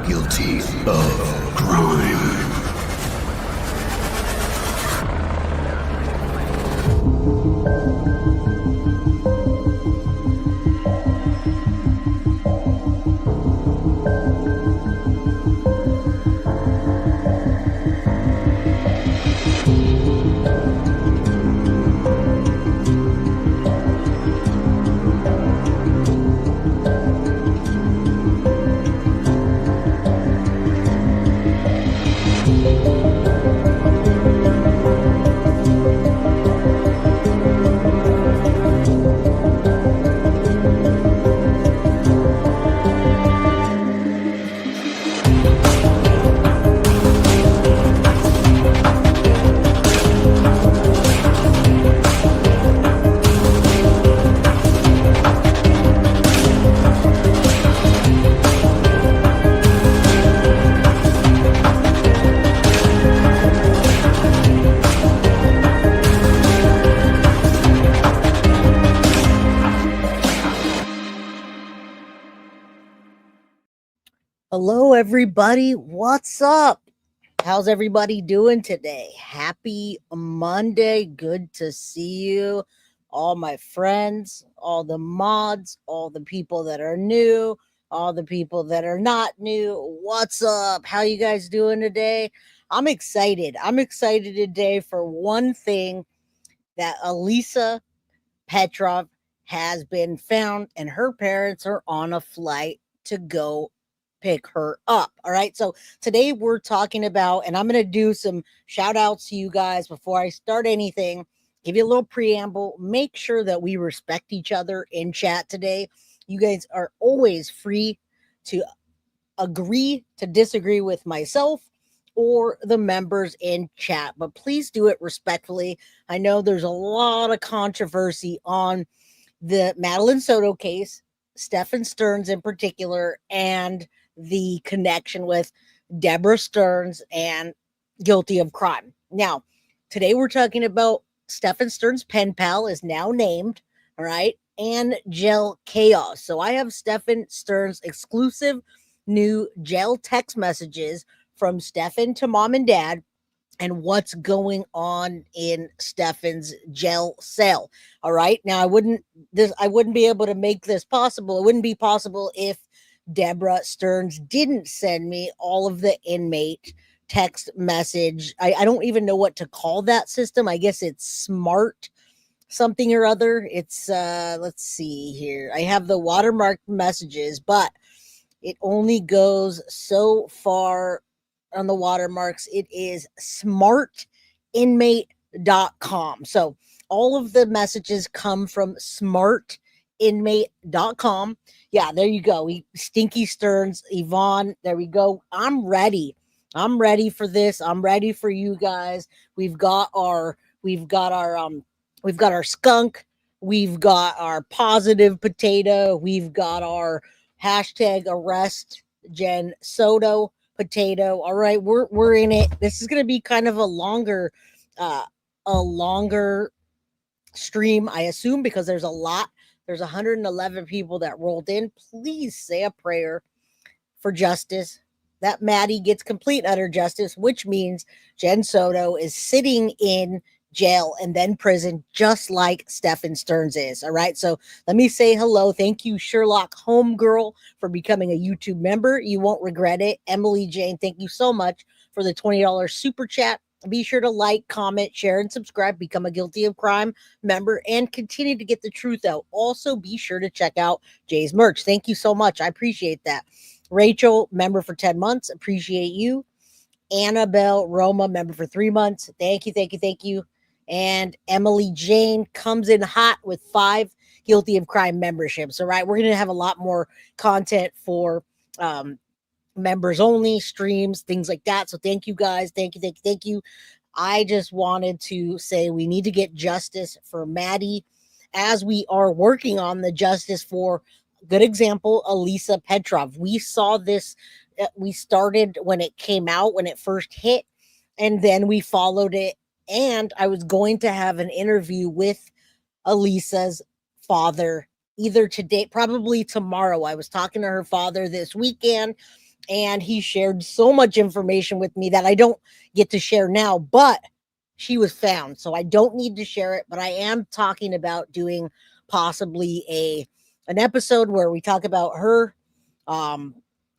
guilty of crime. Hello, everybody. What's up? How's everybody doing today? Happy Monday. Good to see you. All my friends, all the mods, all the people that are new, all the people that are not new. What's up? How you guys doing today? I'm excited. I'm excited today for one thing, that Alisa Petro has been found and her parents are on a flight to go pick her up. All right. So today we're talking about, and I'm going to do some shout outs to you guys before I start anything, give you a little preamble, make sure that we respect each other in chat today. You guys are always free to agree to disagree with myself or the members in chat, but please do it respectfully. I know there's a lot of controversy on the Madeline Soto case, Stephan Sterns in particular, and the connection with Deborah Sterns and guilty of crime. Now, today we're talking about Stephan Sterns' pen pal is now named, all right, and jail chaos. So I have Stephan Sterns' exclusive new jail text messages from Stephan to mom and dad, and what's going on in Stephan's jail cell. All right. Now I wouldn't be able to make this possible. It wouldn't be possible if Deborah Sterns didn't send me all of the inmate text message. I don't even know what to call that system. I guess it's smart something or other. It's let's see here. I have the watermark messages, but it only goes so far on the watermarks. It is smartinmate.com. So all of the messages come from smartinmate.com. Yeah, there you go. Stinky Sterns, Yvonne, there we go. I'm ready. I'm ready for this. I'm ready for you guys. We've got our skunk. We've got our positive potato. We've got our hashtag arrestjennsoto potato. All right, we're in it. This is going to be kind of a longer stream, I assume, because there's 111 people that rolled in. Please say a prayer for justice, that Maddie gets complete utter justice, which means Jen Soto is sitting in jail and then prison, just like Stephan Sterns is. All right. So let me say hello. Thank you, Sherlock Homegirl, for becoming a YouTube member. You won't regret it. Emily Jane, thank you so much for the $20 super chat. Be sure to like, comment, share, and subscribe. Become a Guilty of Crime member and continue to get the truth out. Also, be sure to check out Jay's merch. Thank you so much. I appreciate that. Rachel, member for 10 months. Appreciate you. Annabelle Roma, member for 3 months. Thank you, thank you, thank you. And Emily Jane comes in hot with 5 Guilty of Crime memberships. All right, we're going to have a lot more content for members only, streams, things like that. So thank you guys. Thank you, thank you, thank you. I just wanted to say we need to get justice for Maddie as we are working on the justice for, good example, Alisa Petro. We saw this, we started when it came out, when it first hit, and then we followed it. And I was going to have an interview with Alisa's father either today, probably tomorrow. I was talking to her father this weekend, and he shared so much information with me that I don't get to share now, but she was found. So I don't need to share it, but I am talking about doing possibly an episode where we talk about her um,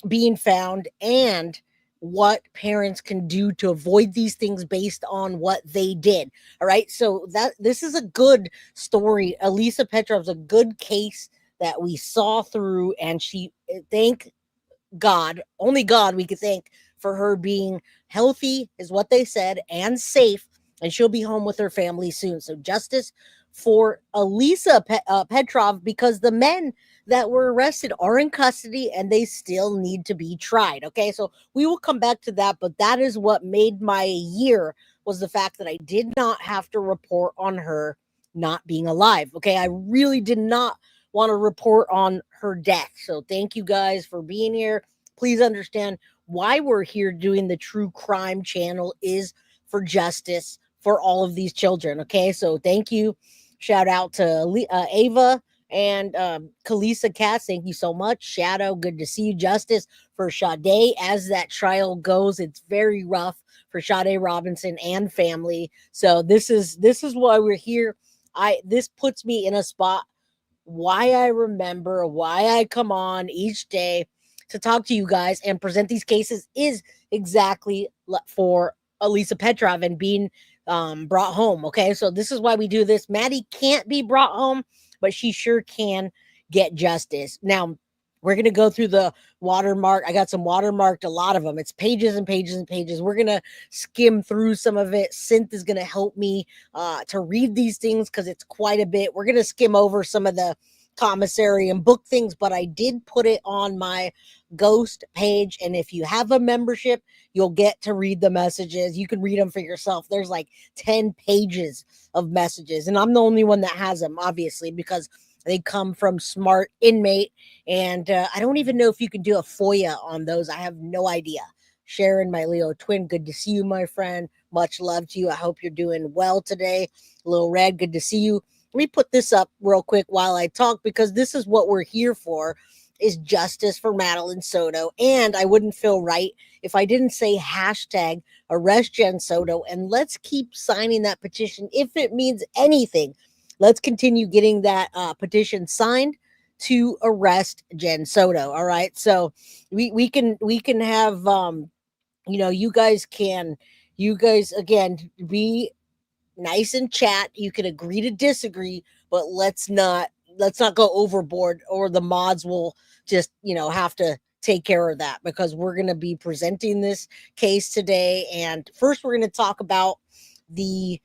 being found and what parents can do to avoid these things based on what they did. All right. So that this is a good story. Alisa Petro is a good case that we saw through, and she thank God, only God we could thank for her being healthy, is what they said, and safe, and she'll be home with her family soon. So justice for Petrov, because the men that were arrested are in custody and they still need to be tried. Okay, so we will come back to that, but that is what made my year, was the fact that I did not have to report on her not being alive. Okay, I really did not want to report on her death. So thank you guys for being here. Please understand why we're here doing the true crime channel is for justice for all of these children. Okay, so thank you. Shout out to Ava and Kalisa Katz. Thank you so much. Shadow, good to see you. Justice for Sade. As that trial goes, it's very rough for Sade Robinson and family. So this is why we're here. This puts me in a spot why I remember, why I come on each day to talk to you guys and present these cases is exactly for Alisa Petrov and being brought home. Okay, so this is why we do this. Maddie can't be brought home, but she sure can get justice. Now, we're going to go through the watermark. I got some watermarked, a lot of them. It's pages and pages and pages. We're going to skim through some of it. Synth is going to help me to read these things because it's quite a bit. We're going to skim over some of the commissary and book things, but I did put it on my ghost page. And if you have a membership, you'll get to read the messages. You can read them for yourself. There's like 10 pages of messages. And I'm the only one that has them, obviously, because they come from Smart Inmate. And I don't even know if you can do a FOIA on those. I have no idea. Sharon, my Leo twin, good to see you, my friend. Much love to you. I hope you're doing well today. Little Red, good to see you. Let me put this up real quick while I talk, because this is what we're here for, is justice for Madeline Soto. And I wouldn't feel right if I didn't say hashtag arrestjennsoto. And let's keep signing that petition if it means anything. Let's continue getting that petition signed to arrest Jen Soto. All right. So we can have you guys again be nice and chat. You can agree to disagree, but let's not go overboard, or the mods will just have to take care of that, because we're going to be presenting this case today. And first, we're going to talk about the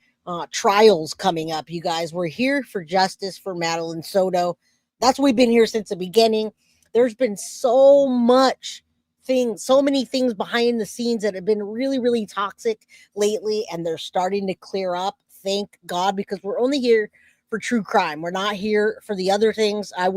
trials coming up. You guys, we're here for justice for Madeline Soto. That's what we've been here since the beginning. There's been so many things behind the scenes that have been really, really toxic lately, and they're starting to clear up. Thank God, because we're only here for true crime. We're not here for the other things. I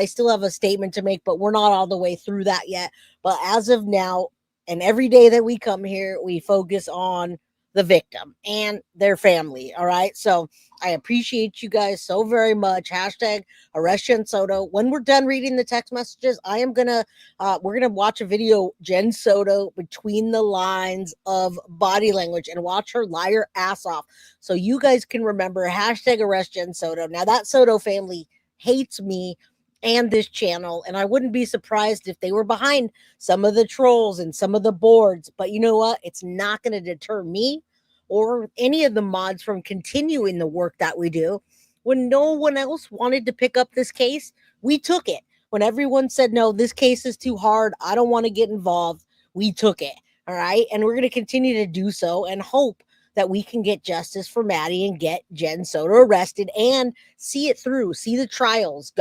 still have a statement to make, but we're not all the way through that yet. But as of now, and every day that we come here, we focus on the victim and their family. All right. So I appreciate you guys so very much. Hashtag arrestjennsoto. When we're done reading the text messages, we're gonna watch a video, Jen Soto between the lines of body language, and watch her lie her ass off, so you guys can remember hashtag arrestjennsoto. Now, that Soto family hates me and this channel, and I wouldn't be surprised if they were behind some of the trolls and some of the boards. But you know what? It's not going to deter me or any of the mods from continuing the work that we do. When no one else wanted to pick up this case, we took it. When everyone said, no, this case is too hard, I don't want to get involved, we took it. All right. And we're going to continue to do so and hope that we can get justice for Maddie and get Jen Soto arrested and see it through, see the trials,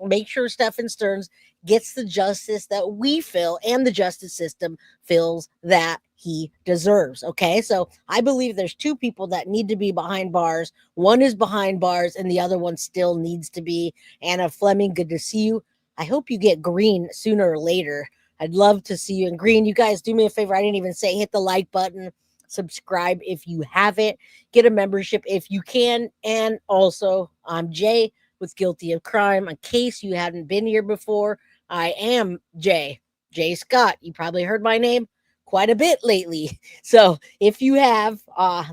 make sure Stephan Sterns gets the justice that we feel and the justice system feels that he deserves. Okay, so I believe there's two people that need to be behind bars. One is behind bars and the other one still needs to be. Anna Fleming, good to see you. I hope you get green sooner or later. I'd love to see you in green. You guys, do me a favor. I didn't even say hit the like button. Subscribe if you haven't. Get a membership if you can. And also, I'm Jay with Guilty of Crime. In case you hadn't been here before, I am Jay. Jay Scott. You probably heard my name quite a bit lately. So if you have,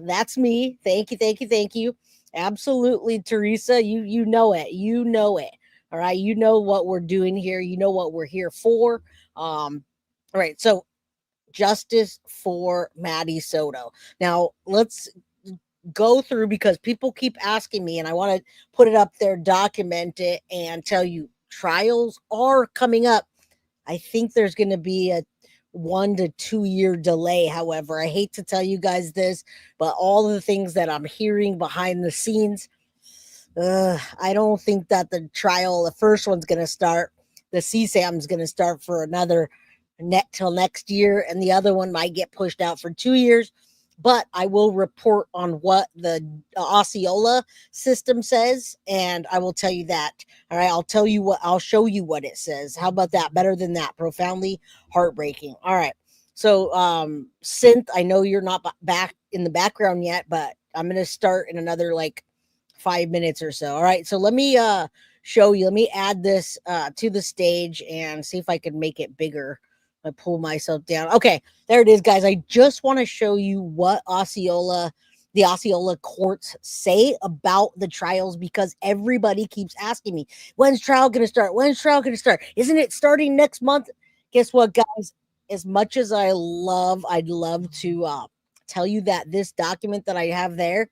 that's me. Thank you, thank you, thank you. Absolutely, Teresa. You know it. You know it. All right. You know what we're doing here. You know what we're here for. All right. So justice for Maddie Soto. Now let's go through because people keep asking me, and I want to put it up there, document it, and tell you trials are coming up. I think there's going to be a 1 to 2 year delay. However, I hate to tell you guys this, but all the things that I'm hearing behind the scenes, I don't think that the trial, the first one's going to start. The CSAM is going to start for another net till next year, and the other one might get pushed out for 2 years. But I will report on what the Osceola system says, and I will tell you that. All right, I'll show you what it says. How about that? Better than that. Profoundly heartbreaking. All right. So, Synth, I know you're not back in the background yet, but I'm going to start in another like 5 minutes or so. All right. So let me show you. Let me add this to the stage and see if I can make it bigger. I pull myself down. Okay, there it is, guys. I just want to show you what the Osceola courts say about the trials because everybody keeps asking me, when's trial going to start? When's trial going to start? Isn't it starting next month? Guess what, guys? As much as I'd love to tell you that this document that I have there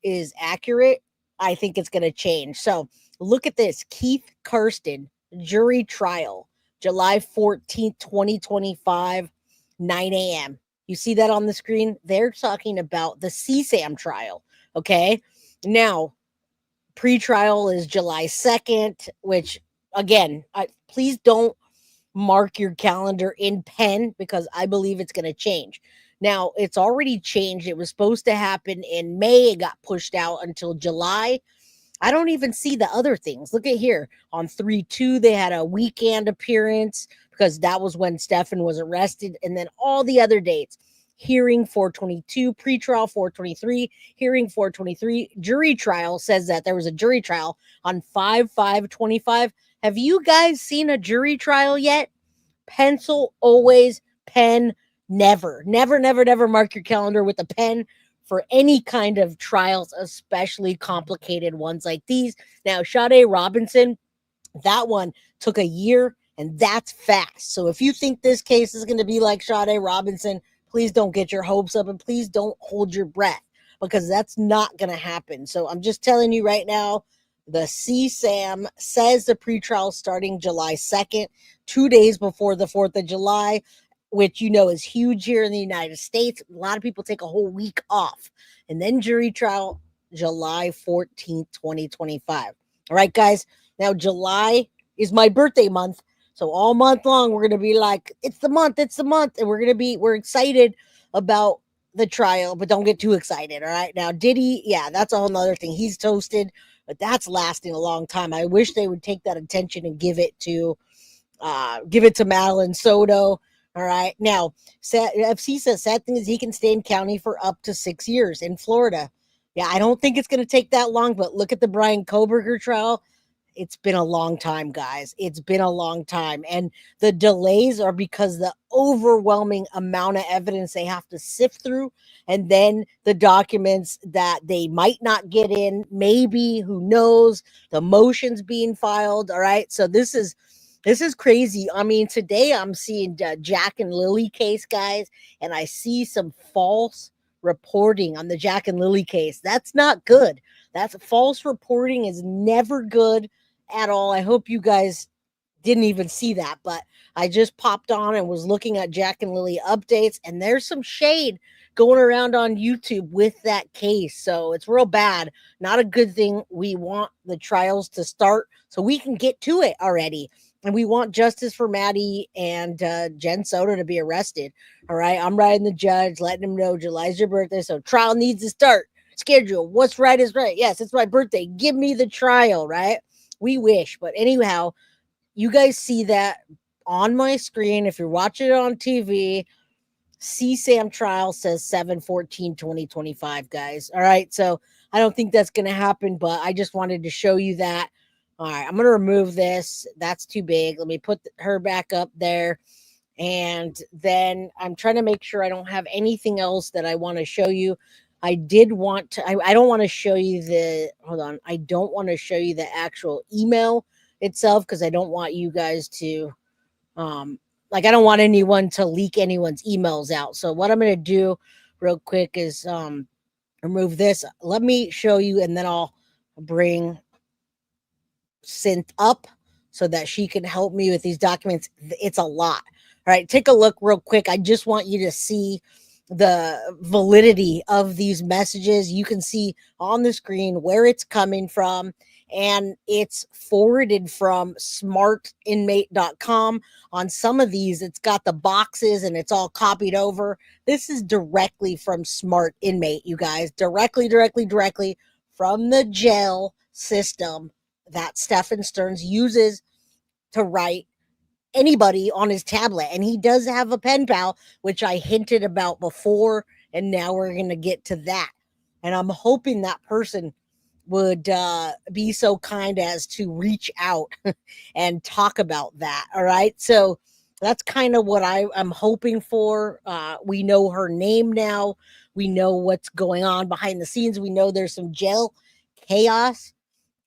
is accurate, I think it's going to change. So look at this. Keith Kirsten, jury trial, July 14th, 2025, 9 a.m. You see that on the screen? They're talking about the CSAM trial. Okay. Now, pre-trial is July 2nd, which again, please don't mark your calendar in pen because I believe it's going to change. Now, it's already changed. It was supposed to happen in May. It got pushed out until July. I don't even see the other things. Look at here. On 3/2, they had a weekend appearance because that was when Stephan was arrested. And then all the other dates. Hearing 4/22, pretrial 4/23, hearing 4/23. Jury trial says that there was a jury trial on 5/5/25. Have you guys seen a jury trial yet? Pencil always, pen never. Never, never, never mark your calendar with a pen for any kind of trials, especially complicated ones like these. Now, Sade Robinson, that one took a year, and that's fast. So if you think this case is going to be like Sade Robinson, please don't get your hopes up and please don't hold your breath because that's not going to happen. So I'm just telling you right now, the CSAM says the pretrial starting July 2nd, 2 days before the 4th of July, which you know is huge here in the United States. A lot of people take a whole week off. And then jury trial July 14th, 2025. All right, guys. Now, July is my birthday month. So all month long, we're going to be like, it's the month. And we're excited about the trial, but don't get too excited. All right. Now, Diddy, yeah, that's a whole nother thing. He's toasted, but that's lasting a long time. I wish they would take that attention and give it to Madeline Soto. All right. Now, FC says sad thing is he can stay in county for up to 6 years in Florida. Yeah, I don't think it's going to take that long, but look at the Brian Koberger trial. It's been a long time, guys. It's been a long time. And the delays are because the overwhelming amount of evidence they have to sift through. And then the documents that they might not get in, maybe, who knows, the motions being filed. All right. So this is crazy. I mean, today I'm seeing Jack and Lily case, guys, and I see some false reporting on the Jack and Lily case. That's not good. That's false reporting is never good at all. I hope you guys didn't even see that, but I just popped on and was looking at Jack and Lily updates, and there's some shade going around on YouTube with that case. So it's real bad. Not a good thing. We want the trials to start so we can get to it already. And we want justice for Maddie and Jen Soto to be arrested. All right. I'm writing the judge, letting him know July's your birthday. So trial needs to start. Schedule. What's right is right. Yes, it's my birthday. Give me the trial, right? We wish. But anyhow, you guys see that on my screen. If you're watching it on TV, CSAM Trial says 7/14/2025, guys. All right. So I don't think that's going to happen, but I just wanted to show you that. All right. I'm going to remove this. That's too big. Let me put her back up there. And then I'm trying to make sure I don't have anything else that I want to show you. I did want to, I don't want to show you the, hold on. I don't want to show you the actual email itself because I don't want you guys to, like, I don't want anyone to leak anyone's emails out. So what I'm going to do real quick is remove this. Let me show you, and then I'll bring Synth up so that she can help me with these documents. It's a lot. All right, take a look real quick. I just want you to see the validity of these messages. You can see on the screen where it's coming from, and it's forwarded from smartinmate.com. On some of these, it's got the boxes and it's all copied over. This is directly from Smart Inmate, you guys. Directly from the jail system that Stephan Sterns uses to write anybody on his tablet. And he does have a pen pal, which I hinted about before, and now we're going to get to that. And I'm hoping that person would be so kind as to reach out and talk about that. All right. So that's kind of what I'm hoping for. We know her name now. We know what's going on behind the scenes. We know there's some jail chaos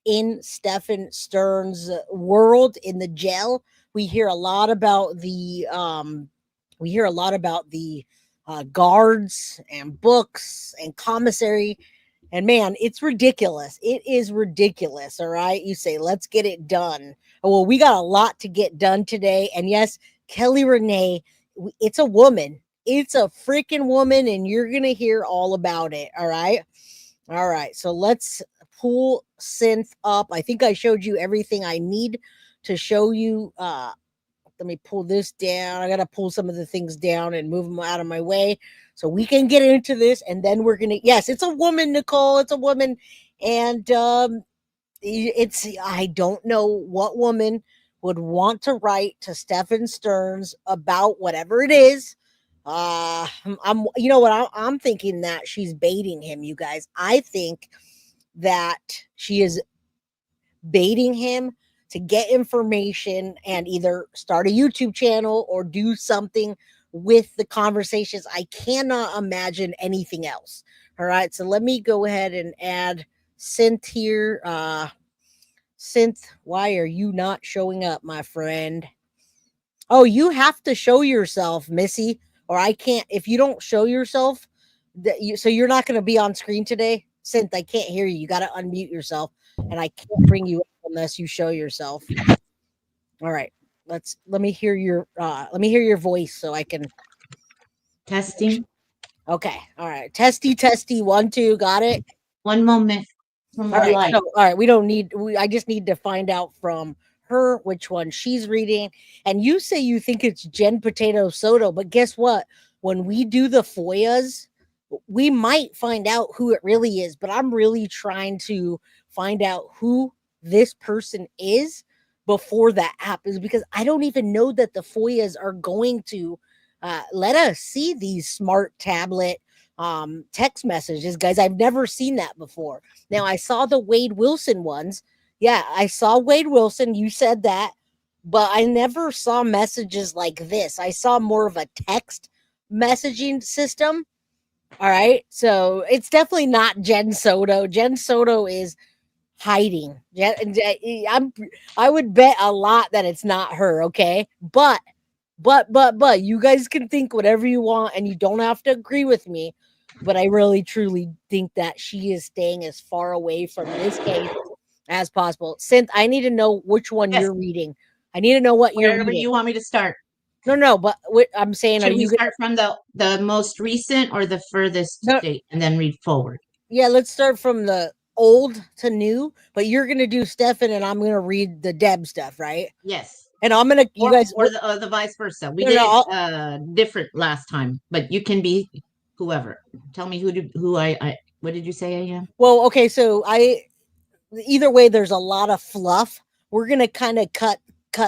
in Stephan Sterns' world in the jail. We hear a lot about the guards and books and commissary. And man, it's ridiculous. It is ridiculous. All right. You say, let's get it done. Well, we got a lot to get done today. And yes, Kelly Renee, it's a woman. It's a freaking woman. And you're going to hear all about it. All right. All right. So let's pull Synth up. I think I showed you everything I need to show you. Let me pull this down. I got to pull some of the things down and move them out of my way so we can get into this. And then we're going to, yes, it's a woman, Nicole. It's a woman. And I don't know what woman would want to write to Stephan Sterns about whatever it is. You know what? I'm thinking that she's baiting him, you guys. I think that she is baiting him to get information and either start a YouTube channel or do something with the conversations. I cannot imagine anything else. All right. So let me go ahead and add Synth here. Synth, why are you not showing up, my friend? Oh, you have to show yourself, Missy, or I can't. If you don't show yourself, so you're not going to be on screen today. Synth, I can't hear you. You got to unmute yourself, and I can't bring you up unless you show yourself. All right, let me hear your voice so I can Testing. Okay, all right. Testy 1 2, got it. One moment. All right, so, all right. We don't need. I just need to find out from her which one she's reading. And you say you think it's Jen Potato Soto, but guess what? When we do the FOIAs, we might find out who it really is. But I'm really trying to find out who this person is before that happens, because I don't even know that the FOIAs are going to let us see these smart tablet text messages, guys. I've never seen that before. Now, I saw the Wade Wilson ones. Yeah, I saw Wade Wilson. You said that, but I never saw messages like this. I saw more of a text messaging system. All right. So it's definitely not Jen Soto. Jen Soto is hiding. I would bet a lot that it's not her. Okay. But you guys can think whatever you want and you don't have to agree with me. But I really truly think that she is staying as far away from this case as possible. Synth, I need to know which one you're reading. I need to know what you're reading. Wherever you want me to start. No, but I'm saying, should we start from the most recent or the furthest date and then read forward? Yeah, let's start from the old to new. But you're gonna do Stephan and I'm gonna read the Deb stuff, right? Yes. And I'm gonna or the vice versa. We did different last time, but you can be whoever. Tell me who I what did you say I am? Well, okay, so either way, there's a lot of fluff. We're gonna kind of cut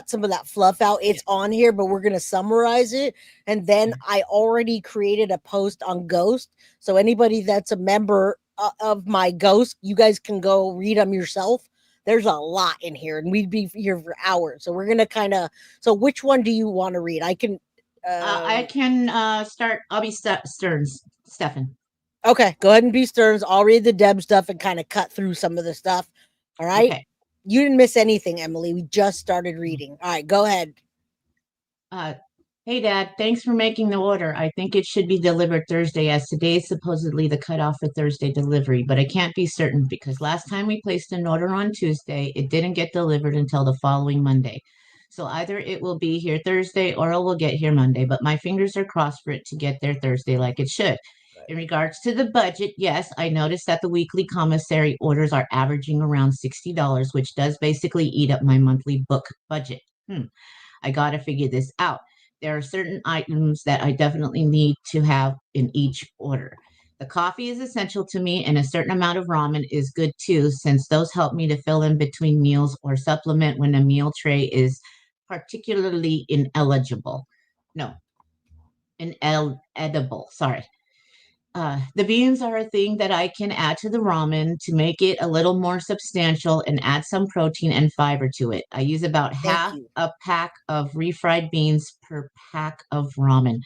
some of that fluff out. It's on here, but we're gonna summarize it. And then I already created a post on Ghost, so anybody that's a member of my Ghost, you guys can go read them yourself. There's a lot in here, and we'd be here for hours. So we're gonna so which one do you want to read? I can I can start. I'll be Sterns, Stephan. Okay, go ahead and be Sterns. I'll read the Deb stuff and kind of cut through some of the stuff. All right. Okay. You didn't miss anything, Emily. We just started reading. All right, go ahead. Hey, Dad, thanks for making the order. I think it should be delivered Thursday, as today is supposedly the cutoff for Thursday delivery, but I can't be certain because last time we placed an order on Tuesday, it didn't get delivered until the following Monday. So either it will be here Thursday or it will get here Monday, but my fingers are crossed for it to get there Thursday like it should. In regards to the budget, yes, I noticed that the weekly commissary orders are averaging around $60, which does basically eat up my monthly book budget. I got to figure this out. There are certain items that I definitely need to have in each order. The coffee is essential to me, and a certain amount of ramen is good too, since those help me to fill in between meals or supplement when a meal tray is particularly ineligible. No, inedible. Sorry. The beans are a thing that I can add to the ramen to make it a little more substantial and add some protein and fiber to it. I use about half a pack of refried beans per pack of ramen.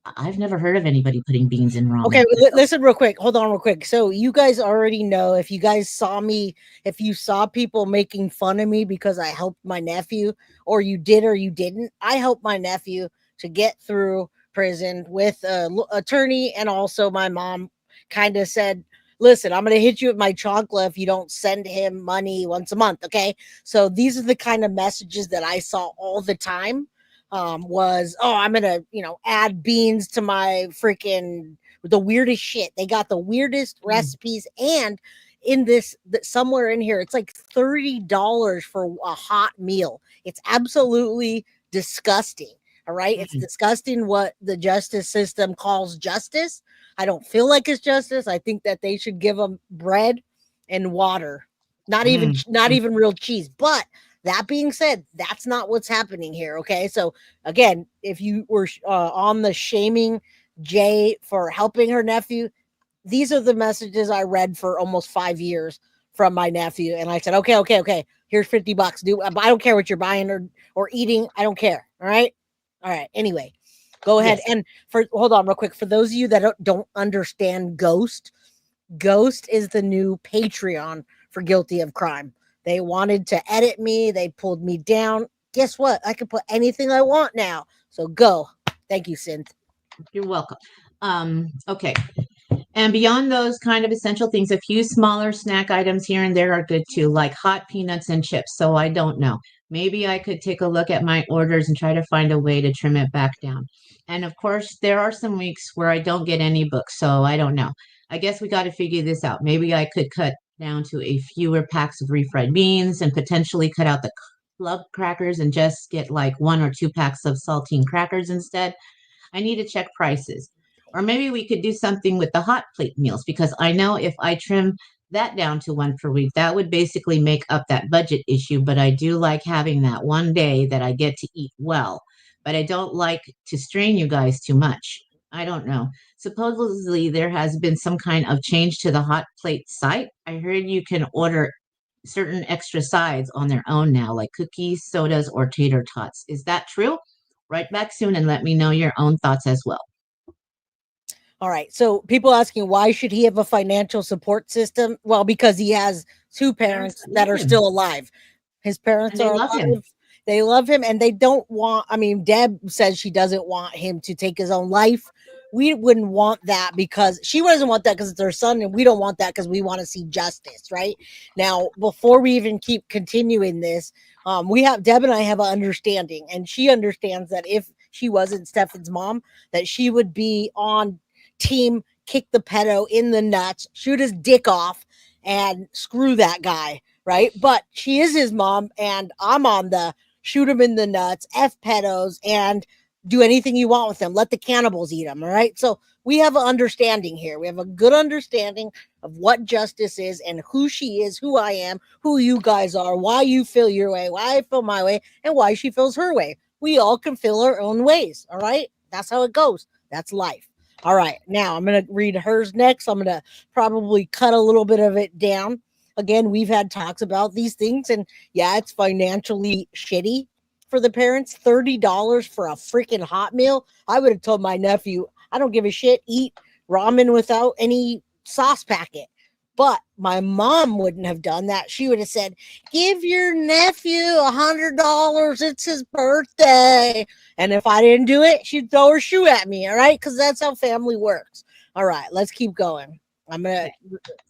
I've never heard of anybody putting beans in ramen. Okay, listen real quick. Hold on real quick. So you guys already know, if you guys saw me, if you saw people making fun of me because I helped my nephew, or you did or you didn't, I helped my nephew to get through prison with an attorney, and also my mom kind of said, listen, I'm going to hit you with my chocolate if you don't send him money once a month. Okay, so these are the kind of messages that I saw all the time. Was, oh, I'm gonna add beans to my freaking, the weirdest shit. They got the weirdest recipes, and in this, somewhere in here, it's like $30 for a hot meal. It's absolutely disgusting. All right. It's disgusting what the justice system calls justice. I don't feel like it's justice. I think that they should give them bread and water, not even real cheese. But that being said, that's not what's happening here. Okay. So again, if you were on the shaming Jay for helping her nephew, these are the messages I read for almost 5 years from my nephew. And I said, okay. Here's $50. I don't care what you're buying or eating. I don't care. All right. Anyway, go ahead. And hold on real quick. For those of you that don't understand Ghost is the new Patreon for Guilty of Crime. They wanted to edit me. They pulled me down. Guess what? I can put anything I want now. So go. Thank you, Synth. You're welcome. Okay. And beyond those kind of essential things, a few smaller snack items here and there are good too, like hot peanuts and chips. So I don't know. Maybe I could take a look at my orders and try to find a way to trim it back down. And of course, there are some weeks where I don't get any books, so I don't know. I guess we got to figure this out. Maybe I could cut down to a fewer packs of refried beans and potentially cut out the club crackers and just get like 1 or 2 packs of saltine crackers instead. I need to check prices. Or maybe we could do something with the hot plate meals, because I know if I trim that down to 1 per week, that would basically make up that budget issue. But I do like having that one day that I get to eat well. But I don't like to strain you guys too much. I don't know. Supposedly there has been some kind of change to the hot plate site. I heard you can order certain extra sides on their own now, like cookies, sodas, or tater tots. Is that true? Write back soon and let me know your own thoughts as well. All right. So people asking, why should he have a financial support system? Well, because he has 2 parents that are still alive. His parents are alive. They love him, and they don't want, Deb says she doesn't want him to take his own life. We wouldn't want that because she doesn't want that because it's her son, and we don't want that because we want to see justice, right? Now, before we even keep continuing this, Deb and I have an understanding, and she understands that if she wasn't Stephan's mom, that she would be on team kick the pedo in the nuts, shoot his dick off, and screw that guy, right? But she is his mom, and I'm on the shoot him in the nuts, F pedos, and do anything you want with them. Let the cannibals eat them, all right? So we have an understanding here. We have a good understanding of what justice is and who she is, who I am, who you guys are, why you feel your way, why I feel my way, and why she feels her way. We all can feel our own ways, all right? That's how it goes. That's life. All right, now I'm going to read hers next. I'm going to probably cut a little bit of it down. Again, we've had talks about these things, and yeah, it's financially shitty for the parents, $30 for a freaking hot meal. I would have told my nephew, I don't give a shit, eat ramen without any sauce packet. But my mom wouldn't have done that. She would have said, give your nephew $100. It's his birthday. And if I didn't do it, she'd throw her shoe at me. All right. Because that's how family works. All right. Let's keep going. I'm going to.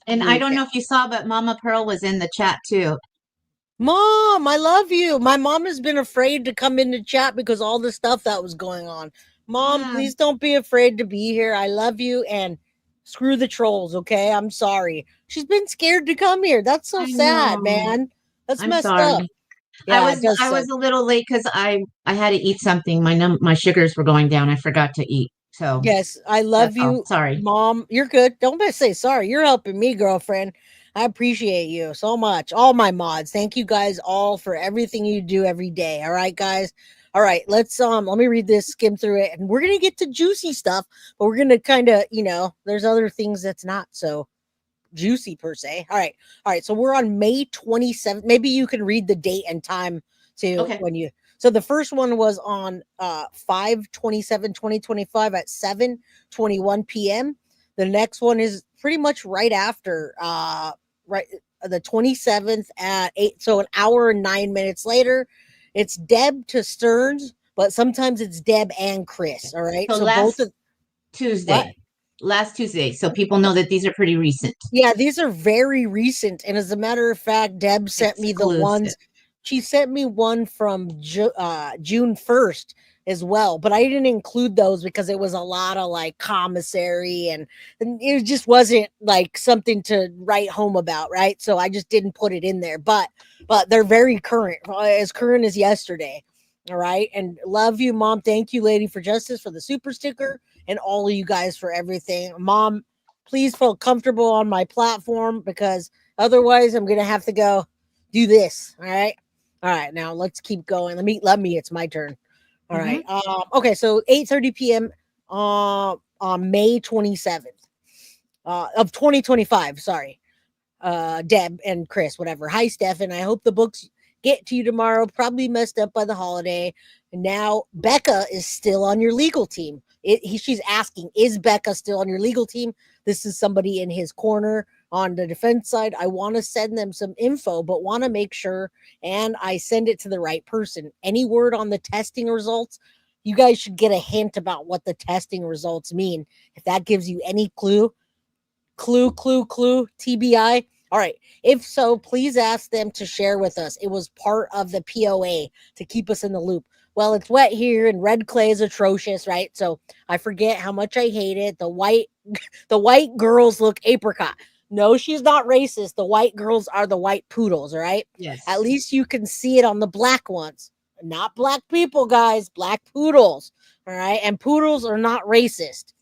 And I don't know if you saw, but Mama Pearl was in the chat too. Mom, I love you. My mom has been afraid to come into chat because all the stuff that was going on. Mom, please don't be afraid to be here. I love you. And screw the trolls, okay? I'm sorry. She's been scared to come here. That's so sad, man. That's messed up. Yeah, I was a little late because I had to eat something. My sugars were going down. I forgot to eat. So yes, I love you. Sorry, Mom. You're good. Don't say sorry. You're helping me, girlfriend. I appreciate you so much. All my mods. Thank you guys all for everything you do every day. All right, guys. All right, let me read this, skim through it, and we're gonna get to juicy stuff, but we're gonna kind of, there's other things that's not so juicy per se. All right. So we're on May 27th. Maybe you can read the date and time too when you. So the first one was on 5/27/2025 at 7:21 p.m. The next one is pretty much right after the 27th at 8. So an hour and 9 minutes later. It's Deb to Sterns, but sometimes it's Deb and Chris. All right. So both of last Tuesday. So people know that these are pretty recent. Yeah, these are very recent. And as a matter of fact, Deb sent me the ones. She sent me one from June 1st as well, but I didn't include those because it was a lot of like commissary and it just wasn't like something to write home about, right? So I just didn't put it in there, but they're very current as yesterday. All right. And love you, Mom. Thank you, Lady for Justice, for the super sticker and all of you guys for everything. Mom, please feel comfortable on my platform because otherwise I'm going to have to go do this. All right. All right. Now let's keep going. Let me, it's my turn. All right. Okay. So 8:30 p.m. On May 27th of 2025. Sorry. Deb and Chris, whatever. Hi, Stephan. I hope the books get to you tomorrow. Probably messed up by the holiday. And now Becca is still on your legal team. She's asking, is Becca still on your legal team? This is somebody in his corner on the defense side. I want to send them some info, but want to make sure and I send it to the right person. Any word on the testing results? You guys should get a hint about what the testing results mean. If that gives you any clue, TBI. All right. If so, please ask them to share with us. It was part of the POA to keep us in the loop. Well, it's wet here and red clay is atrocious, right? So I forget how much I hate it. The white girls look apricot. No, she's not racist. The white girls are the white poodles, all right? Yes. At least you can see it on the black ones. Not black people, guys. Black poodles, all right? And poodles are not racist.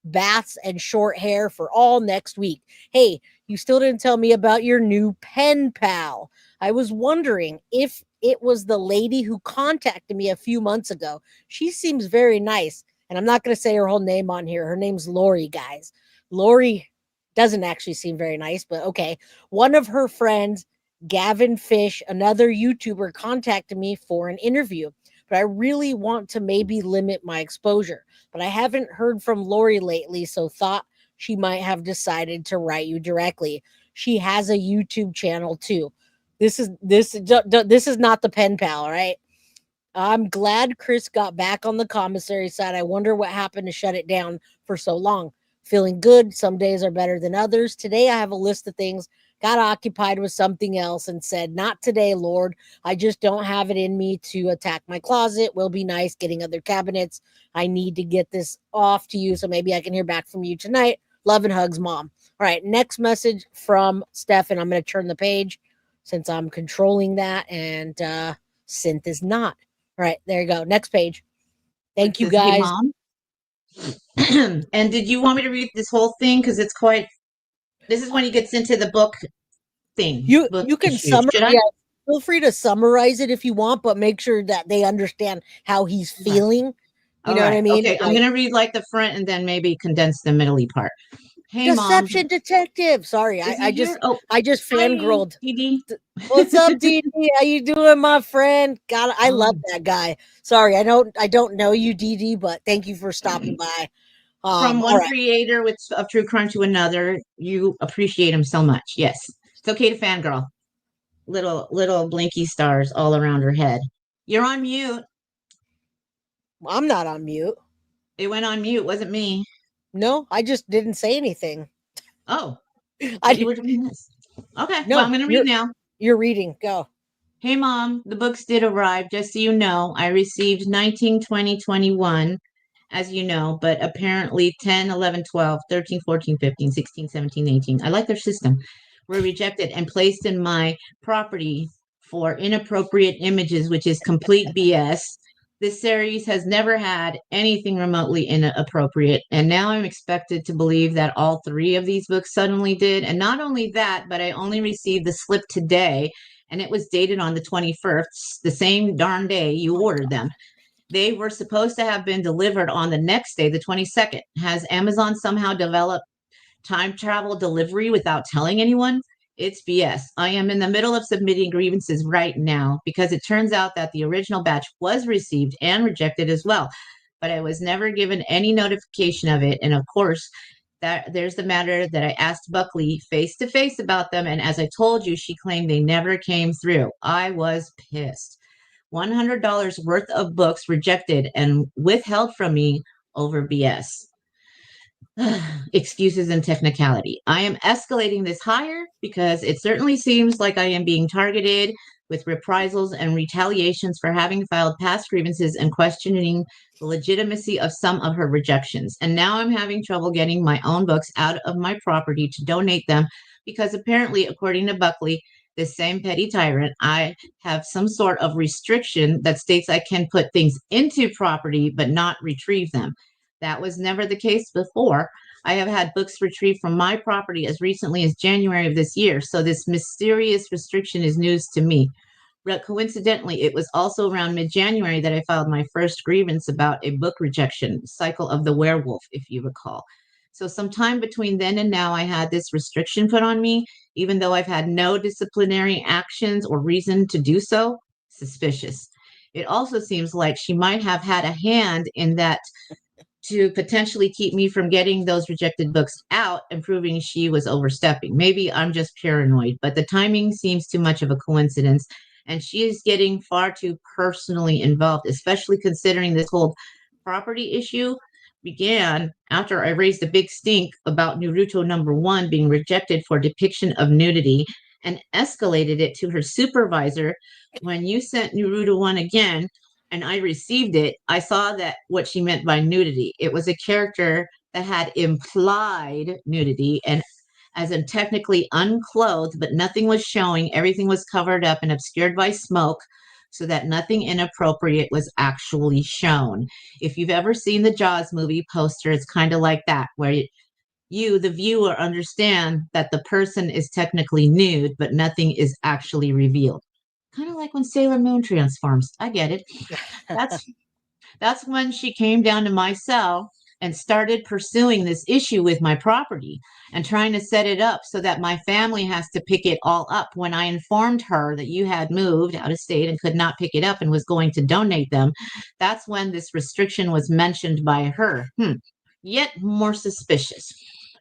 Baths and short hair for all next week. Hey, you still didn't tell me about your new pen pal. I was wondering if it was the lady who contacted me a few months ago. She seems very nice. And I'm not going to say her whole name on here. Her name's Lori, guys. Lori doesn't actually seem very nice, but okay. One of her friends, Gavin Fish, another YouTuber, contacted me for an interview. But I really want to maybe limit my exposure. But I haven't heard from Lori lately, so thought she might have decided to write you directly. She has a YouTube channel too. This is not the pen pal, right? I'm glad Chris got back on the commissary side. I wonder what happened to shut it down for so long. Feeling good. Some days are better than others. Today I have a list of things. Got occupied with something else and said, not today, Lord. I just don't have it in me to attack my closet. Will be nice getting other cabinets. I need to get this off to you, so maybe I can hear back from you tonight. Love and hugs, Mom. All right, next message from Stephan. I'm going to turn the page since I'm controlling that, and Synth is not. All right, there you go. Next page. Thank you, guys. Mom. And did you want me to read this whole thing? Because it's quite... This is when he gets into the book thing. You can summarize. Yeah, feel free to summarize it if you want, but make sure that they understand how he's feeling. You know what I mean? Okay, I'm going to read like the front and then maybe condense the middle part. Hey, Mom. Deception Detective. Sorry, Is I he here? just Oh, I just hi, fangirled. Dee. What's up, DD? How you doing, my friend? God, I love Oh, that guy. Sorry, I don't know you, DD, but thank you for stopping by. from All one right. creator of true crime to another, you appreciate him so much. Yes, it's okay to fangirl. Little blinky stars all around her head. You're on mute. I'm not on mute. It went on mute. Wasn't me. No, I just didn't say anything. Oh, I you did, were doing this. Okay, well, I'm no. going to read You're now. you're reading. Go. Hey, Mom, the books did arrive. Just so you know, I received 19, 20, 21, as you know, but apparently 10, 11, 12, 13, 14, 15, 16, 17, 18. I like their system. Were rejected and placed in my property for inappropriate images, which is complete BS. This series has never had anything remotely inappropriate, and now I'm expected to believe that all three of these books suddenly did. And not only that, but I only received the slip today, and it was dated on the 21st, the same darn day you ordered them. They were supposed to have been delivered on the next day, the 22nd. Has Amazon somehow developed time travel delivery without telling anyone? It's BS. I am in the middle of submitting grievances right now because it turns out that the original batch was received and rejected as well, but I was never given any notification of it. And of course, that there's the matter that I asked Buckley face to face about them, and as I told you, she claimed they never came through. I was pissed. $100 worth of books rejected and withheld from me over BS. Excuses and technicality. I am escalating this higher because it certainly seems like I am being targeted with reprisals and retaliations for having filed past grievances and questioning the legitimacy of some of her rejections. And now I'm having trouble getting my own books out of my property to donate them because apparently, according to Buckley, this same petty tyrant, I have some sort of restriction that states I can put things into property but not retrieve them. That was never the case before. I have had books retrieved from my property as recently as January of this year, so this mysterious restriction is news to me. But coincidentally, it was also around mid January that I filed my first grievance about a book rejection, Cycle of the Werewolf, if you recall. So, sometime between then and now, I had this restriction put on me, even though I've had no disciplinary actions or reason to do so. Suspicious. It also seems like she might have had a hand in that to potentially keep me from getting those rejected books out and proving she was overstepping. Maybe I'm just paranoid, but the timing seems too much of a coincidence. And she is getting far too personally involved, especially considering this whole property issue began after I raised a big stink about Naruto #1 being rejected for depiction of nudity and escalated it to her supervisor. When you sent Naruto 1 again, and I received it, I saw that what she meant by nudity. It was a character that had implied nudity and as in technically unclothed, but nothing was showing. Everything was covered up and obscured by smoke so that nothing inappropriate was actually shown. If you've ever seen the Jaws movie poster, it's kind of like that, where you, the viewer, understand that the person is technically nude, but nothing is actually revealed. Kind of like when Sailor Moon transforms. I get it. That's that's when she came down to my cell and started pursuing this issue with my property and trying to set it up so that my family has to pick it all up. When I informed her that you had moved out of state and could not pick it up and was going to donate them, that's when this restriction was mentioned by her. Yet more suspicious.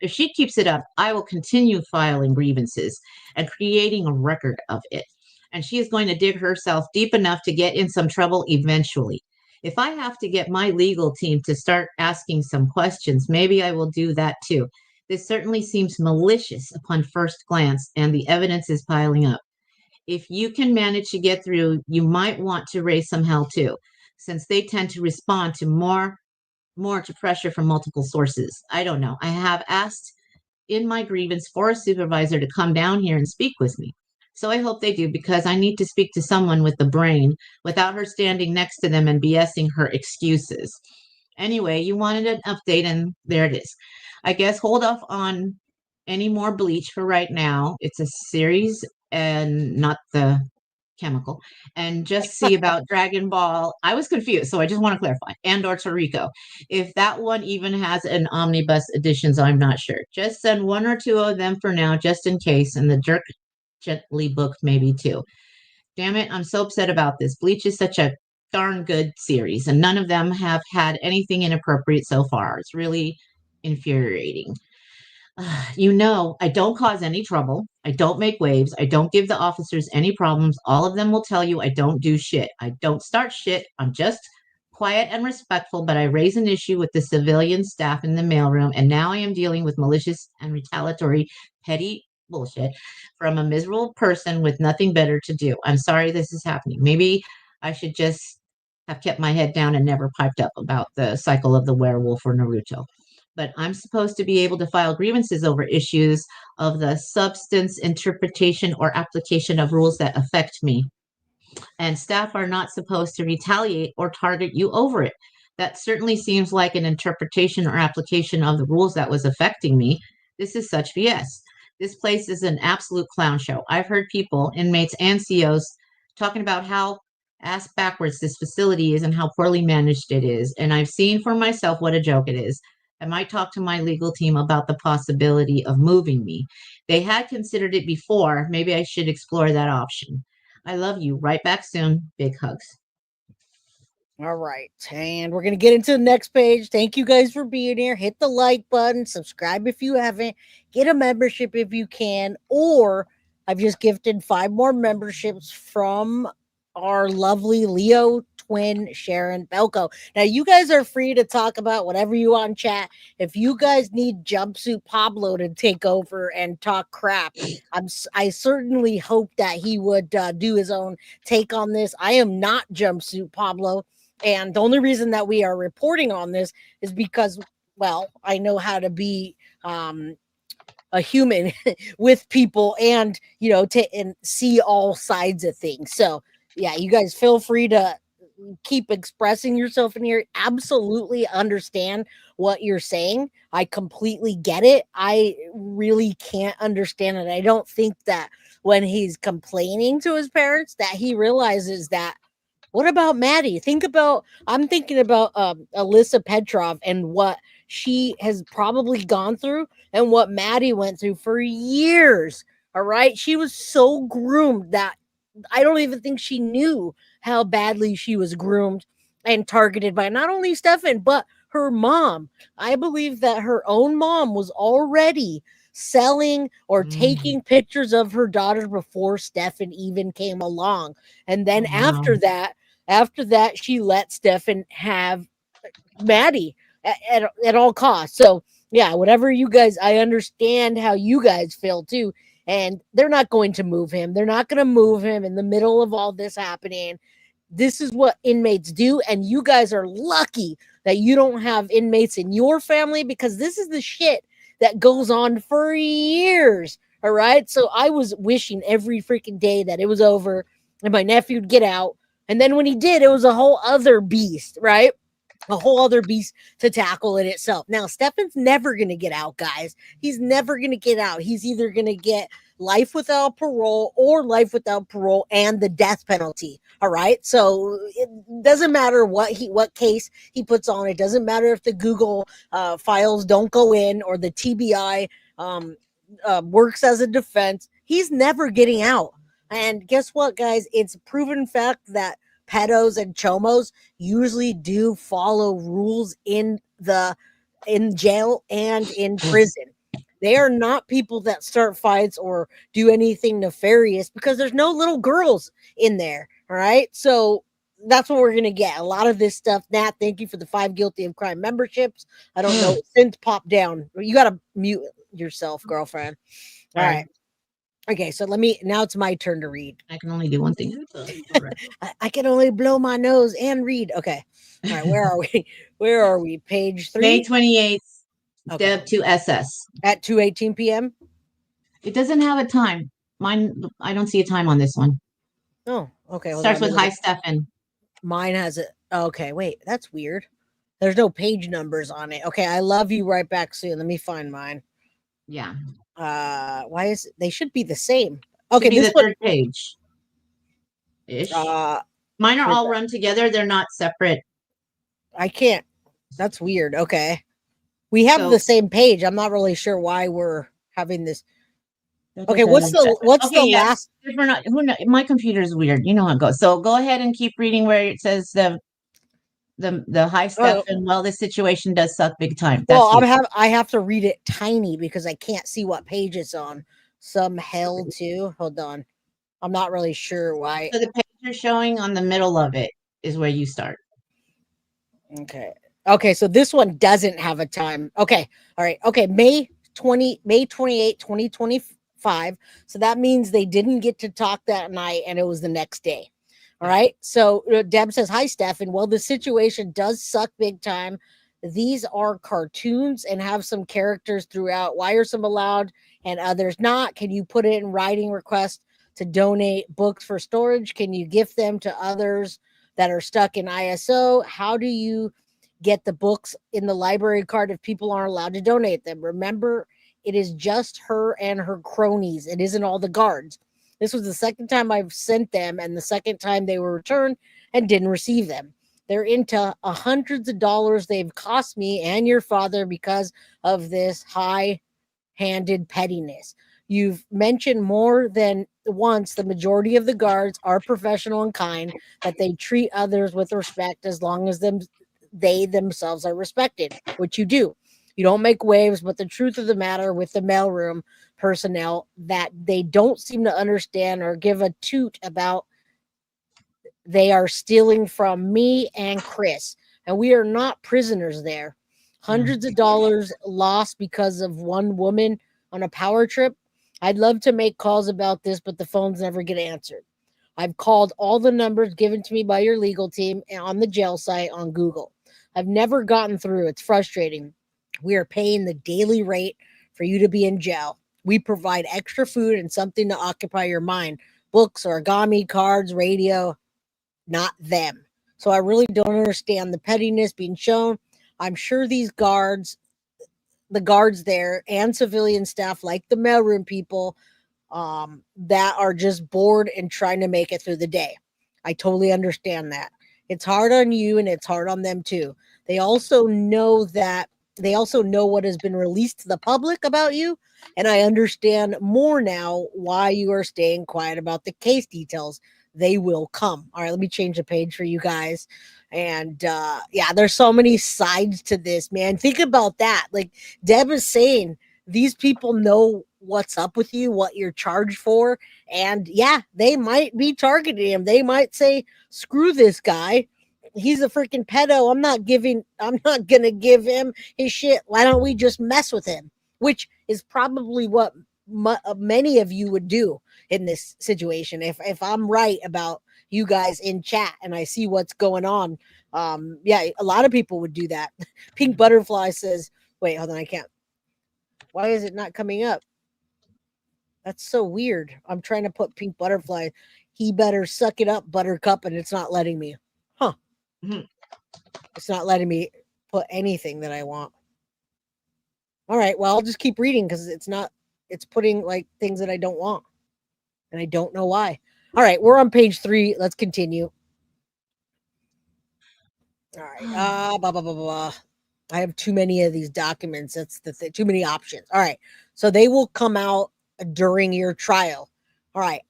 If she keeps it up, I will continue filing grievances and creating a record of it. And she is going to dig herself deep enough to get in some trouble eventually. If I have to get my legal team to start asking some questions, maybe I will do that too. This certainly seems malicious upon first glance, and the evidence is piling up. If you can manage to get through, you might want to raise some hell too, since they tend to respond to more to pressure from multiple sources. I don't know. I have asked in my grievance for a supervisor to come down here and speak with me. So I hope they do because I need to speak to someone with the brain without her standing next to them and BSing her excuses. Anyway, you wanted an update, and there it is. I guess hold off on any more bleach for right now. It's a series and not the chemical, and just see about Dragon Ball. I was confused, so I just want to clarify. And or Toriko. If that one even has an omnibus editions, I'm not sure. Just send one or two of them for now, just in case, and the Jerk Gently book maybe too. Damn it, I'm so upset about this. Bleach is such a darn good series, and none of them have had anything inappropriate so far. It's really infuriating. I don't cause any trouble. I don't make waves. I don't give the officers any problems. All of them will tell you I don't do shit. I don't start shit. I'm just quiet and respectful, but I raise an issue with the civilian staff in the mailroom, and now I am dealing with malicious and retaliatory petty bullshit from a miserable person with nothing better to do. I'm sorry this is happening. Maybe I should just have kept my head down and never piped up about the cycle of the werewolf or Naruto. But I'm supposed to be able to file grievances over issues of the substance, interpretation, or application of rules that affect me. And staff are not supposed to retaliate or target you over it. That certainly seems like an interpretation or application of the rules that was affecting me. This is such BS. This place is an absolute clown show. I've heard people, inmates, and COs talking about how ass backwards this facility is and how poorly managed it is. And I've seen for myself what a joke it is. I might talk to my legal team about the possibility of moving me. They had considered it before. Maybe I should explore that option. I love you. Right back soon. Big hugs. All right. And we're going to get into the next page. Thank you guys for being here. Hit the like button, subscribe if you haven't, get a membership if you can, or I've just gifted 5 more memberships from our lovely Leo twin Sharon Belko. Now you guys are free to talk about whatever you want in chat. If you guys need Jumpsuit Pablo to take over and talk crap, I certainly hope that he would do his own take on this. I am not Jumpsuit Pablo. And the only reason that we are reporting on this is because, well, I know how to be a human with people and, and see all sides of things. So, yeah, you guys feel free to keep expressing yourself in here. Absolutely understand what you're saying. I completely get it. I really can't understand it. I don't think that when he's complaining to his parents that he realizes that, what about Maddie? I'm thinking about Alisa Petro and what she has probably gone through and what Maddie went through for years. All right. She was so groomed that I don't even think she knew how badly she was groomed and targeted by not only Stephan, but her mom. I believe that her own mom was already selling or taking pictures of her daughter before Stephan even came along. And then after that, she let Stephan have Maddie at all costs. So yeah, whatever you guys, I understand how you guys feel too. And they're not going to move him. They're not going to move him in the middle of all this happening. This is what inmates do. And you guys are lucky that you don't have inmates in your family because this is the shit that goes on for years. All right. So I was wishing every freaking day that it was over and my nephew would get out. And then when he did, it was a whole other beast, right? A whole other beast to tackle in itself. Now, Stephan's never going to get out, guys. He's never going to get out. He's either going to get life without parole or life without parole and the death penalty. All right. So it doesn't matter what case he puts on. It doesn't matter if the Google files don't go in or the TBI works as a defense. He's never getting out. And guess what, guys? It's a proven fact that pedos and chomos usually do follow rules in jail and in prison. They are not people that start fights or do anything nefarious because there's no little girls in there. All right. So that's what we're going to get. A lot of this stuff. Nat, thank you for the 5 guilty of crime memberships. I don't know. Since popped down. You got to mute yourself, girlfriend. All right. Okay, so now it's my turn to read. I can only do one thing. I can only blow my nose and read. Okay. All right, where are we? Where are we? Page 3? May 28th, Deb to SS. At 2:18 p.m.? It doesn't have a time. Mine, I don't see a time on this one. Oh, okay. Starts with hi, Stephan. Mine has it. Okay, wait, that's weird. There's no page numbers on it. Okay, I love you right back soon. Let me find mine. Yeah. Why is they should be the same? Okay, this the third page. ish. Uh, Mine are for all the- run together. They're not separate. I can't. That's weird. Okay. We have So the same page. I'm not really sure why we're having this. Okay, okay, what's the yeah. last? We're not, my computer is weird. You know how it goes. So go ahead and keep reading where it says the high stuff. Oh, And well, this situation does suck big time. well, That's you. I have to read it tiny because I can't see what page it's on. Some hell too. Hold on. I'm not really sure why. So the page you're showing on the middle of it is where you start. Okay. Okay, so this one doesn't have a time. Okay. All right. Okay, May 28, 2025. So that means they didn't get to talk that night and it was the next day. All right. So Deb says, "Hi, Stephan. Well, the situation does suck big time. These are cartoons and have some characters throughout. Why are some allowed and others not? Can you put it in writing request to donate books for storage? Can you gift them to others that are stuck in ISO? How do you get the books in the library card if people aren't allowed to donate them? Remember, it is just her and her cronies. It isn't all the guards. This was the second time I've sent them and the second time they were returned and didn't receive them. They're into hundreds of dollars they've cost me and your father because of this high-handed pettiness. You've mentioned more than once the majority of the guards are professional and kind, that they treat others with respect as long as they themselves are respected, which you do. You don't make waves, but the truth of the matter with the mailroom personnel that they don't seem to understand or give a toot about, they are stealing from me and Chris, and we are not prisoners there. Hundreds of dollars lost because of one woman on a power trip. I'd love to make calls about this, but the phones never get answered. I've called all the numbers given to me by your legal team on the jail site on Google. I've never gotten through. It's frustrating. We are paying the daily rate for you to be in jail. We provide extra food and something to occupy your mind: books, origami, cards, radio, not them. So I really don't understand the pettiness being shown. I'm sure these guards, the guards there, and civilian staff like the mailroom people, that are just bored and trying to make it through the day. I totally understand that. It's hard on you and it's hard on them too. They also know what has been released to the public about you, and I understand more now why you are staying quiet about the case details. They will come. All right, let me change the page for you guys. And yeah, there's so many sides to this, man. Think about that. Like Deb is saying, these people know what's up with you, what you're charged for. And yeah, they might be targeting him. They might say, screw this guy. He's a freaking pedo. I'm not going to give him his shit. Why don't we just mess with him? Which is probably what many of you would do in this situation. If I'm right about you guys in chat and I see what's going on, yeah, a lot of people would do that. Pink Butterfly says, wait, hold on, I can't. Why is it not coming up? That's so weird. I'm trying to put Pink Butterfly. He better suck it up, Buttercup, and it's not letting me. Huh. Mhm. It's not letting me put anything that I want. All right, well, I'll just keep reading because it's putting like things that I don't want. And I don't know why. All right, we're on page 3. Let's continue. All right. Blah, blah, blah, blah. I have too many of these documents. That's the too many options. All right. So they will come out during your trial. All right.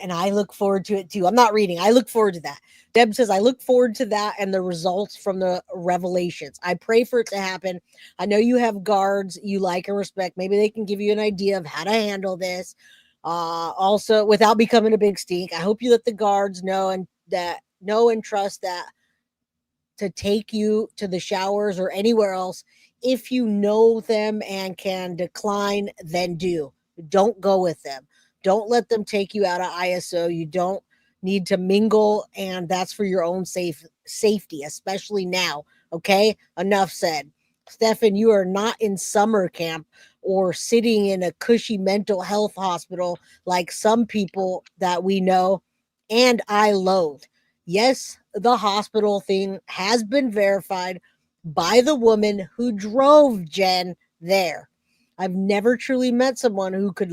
And I look forward to it too. I'm not reading. I look forward to that. Deb says, I look forward to that and the results from the revelations. I pray for it to happen. I know you have guards you like and respect. Maybe they can give you an idea of how to handle this. Also, without becoming a big stink, I hope you let the guards know and trust that to take you to the showers or anywhere else. If you know them and can decline, then do. Don't go with them. Don't let them take you out of ISO. You don't need to mingle, and that's for your own safety, especially now. Okay? Enough said. Stephan, you are not in summer camp or sitting in a cushy mental health hospital like some people that we know and I loathe. Yes, the hospital thing has been verified by the woman who drove Jen there. I've never truly met someone who could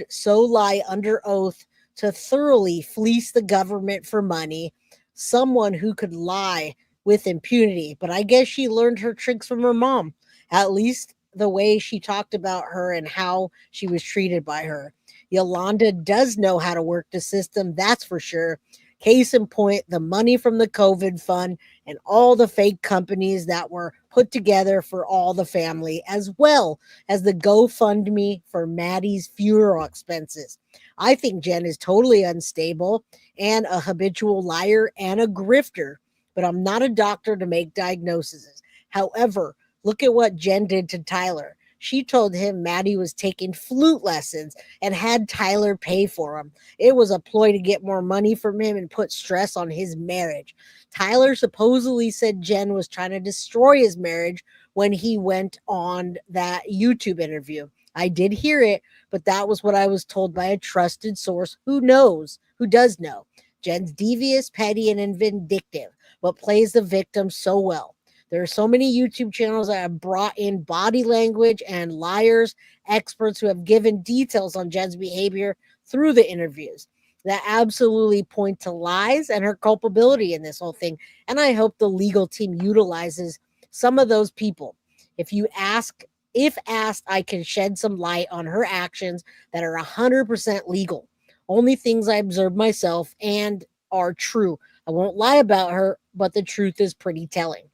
so lie under oath to thoroughly fleece the government for money, someone who could lie with impunity. But I guess she learned her tricks from her mom, at least the way she talked about her and how she was treated by her. Yolanda does know how to work the system, that's for sure. Case in point, the money from the COVID fund and all the fake companies that were put together for all the family, as well as the GoFundMe for Maddie's funeral expenses. I think Jen is totally unstable and a habitual liar and a grifter, but I'm not a doctor to make diagnoses. However, look at what Jen did to Tyler. She told him Maddie was taking flute lessons and had Tyler pay for them. It was a ploy to get more money from him and put stress on his marriage. Tyler supposedly said Jen was trying to destroy his marriage when he went on that YouTube interview. I did hear it, but that was what I was told by a trusted source who knows, who does know. Jen's devious, petty, and vindictive, but plays the victim so well. There are so many YouTube channels that have brought in body language and liars, experts who have given details on Jen's behavior through the interviews that absolutely point to lies and her culpability in this whole thing. And I hope the legal team utilizes some of those people. If asked, I can shed some light on her actions that are 100% legal. Only things I observed myself and are true. I won't lie about her, but the truth is pretty telling.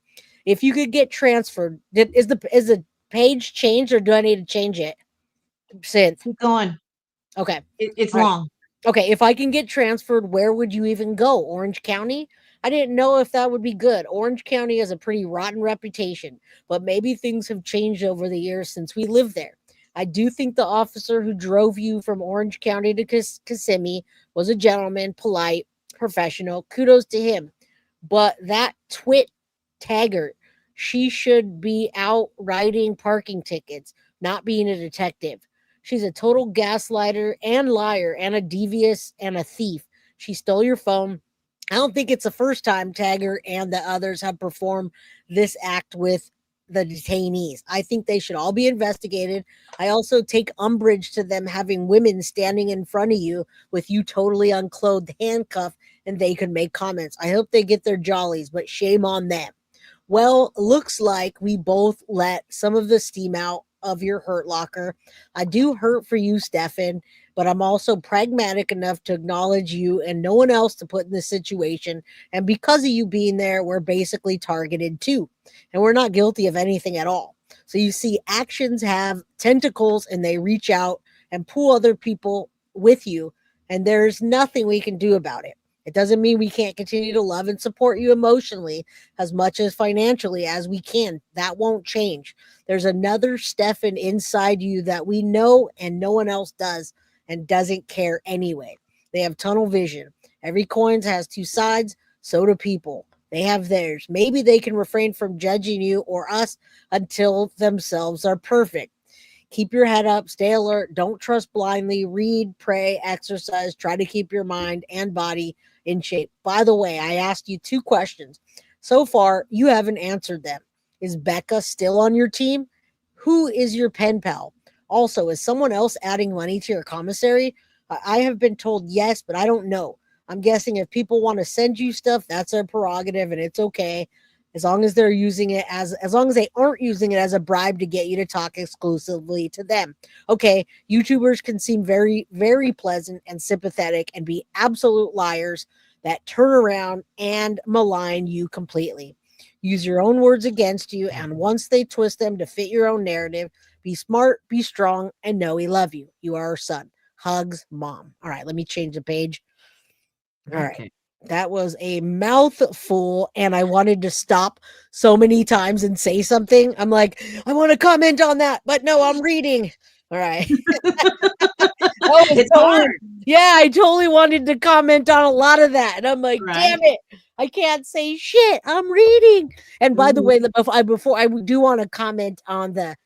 If you could get transferred, is the page changed or do I need to change it? Since Keep going. okay, It's all right. long. Okay, if I can get transferred, where would you even go? Orange County? I didn't know if that would be good. Orange County has a pretty rotten reputation, but maybe things have changed over the years since we lived there. I do think the officer who drove you from Orange County to Kissimmee was a gentleman, polite, professional. Kudos to him. But that twit Taggart, she should be out writing parking tickets, not being a detective. She's a total gaslighter and liar and a devious and a thief. She stole your phone. I don't think it's the first time Taggart and the others have performed this act with the detainees. I think they should all be investigated. I also take umbrage to them having women standing in front of you with you totally unclothed, handcuffed, and they could make comments. I hope they get their jollies, but shame on them. Well, looks like we both let some of the steam out of your hurt locker. I do hurt for you, Stephan, but I'm also pragmatic enough to acknowledge you and no one else to put in this situation. And because of you being there, we're basically targeted too. And we're not guilty of anything at all. So you see, actions have tentacles and they reach out and pull other people with you. And there's nothing we can do about it. It doesn't mean we can't continue to love and support you emotionally as much as financially as we can. That won't change. There's another Stephan inside you that we know and no one else does and doesn't care anyway. They have tunnel vision. Every coin has two sides, so do people. They have theirs. Maybe they can refrain from judging you or us until themselves are perfect. Keep your head up, stay alert, don't trust blindly, read, pray, exercise, try to keep your mind and body in shape. By the way, I asked you two questions. So far, you haven't answered them. Is Becca still on your team? Who is your pen pal? Also, is someone else adding money to your commissary? I have been told yes, but I don't know. I'm guessing if people want to send you stuff, that's their prerogative and it's okay as long as they're using it as long as they aren't using it as a bribe to get you to talk exclusively to them. Okay, YouTubers can seem very, very pleasant and sympathetic and be absolute liars that turn around and malign you completely. Use your own words against you, and once they twist them to fit your own narrative, be smart, be strong, and know we love you. You are our son. Hugs, Mom. All right, let me change the page. All right. Okay. That was a mouthful, and I wanted to stop so many times and say something. I'm like, I want to comment on that, but no, I'm reading. All right. It's hard, Yeah, I totally wanted to comment on a lot of that. And I'm like, damn right? it. I can't say shit. I'm reading. And by the Mhm. way, before I do want to comment on the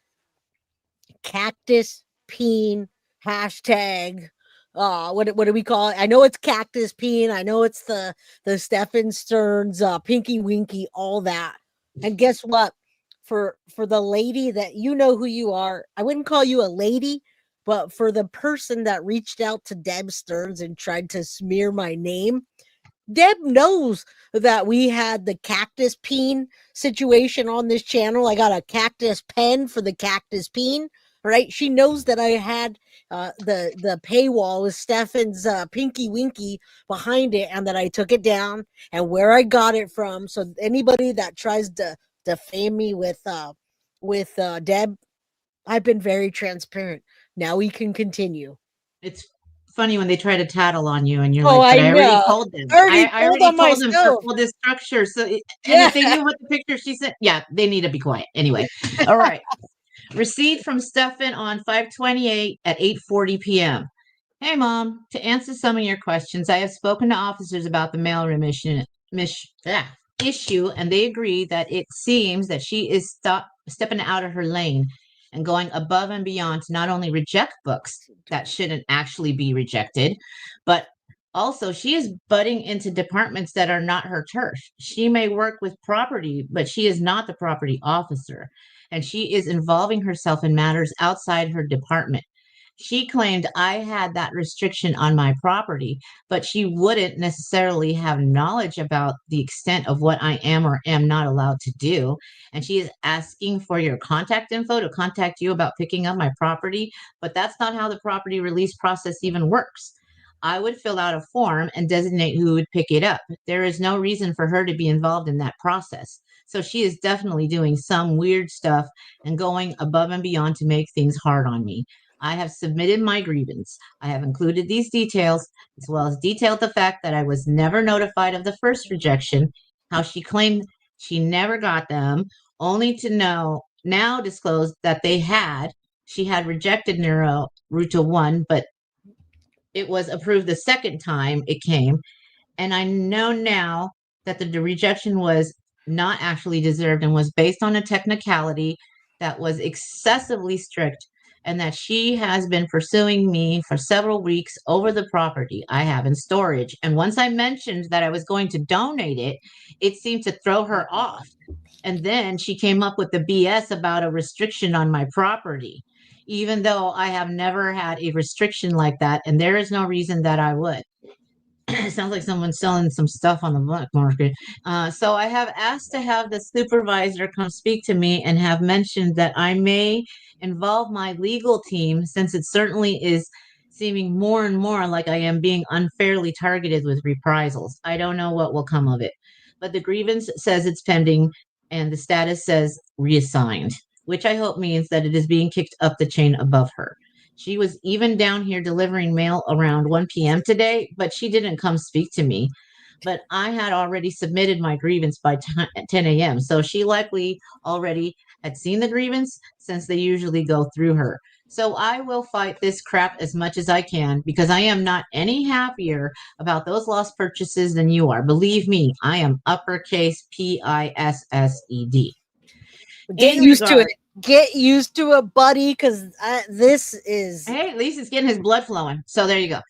cactus peen hashtag. What do we call it? I know it's cactus peen. I know it's the Stephan Sterns pinky winky, all that. And guess what? For the lady that you know who you are, I wouldn't call you a lady, But for the person that reached out to Deb Sterns and tried to smear my name, Deb knows that we had the cactus peen situation on this channel. I got a cactus pen for the cactus peen, right? She knows that I had the paywall with Stephan's Pinky Winky behind it, and that I took it down and where I got it from. So anybody that tries to defame me with Deb, I've been very transparent. Now we can continue. It's funny when they try to tattle on you and you're Oh, like, but I I already know. told them. I Told already on told them for myself. full disclosure. So, and Yeah. if they knew what the picture she sent, yeah, they need to be quiet. Anyway, all right. Received from Stephan on 5/28 at 8:40 p.m. Hey, Mom. To answer some of your questions, I have spoken to officers about the mail remission issue, and they agree that it seems that she is stepping out of her lane and going above and beyond to not only reject books that shouldn't actually be rejected, but also she is butting into departments that are not her turf. She may work with property, but she is not the property officer, and she is involving herself in matters outside her department. She claimed I had that restriction on my property, but she wouldn't necessarily have knowledge about the extent of what I am or am not allowed to do. And she is asking for your contact info to contact you about picking up my property, but that's not how the property release process even works. I would fill out a form and designate who would pick it up. There is no reason for her to be involved in that process. So she is definitely doing some weird stuff and going above and beyond to make things hard on me. I have submitted my grievance. I have included these details, as well as detailed the fact that I was never notified of the first rejection, how she claimed she never got them, only to now disclose that she had rejected Neuro Ruta 1, but it was approved the second time it came. And I know now that the rejection was not actually deserved and was based on a technicality that was excessively strict, and that she has been pursuing me for several weeks over the property I have in storage. And once I mentioned that I was going to donate it, it seemed to throw her off. And then she came up with the BS about a restriction on my property, even though I have never had a restriction like that. And there is no reason that I would. It sounds like someone's selling some stuff on the black market. So I have asked to have the supervisor come speak to me and have mentioned that I may involve my legal team, since it certainly is seeming more and more like I am being unfairly targeted with reprisals. I don't know what will come of it, but the grievance says it's pending and the status says reassigned, which I hope means that it is being kicked up the chain above her. She was even down here delivering mail around 1 p.m. today, but she didn't come speak to me. But I had already submitted my grievance by 10 a.m. So she likely already had seen the grievance, since they usually go through her. So I will fight this crap as much as I can, because I am not any happier about those lost purchases than you are. Believe me, I am uppercase PISSED. Get used to it. Get used to it, buddy, because this is... Hey, at least it's getting his blood flowing. So there you go.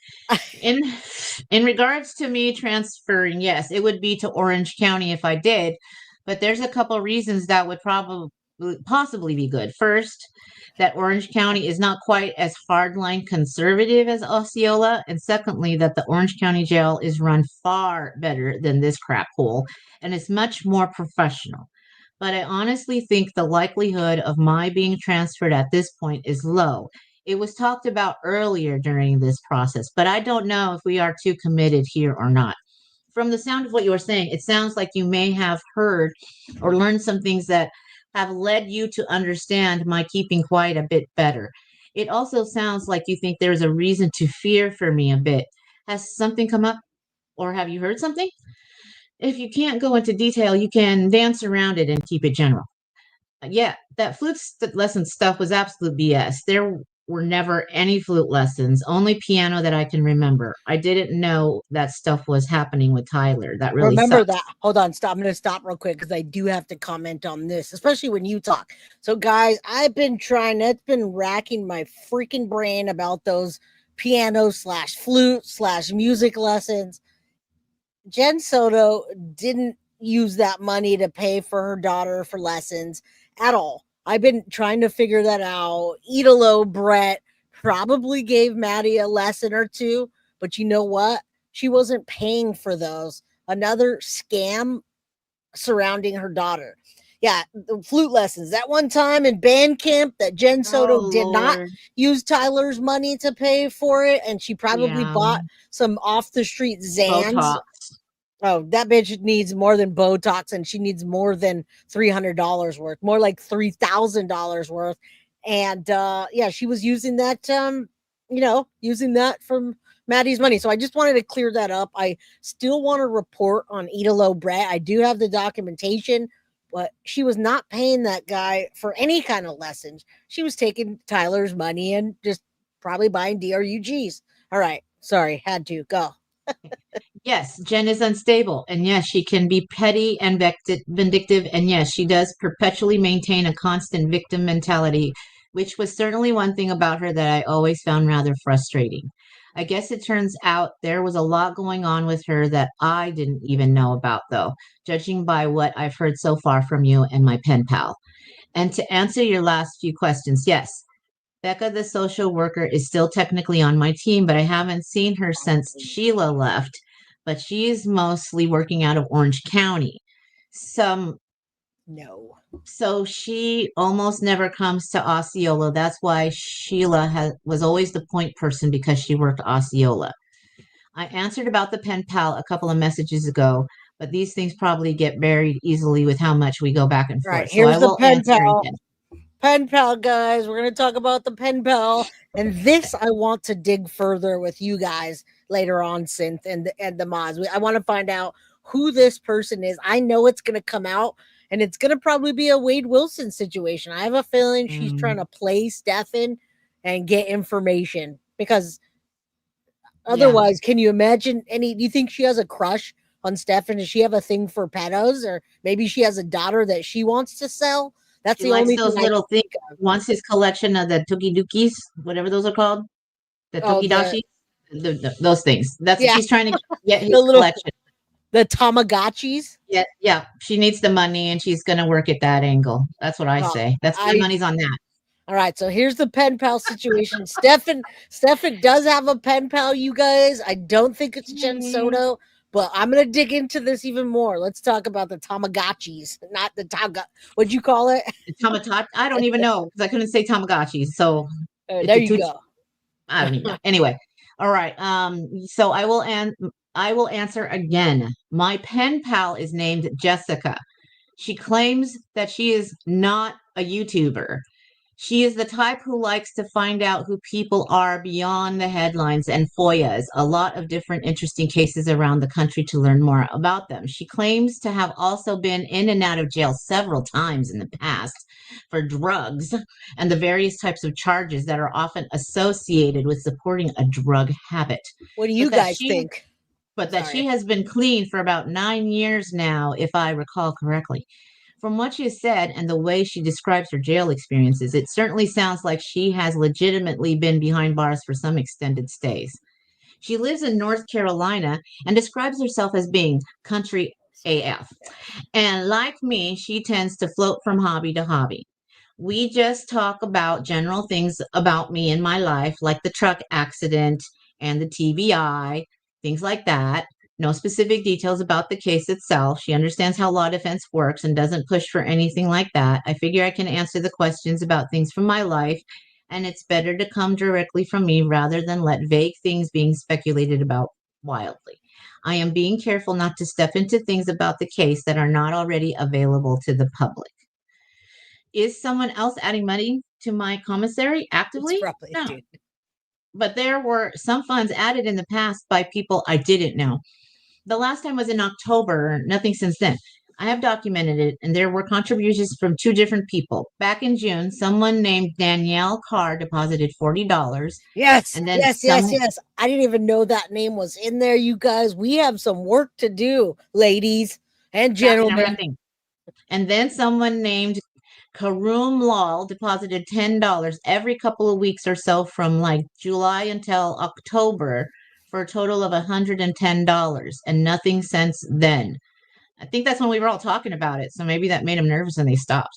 In regards to me transferring, yes, it would be to Orange County if I did, but there's a couple reasons that would possibly be good. First, that Orange County is not quite as hardline conservative as Osceola, and secondly, that the Orange County jail is run far better than this crap hole and is much more professional. But I honestly think the likelihood of my being transferred at this point is low. It was talked about earlier during this process, but I don't know if we are too committed here or not. From the sound of what you were saying, it sounds like you may have heard or learned some things that have led you to understand my keeping quiet a bit better. It also sounds like you think there's a reason to fear for me a bit. Has something come up, or have you heard something? If you can't go into detail, you can dance around it and keep it general. Yeah, that flute lesson stuff was absolute BS. There were never any flute lessons, only piano that I can remember. I didn't know that stuff was happening with Tyler. That really Remember sucks. that. Hold on, stop. I'm going to stop real quick because I do have to comment on this, especially when you talk. So, guys, I've been trying, it's been racking my freaking brain about those piano / flute / music lessons. Jen Soto didn't use that money to pay for her daughter for lessons at all. I've been trying to figure that out. Idolo Brett probably gave Maddie a lesson or two, but you know what? She wasn't paying for those. Another scam surrounding her daughter. Yeah, the flute lessons. That one time in band camp that Jen Soto did not Lord. use Tyler's money to pay for it, and she probably Yeah. bought some off the street Zans. Botox. Oh, that bitch needs more than Botox, and she needs more than $300 worth, more like $3,000 worth. And yeah, she was using that, using that from Maddie's money. So I just wanted to clear that up. I still want to report on Idolo Brett. I do have the documentation, but she was not paying that guy for any kind of lessons. She was taking Tyler's money and just probably buying DRUGs. All right. Sorry. Had to go. Yes, Jen is unstable. And yes, she can be petty and vindictive. And yes, she does perpetually maintain a constant victim mentality, which was certainly one thing about her that I always found rather frustrating. I guess it turns out there was a lot going on with her that I didn't even know about, though, judging by what I've heard so far from you and my pen pal. And to answer your last few questions, yes, Becca, the social worker, is still technically on my team, but I haven't seen her since Sheila left. But she is mostly working out of Orange County. No. So she almost never comes to Osceola. That's why Sheila was always the point person because she worked Osceola. I answered about the pen pal a couple of messages ago, but these things probably get buried easily with how much we go back and forth. Right. So Here's I the will pen answer pal. again. Pen pal, guys. We're going to talk about the pen pal. And this I want to dig further with you guys later on, Synth and the mods. I want to find out who this person is. I know it's going to come out, and it's going to probably be a Wade Wilson situation. I have a feeling she's trying to play Stephan and get information, because otherwise, can you imagine do you think she has a crush on Stephan? Does she have a thing for pedos, or maybe she has a daughter that she wants to sell? That's He the likes only those thing little things. Wants his collection of the Tokidukis, whatever those are called, the Tokidashi, those things. That's what she's trying to get his collection. The Tamagotchis. Yeah. She needs the money, and she's going to work at that angle. That's what I say. That's my money's on that. All right, so here's the pen pal situation. Stephan does have a pen pal, you guys. I don't think it's Jen Soto, but I'm gonna dig into this even more. Let's talk about the Tamagotchis, not the What'd you call it? Tamagotchi? I don't even know, because I couldn't say Tamagotchis. So there you go. I don't even know. Anyway, all right. So I will answer again. My pen pal is named Jessica. She claims that she is not a YouTuber. She is the type who likes to find out who people are beyond the headlines and FOIAs, a lot of different interesting cases around the country to learn more about them. She claims to have also been in and out of jail several times in the past for drugs and the various types of charges that are often associated with supporting a drug habit. What do you guys think? But that she has been clean for about 9 years now, if I recall correctly. From what she said and the way she describes her jail experiences, it certainly sounds like she has legitimately been behind bars for some extended stays. She lives in North Carolina and describes herself as being country AF. And like me, she tends to float from hobby to hobby. We just talk about general things about me and my life, like the truck accident and the TBI, things like that. No specific details about the case itself. She understands how law defense works and doesn't push for anything like that. I figure I can answer the questions about things from my life, and it's better to come directly from me rather than let vague things being speculated about wildly. I am being careful not to step into things about the case that are not already available to the public. Is someone else adding money to my commissary actively? No. But there were some funds added in the past by people I didn't know. The last time was in October, nothing since then. I have documented it, and there were contributions from 2 different people. Back in June, someone named Danielle Carr deposited $40. Yes, and then yes. I didn't even know that name was in there, you guys. We have some work to do, ladies and gentlemen. And then someone named Karoom Lal deposited $10 every couple of weeks or so from like July until October for a total of $110, and nothing since then. I think that's when we were all talking about it. So maybe that made them nervous and they stopped.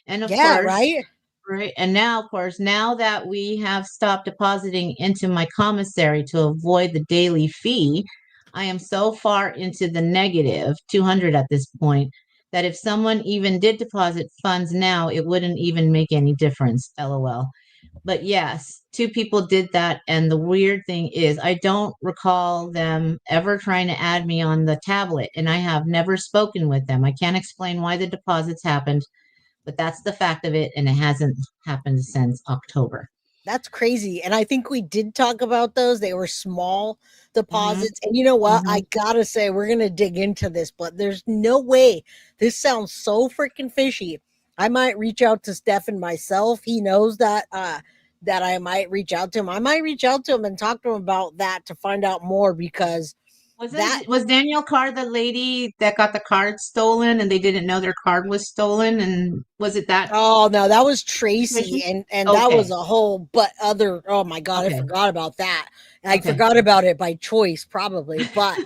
And of course, Right. And now, of course, now that we have stopped depositing into my commissary to avoid the daily fee, I am so far into the negative 200 at this point that if someone even did deposit funds now, it wouldn't even make any difference. LOL. But yes, two people did that. And the weird thing is, I don't recall them ever trying to add me on the tablet, and I have never spoken with them. I can't explain why the deposits happened, but that's the fact of it, and it hasn't happened since October. That's crazy. And I think we did talk about those. They were small Mm-hmm. deposits. And you know what? Mm-hmm. I gotta say, we're gonna dig into this, but there's no way. This sounds so freaking fishy. I might reach out to Stephan myself. He knows that that I might reach out to him. I might reach out to him and talk to him about that to find out more, because that Was Danielle Carr the lady that got the card stolen and they didn't know their card was stolen? And was it that Oh no, that was Tracy, situation? and that Okay. was a whole but other. Oh my god, I Okay. forgot about that. I Okay. forgot about it by choice, probably. But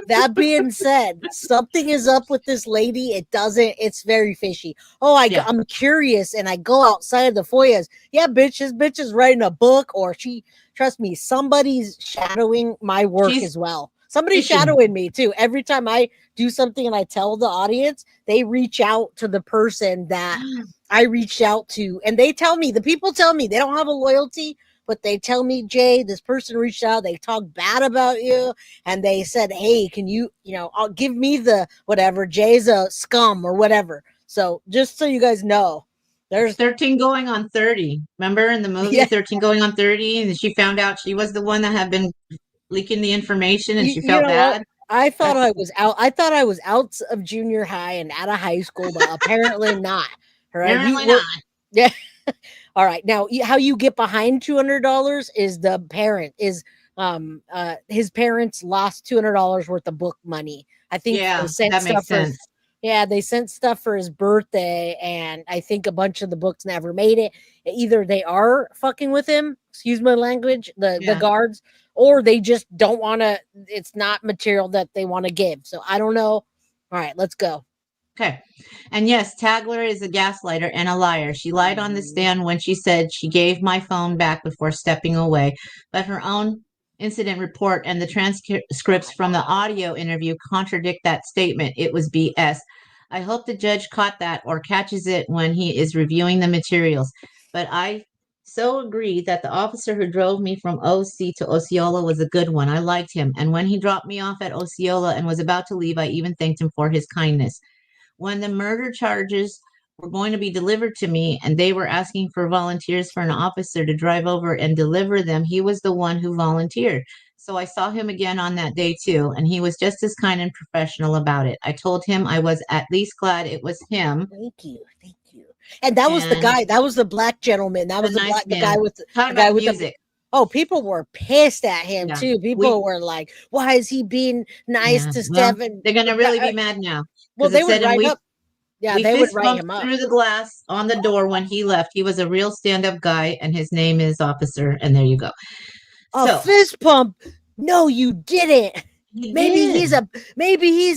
that being said, something is up with this lady. It doesn't. It's very fishy. Oh, Yeah. I'm curious, and I go outside the foyers. Yeah, bitch, this bitch is writing a book, or she. Trust me, somebody's shadowing my work She's as well. Somebody's fishing. shadowing me too. Every time I do something and I tell the audience, they reach out to the person that I reached out to, and they tell me, the people tell me they don't have a loyalty, but they tell me, Jay, this person reached out, they talked bad about you, and they said, hey, can you, I'll give me the whatever, Jay's a scum or whatever. So just so you guys know, there's 13 going on 30. Remember in the movie yeah, 13 going on 30? And she found out she was the one that had been leaking the information and she you felt know what? bad. I thought That's I was out. I thought I was out of junior high and out of high school, but apparently not. All right, apparently not. yeah. All right. Now, how you get behind $200 is the parent is his parents lost $200 worth of book money. I think Yeah, they sent that makes stuff for sense. they sent stuff for his birthday, and I think a bunch of the books never made it. Either they are fucking with him, excuse my language, the Yeah. guards, or they just don't want to. It's not material that they want to give. So I don't know. All right, let's go. Okay. And yes, Tagler is a gaslighter and a liar. She lied on the stand when she said she gave my phone back before stepping away, but her own incident report and the transcripts from the audio interview contradict that statement. It was BS. I hope the judge caught that or catches it when he is reviewing the materials. But I so agree that the officer who drove me from OC to Osceola was a good one. I liked him. And when he dropped me off at Osceola and was about to leave, I even thanked him for his kindness. When the murder charges were going to be delivered to me and they were asking for volunteers for an officer to drive over and deliver them, he was the one who volunteered. So I saw him again on that day too, and he was just as kind and professional about it. I told him I was at least glad it was him. Thank you. And that was the And guy. That was the black gentleman. That a was nice the guy man. with Talking the guy about with the. music. Oh, people were pissed at him Yeah. too. People were like, "Why is he being nice Yeah. to Well, Stephan?" they're gonna really be mad now. Well, Because they it would said, and write up. Yeah, we they would fist write bumped him up. through the glass on the door when he left. He was a real stand-up guy, and his name is Officer. And there you go. A So fist pump? No, you didn't. he Maybe did. he's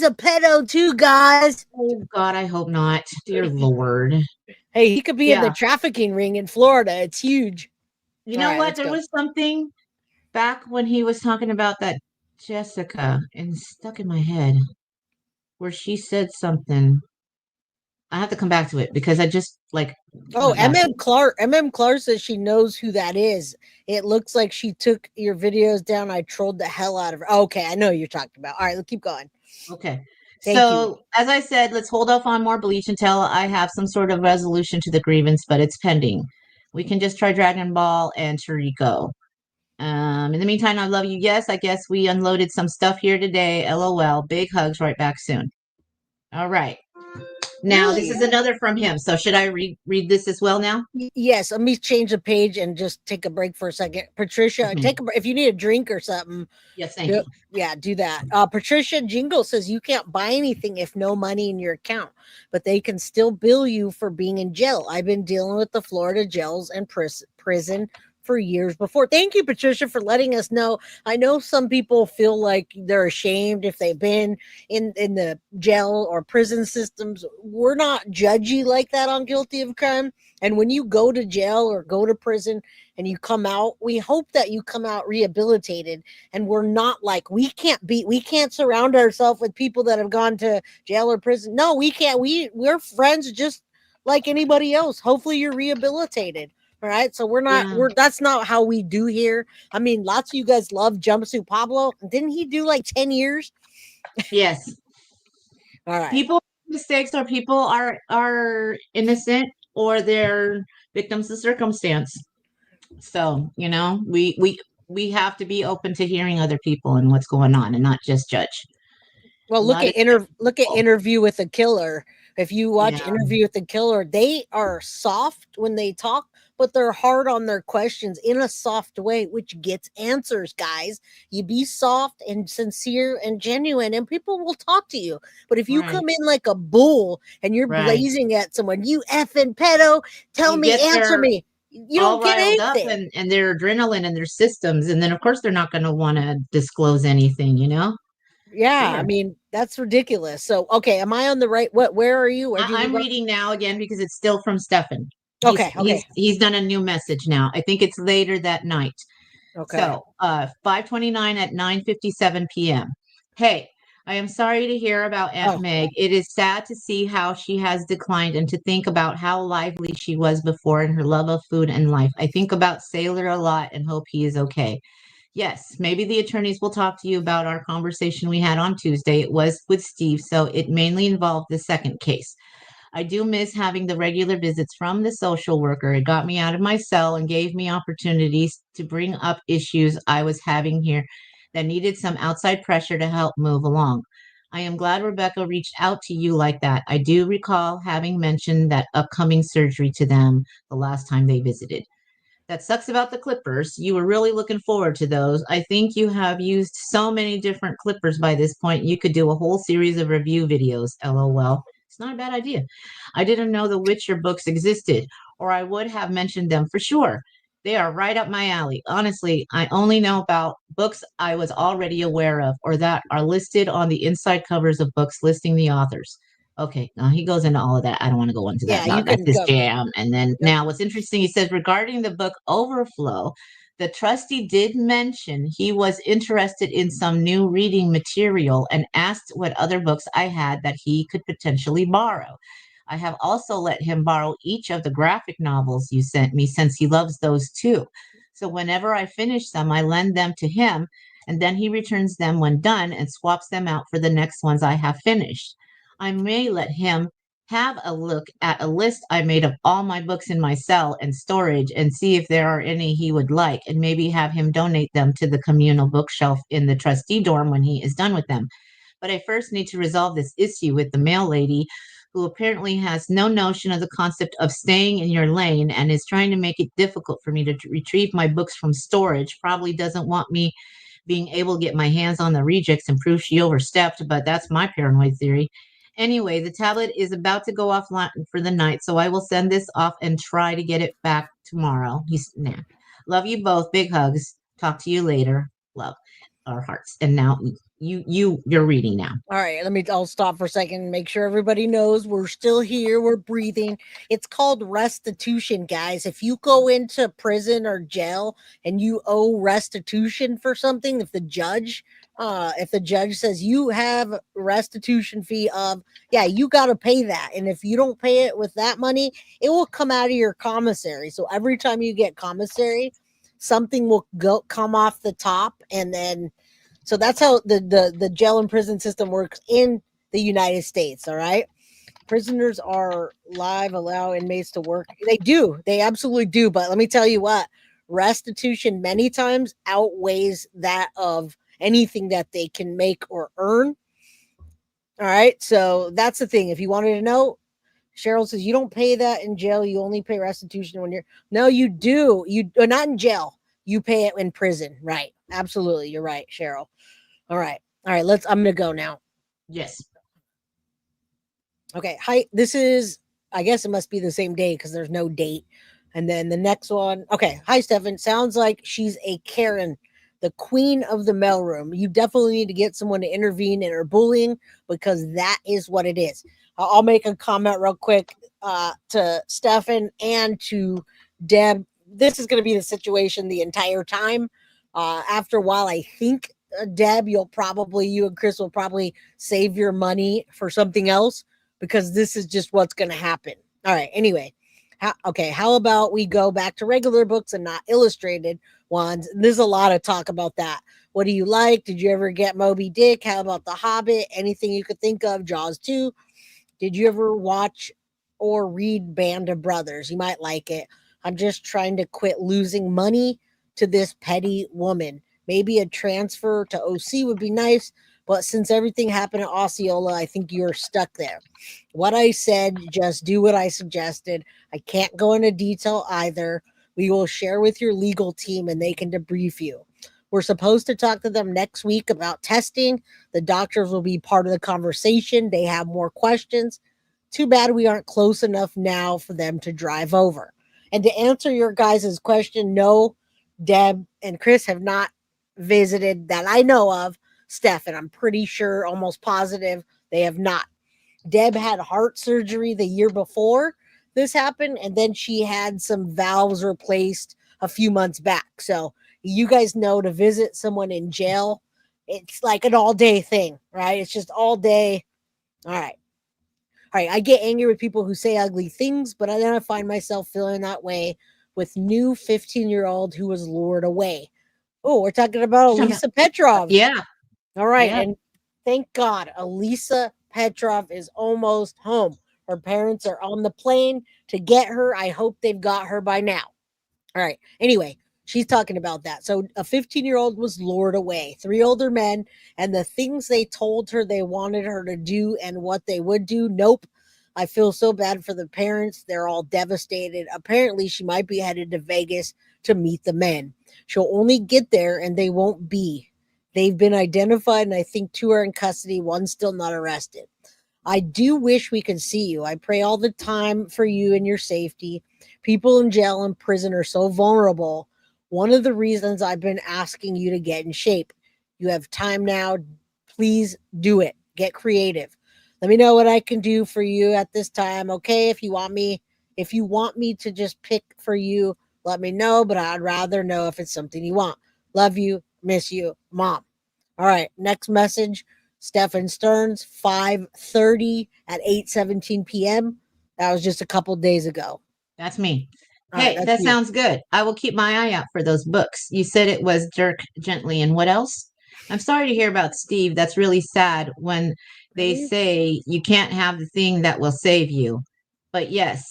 a pedo too, guys. Oh God, I hope not. Dear Lord. Hey, he could be in the Yeah. trafficking ring in Florida. It's huge. You All know right, what? let's There go. was something back when he was talking about that Jessica and stuck in my head where she said something. I have to come back to it because I just like Oh, went back. MM Clark says she knows who that is. It looks like she took your videos down. I trolled the hell out of her. Okay, I know what you're talking about. All right, let's keep going. Okay. Thank So, as I said, let's hold off on more bleach until I have some sort of resolution to the grievance, but it's pending. We can just try Dragon Ball and Toriko. In the meantime, I love you. Yes, I guess we unloaded some stuff here today. LOL. Big hugs right back soon. All right. Now, this is another from him. So, should I read this as well now? Yes, let me change the page and just take a break for a second. Patricia, take a if you need a drink or something. Yes, thank you. Yeah, do that. Patricia Jingle says you can't buy anything if no money in your account, but they can still bill you for being in jail. I've been dealing with the Florida jails and prison for years before. Thank you, Patricia, for letting us know. I know some people feel like they're ashamed if they've been in the jail or prison systems. We're not judgy like that on guilty of crime. And when you go to jail or go to prison and you come out, we hope that you come out rehabilitated. And we're not like, we can't surround ourselves with people that have gone to jail or prison. No, we can't. We're friends just like anybody else. Hopefully you're rehabilitated. All right. So that's not how we do here. I mean, lots of you guys love Jumpsuit Pablo. Didn't he do like 10 years? Yes. All right. People make mistakes, or people are innocent, or they're victims of circumstance. So, we have to be open to hearing other people and what's going on, and not just judge. Well, look at Interview with the Killer. If you watch Interview with the Killer, they are soft when they talk, but they're hard on their questions in a soft way, which gets answers, guys. You be soft and sincere and genuine, and people will talk to you. But if you come in like a bull and you're blazing at someone, you effing pedo, answer me. You don't get anything. Up and their adrenaline and their systems. And then, of course, they're not going to want to disclose anything, Yeah, I mean, that's ridiculous. So, okay, am I on the right? Where are you? I'm reading now again because it's still from Stephan. Okay. He's done a new message now. I think it's later that night. Okay. So, 5:29 at 9:57 p.m. Hey, I am sorry to hear about Aunt Meg. It is sad to see how she has declined and to think about how lively she was before in her love of food and life. I think about Sailor a lot and hope he is okay. Yes, maybe the attorneys will talk to you about our conversation we had on Tuesday. It was with Steve, so it mainly involved the second case. I do miss having the regular visits from the social worker. It got me out of my cell and gave me opportunities to bring up issues I was having here that needed some outside pressure to help move along. I am glad Rebecca reached out to you like that. I do recall having mentioned that upcoming surgery to them the last time they visited. That sucks about the clippers. You were really looking forward to those. I think you have used so many different clippers by this point. You could do a whole series of review videos. LOL. It's not a bad idea. I didn't know the Witcher books existed, or I would have mentioned them for sure. They are right up my alley. Honestly, I only know about books I was already aware of or that are listed on the inside covers of books listing the authors. Okay, now he goes into all of that. I don't want to go into that. No, that's his jam. And then now what's interesting, he says, regarding the book Overflow, the trustee did mention he was interested in some new reading material and asked what other books I had that he could potentially borrow. I have also let him borrow each of the graphic novels you sent me since he loves those too. So whenever I finish them, I lend them to him, and then he returns them when done and swaps them out for the next ones I have finished. I may let him have a look at a list I made of all my books in my cell and storage and see if there are any he would like, and maybe have him donate them to the communal bookshelf in the trustee dorm when he is done with them. But I first need to resolve this issue with the mail lady, who apparently has no notion of the concept of staying in your lane and is trying to make it difficult for me to retrieve my books from storage. Probably doesn't want me being able to get my hands on the rejects and prove she overstepped, but that's my paranoid theory. Anyway, the tablet is about to go offline for the night, so I will send this off and try to get it back tomorrow. Love you both. Big hugs. Talk to you later. Love. Our hearts. And now you're reading now. All right, I'll stop for a second and make sure everybody knows we're still here, we're breathing. It's called restitution, guys. If you go into prison or jail and you owe restitution for something, if the judge says you have restitution fee of, you got to pay that. And if you don't pay it with that money, it will come out of your commissary. So every time you get commissary, something will come off the top, and then so that's how the jail and prison system works in the United States. All right. Prisoners are live, allow inmates to work. They do. They absolutely do. But let me tell you what, restitution many times outweighs that of anything that they can make or earn. All right. So that's the thing. If you wanted to know, Cheryl says you don't pay that in jail. You only pay restitution when no, you do. You are not in jail. You pay it in prison. Right. Absolutely. You're right, Cheryl. All right. I'm going to go now. Yes. Okay. Hi, this is, I guess it must be the same day because there's no date. And then the next one. Okay. Hi, Stephan. Sounds like she's a Karen, the queen of the mailroom. You definitely need to get someone to intervene in her bullying because that is what it is. I'll make a comment real quick to Stephan and to Deb. This is going to be the situation the entire time. After a while, I think, Deb, you and Chris will probably save your money for something else because this is just what's going to happen. All right. Anyway. How about we go back to regular books and not illustrated ones? There's a lot of talk about that. What do you like? Did you ever get Moby Dick? How about The Hobbit? Anything you could think of? Jaws 2. Did you ever watch or read Band of Brothers? You might like it. I'm just trying to quit losing money to this petty woman. Maybe a transfer to OC would be nice, but since everything happened at Osceola, I think you're stuck there. What I said, just do what I suggested. I can't go into detail either. We will share with your legal team and they can debrief you. We're supposed to talk to them next week about testing. The doctors will be part of the conversation. They have more questions. Too bad we aren't close enough now for them to drive over. And to answer your guys' question, no, Deb and Chris have not visited that I know of Stephan. I'm pretty sure, almost positive, they have not. Deb had heart surgery the year before this happened, and then she had some valves replaced a few months back. So you guys know to visit someone in jail, it's like an all-day thing, right? It's just all day. All right. I get angry with people who say ugly things, but then I find myself feeling that way with new 15-year-old who was lured away. Oh, we're talking about Alisa Petrov. Yeah. All right. Yeah. And thank God, Alisa Petrov is almost home. Her parents are on the plane to get her. I hope they've got her by now. All right. Anyway, she's talking about that. So a 15-year-old was lured away, 3 older men, and the things they told her they wanted her to do and what they would do. Nope. I feel so bad for the parents. They're all devastated. Apparently, she might be headed to Vegas to meet the men. She'll only get there and they won't be. They've been identified, and I think 2 are in custody. One's still not arrested. I do wish we could see you. I pray all the time for you and your safety. People in jail and prison are so vulnerable. One of the reasons I've been asking you to get in shape. You have time now. Please do it. Get creative. Let me know what I can do for you at this time. Okay, if you want me to just pick for you, let me know, but I'd rather know if it's something you want. Love you. Miss you, Mom. All right, next message. Stephan Sterns, 5:30 at 8:17 p.m. That was just a couple days ago. That's me. All Hey, right, that sounds good. I will keep my eye out for those books. You said it was Jerk Gently, and what else? I'm sorry to hear about Steve. That's really sad when they say you can't have the thing that will save you. But yes,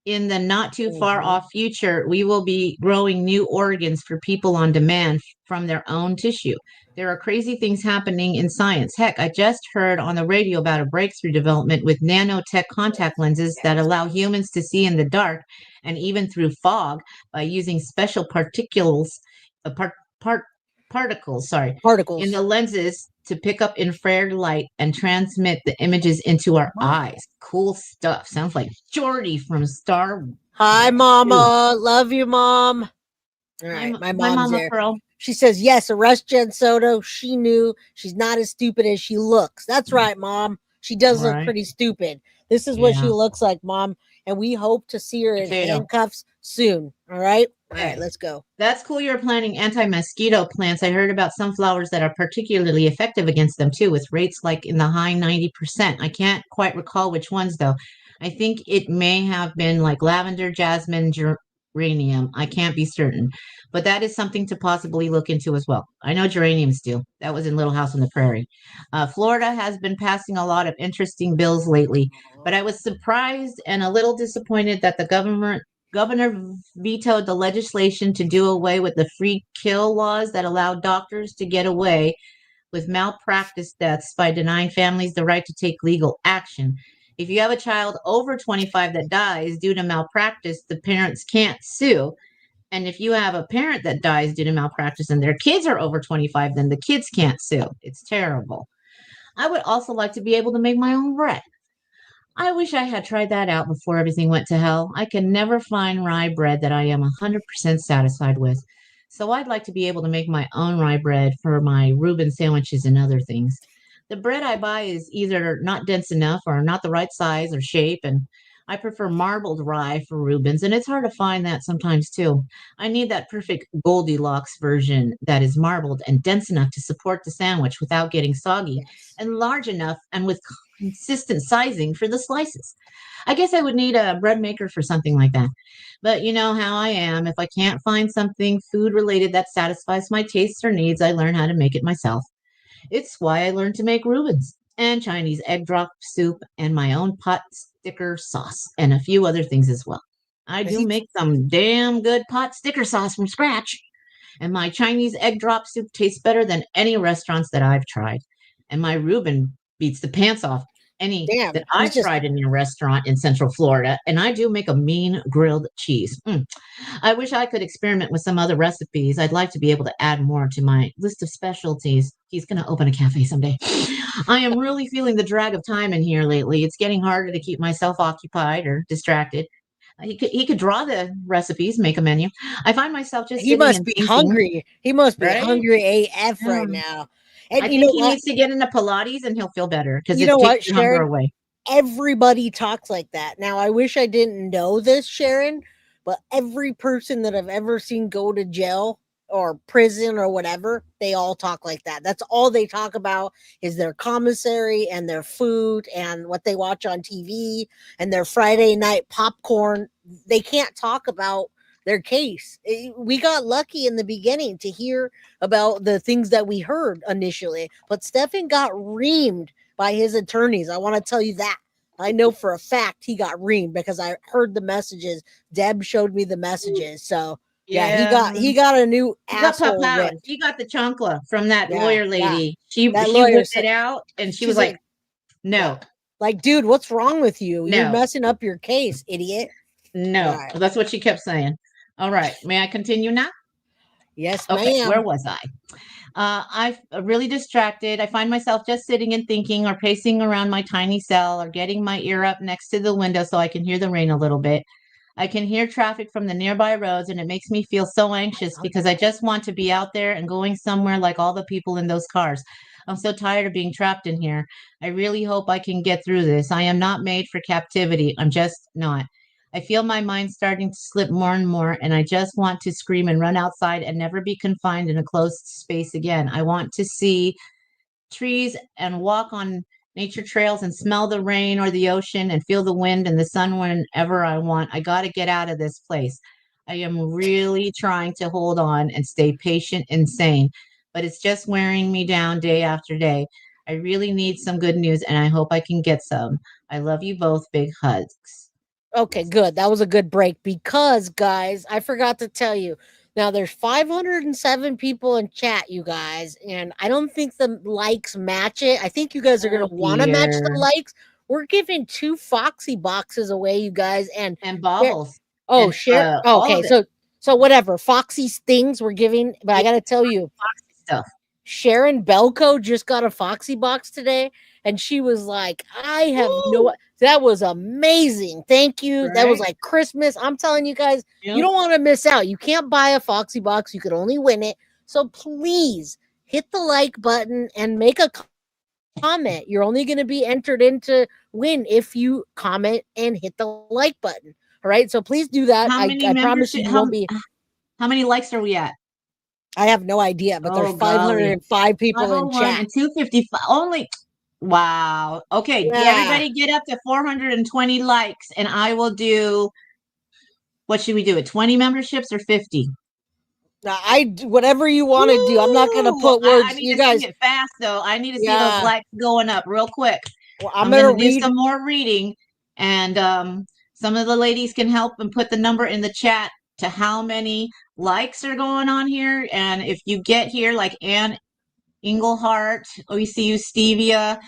in the not too far off future, we will be growing new organs for people on demand from their own tissue. There are crazy things happening in science. Heck, I just heard on the radio about a breakthrough development with nanotech contact lenses that allow humans to see in the dark and even through fog by using special particles, particles in the lenses to pick up infrared light and transmit the images into our eyes. Cool stuff. Sounds like Jordy from Star. Hi, Mama. Love you, Mom. All right, my mom's Mama there. Pearl. She says, yes, arrest Jen Soto. She knew she's not as stupid as she looks. That's right, Mom. She does look pretty stupid. This is what she looks like, Mom. And we hope to see her in handcuffs soon. All right? All right, let's go. That's cool. You're planting anti-mosquito plants. I heard about sunflowers that are particularly effective against them, too, with rates like in the high 90%. I can't quite recall which ones, though. I think it may have been like lavender, jasmine, geranium. I can't be certain. But that is something to possibly look into as well. I know geraniums do. That was in Little House on the Prairie. Florida has been passing a lot of interesting bills lately, but I was surprised and a little disappointed that the governor vetoed the legislation to do away with the free kill laws that allow doctors to get away with malpractice deaths by denying families the right to take legal action. If you have a child over 25 that dies due to malpractice, the parents can't sue. And if you have a parent that dies due to malpractice and their kids are over 25, then the kids can't sue. It's terrible. I would also like to be able to make my own bread. I wish I had tried that out before everything went to hell. I can never find rye bread that I am 100% satisfied with. So I'd like to be able to make my own rye bread for my Reuben sandwiches and other things. The bread I buy is either not dense enough or not the right size or shape, and I prefer marbled rye for Reubens, and it's hard to find that sometimes too. I need that perfect Goldilocks version that is marbled and dense enough to support the sandwich without getting soggy, Yes. and large enough and with consistent sizing for the slices. I guess I would need a bread maker for something like that. But you know how I am. If I can't find something food related that satisfies my tastes or needs, I learn how to make it myself. It's why I learned to make Reubens and Chinese egg drop soup and my own pot sticker sauce and a few other things as well. I Is do he make some damn good pot sticker sauce from scratch, and my Chinese egg drop soup tastes better than any restaurants that I've tried. And my Reuben beats the pants off any that damn? He's I've just tried in a restaurant in Central Florida. And I do make a mean grilled cheese. I wish I could experiment with some other recipes. I'd like to be able to add more to my list of specialties. He's going to open a cafe someday. I am really feeling the drag of time in here lately. It's getting harder to keep myself occupied or distracted. He could draw the recipes, make a menu. I find myself just he sitting must and be thinking, hungry. He must be right? hungry AF right Um, now. I And you think know he what? needs to get into Pilates and he'll feel better because You it know takes what, your hunger Sharon? away. Everybody talks like that. Now, I wish I didn't know this, Sharon, but every person that I've ever seen go to jail or prison or whatever, they all talk like that. That's all they talk about is their commissary and their food and what they watch on TV and their Friday night popcorn. They can't talk about their case. We got lucky in the beginning to hear about the things that we heard initially, but Stefan got reamed by his attorneys. I want to tell you that. I know for a fact he got reamed because I heard the messages. Deb showed me the messages. So yeah, he got Yeah. he got a new He got pop asshole out. win. He got the chancla from that Yeah, lawyer yeah. lady. She That she lawyer whipped said it out and she was she's like, like, yeah. no, Like, dude, what's wrong with you? You're no, messing up your case, idiot. All no. right. That's what she kept saying. All right. May I continue now? Yes, Okay. Where ma'am. was I? I'm really distracted. I find myself just sitting and thinking or pacing around my tiny cell or getting my ear up next to the window so I can hear the rain a little bit. I can hear traffic from the nearby roads, and it makes me feel so anxious because I just want to be out there and going somewhere like all the people in those cars. I'm so tired of being trapped in here. I really hope I can get through this. I am not made for captivity. I'm just not. I feel my mind starting to slip more and more, and I just want to scream and run outside and never be confined in a closed space again. I want to see trees and walk on nature trails and smell the rain or the ocean and feel the wind and the sun whenever I want. I got to get out of this place. I am really trying to hold on and stay patient and sane, but it's just wearing me down day after day. I really need some good news and I hope I can get some. I love you both. Big hugs. Okay, good. That was a good break because, guys, I forgot to tell you. Now there's 507 people in chat, you guys, and I don't think the likes match it. I think you guys are Oh gonna want to match the dear. likes. We're giving 2 Foxy boxes away, you guys, and And share. baubles Oh, and share. Oh, all okay, of it. so whatever Foxy's things we're giving, but I Yeah, gotta tell you, foxy stuff. Sharon Belko just got a Foxy box today, and she was like, I have Woo! no, that was amazing. Thank you. That was Right? like Christmas. I'm telling you guys, you Yep. don't want to miss out. You can't buy a Foxy box, you could only win it. So please hit the like button and make a comment. You're only going to be entered into win if you comment and hit the like button. All right. So please do that. How many I promise you, membership? you won't be. How many likes are we at? I have no idea, but there's Oh golly, 505 people in 501 chat. and 255 only. Wow. Okay, Yeah. everybody get up to 420 likes, and I will do. What should we do? At 20 memberships or 50? Whatever you want to do. I'm not gonna Woo! put I words. need You to see guys, it fast though. I need to see those yeah. likes going up real quick. Well, I'm I'm gonna gonna do read. some more reading, and some of the ladies can help and put the number in the chat to how many likes are going on here. And if you get here, like Ann Englehart, OECU Stevia.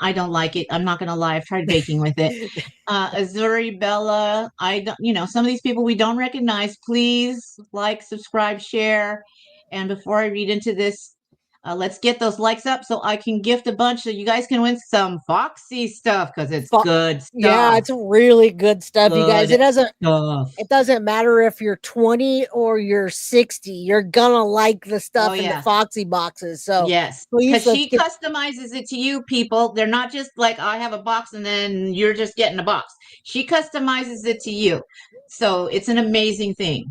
I don't like it. I'm not going to lie. I've tried baking with it. Azuri Bella. I don't, some of these people we don't recognize. Please like, subscribe, share. And before I read into this, Let's get those likes up so I can gift a bunch so you guys can win some Foxy stuff because it's good Yeah, stuff. it's really good stuff, you guys. Good It stuff. doesn't matter if you're 20 or you're 60. You're gonna like the stuff Oh, in the yeah. Foxy boxes. So Yes, please because let's she get customizes it to you people. They're not just like I have a box and then you're just getting a box. She customizes it to you. So it's an amazing thing.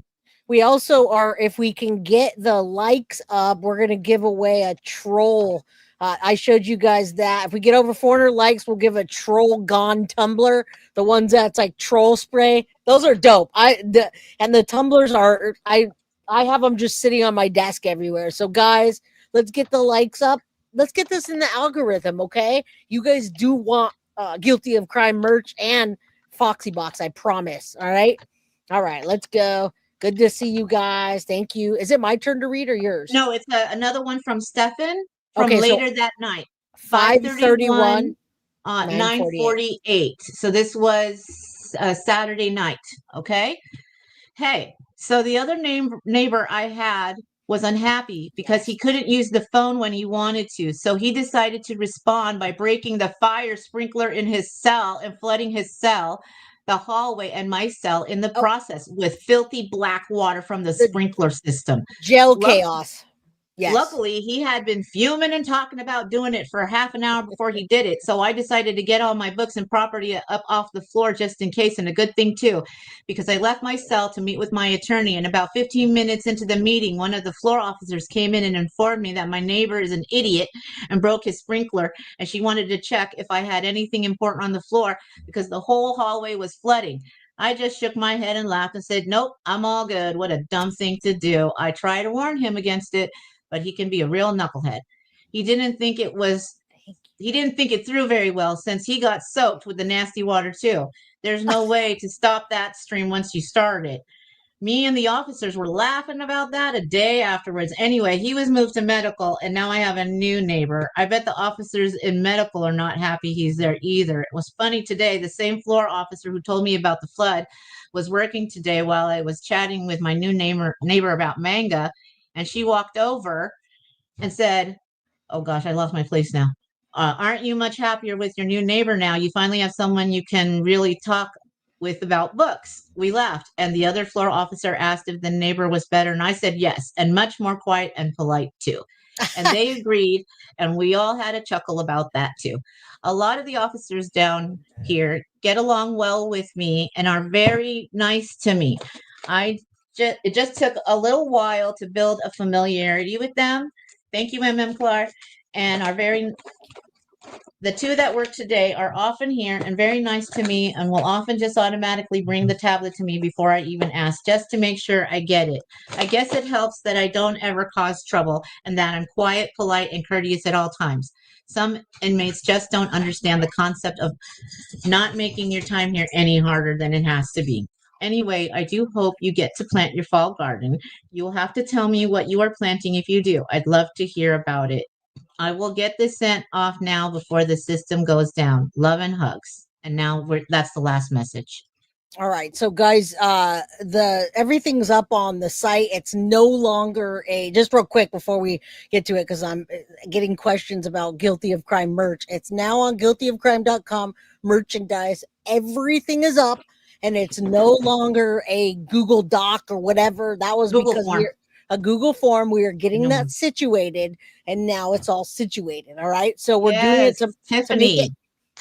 we also are, if we can get the likes up, we're gonna give away a troll. I showed you guys that. If we get over 400 likes, we'll give a troll gone tumbler. The ones that's like troll spray. Those are dope. And the tumblers are I have them just sitting on my desk everywhere. So guys, let's get the likes up. Let's get this in the algorithm, okay? You guys do want Guilty of Crime merch and Foxy Box, I promise. All right. All right, let's go. Good to see you guys. Thank you. Is it my turn to read or yours? No, it's another one from Stephan from Okay, so later that night. 5:31, 5:31, 9:48. 9:48. So this was Saturday night. Okay. Hey, so the other neighbor I had was unhappy because he couldn't use the phone when he wanted to. So he decided to respond by breaking the fire sprinkler in his cell and flooding his cell, the hallway, and my cell in the Oh, process with filthy black water from the the sprinkler system. gel Luck- chaos. Yes. Luckily, he had been fuming and talking about doing it for half an hour before he did it. So I decided to get all my books and property up off the floor just in case. And a good thing, too, because I left my cell to meet with my attorney. And about 15 minutes into the meeting, one of the floor officers came in and informed me that my neighbor is an idiot and broke his sprinkler. And she wanted to check if I had anything important on the floor because the whole hallway was flooding. I just shook my head and laughed and said, nope, I'm all good. What a dumb thing to do. I try to warn him against it, but he can be a real knucklehead. He didn't think it through very well since he got soaked with the nasty water too. There's no way to stop that stream once you start it. Me and the officers were laughing about that a day afterwards. Anyway, he was moved to medical, and now I have a new neighbor. I bet the officers in medical are not happy he's there either. It was funny today. The same floor officer who told me about the flood was working today while I was chatting with my new neighbor about manga, and she walked over and said, oh gosh, I lost my place now. Aren't you much happier with your new neighbor now? You finally have someone you can really talk with about books. We laughed, and the other floor officer asked if the neighbor was better, and I said yes, and much more quiet and polite too. And they agreed, and we all had a chuckle about that too. A lot of the officers down here get along well with me and are very nice to me. It just took a little while to build a familiarity with them. Thank you, MM Clark, and the two that work today are often here and very nice to me and will often just automatically bring the tablet to me before I even ask, just to make sure I get it. I guess it helps that I don't ever cause trouble and that I'm quiet, polite, and courteous at all times. Some inmates just don't understand the concept of not making your time here any harder than it has to be. Anyway, I do hope you get to plant your fall garden. You'll have to tell me what you are planting if you do. I'd love to hear about it. I will get this sent off now before the system goes down. Love and hugs. And now that's the last message. All right, so guys, the everything's up on the site. It's no longer just real quick before we get to it, because I'm getting questions about Guilty of Crime merch. It's now on guiltyofcrime.com merchandise. Everything is up, and it's no longer a Google Doc or whatever. That was Google because form. a Google form. We are getting that situated, and now it's all situated. All right, so we're doing it to make it.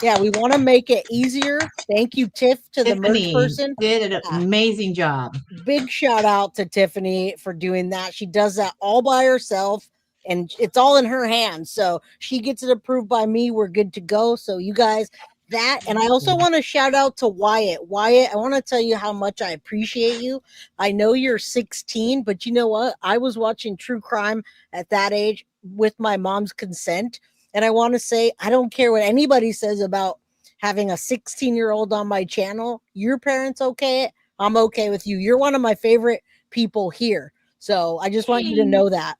Yeah, we want to make it easier. Thank you, Tiff, to the merch person. Did an amazing job. Big shout out to Tiffany for doing that. She does that all by herself, and it's all in her hands. So she gets it approved by me. We're good to go. So you guys, that. And I also want to shout out to Wyatt. Wyatt, I want to tell you how much I appreciate you. I know you're 16, but you know what? I was watching true crime at that age with my mom's consent. And I want to say, I don't care what anybody says about having a 16-year-old on my channel. Your parents okay it? I'm okay with you. You're one of my favorite people here. So I just want you to know that.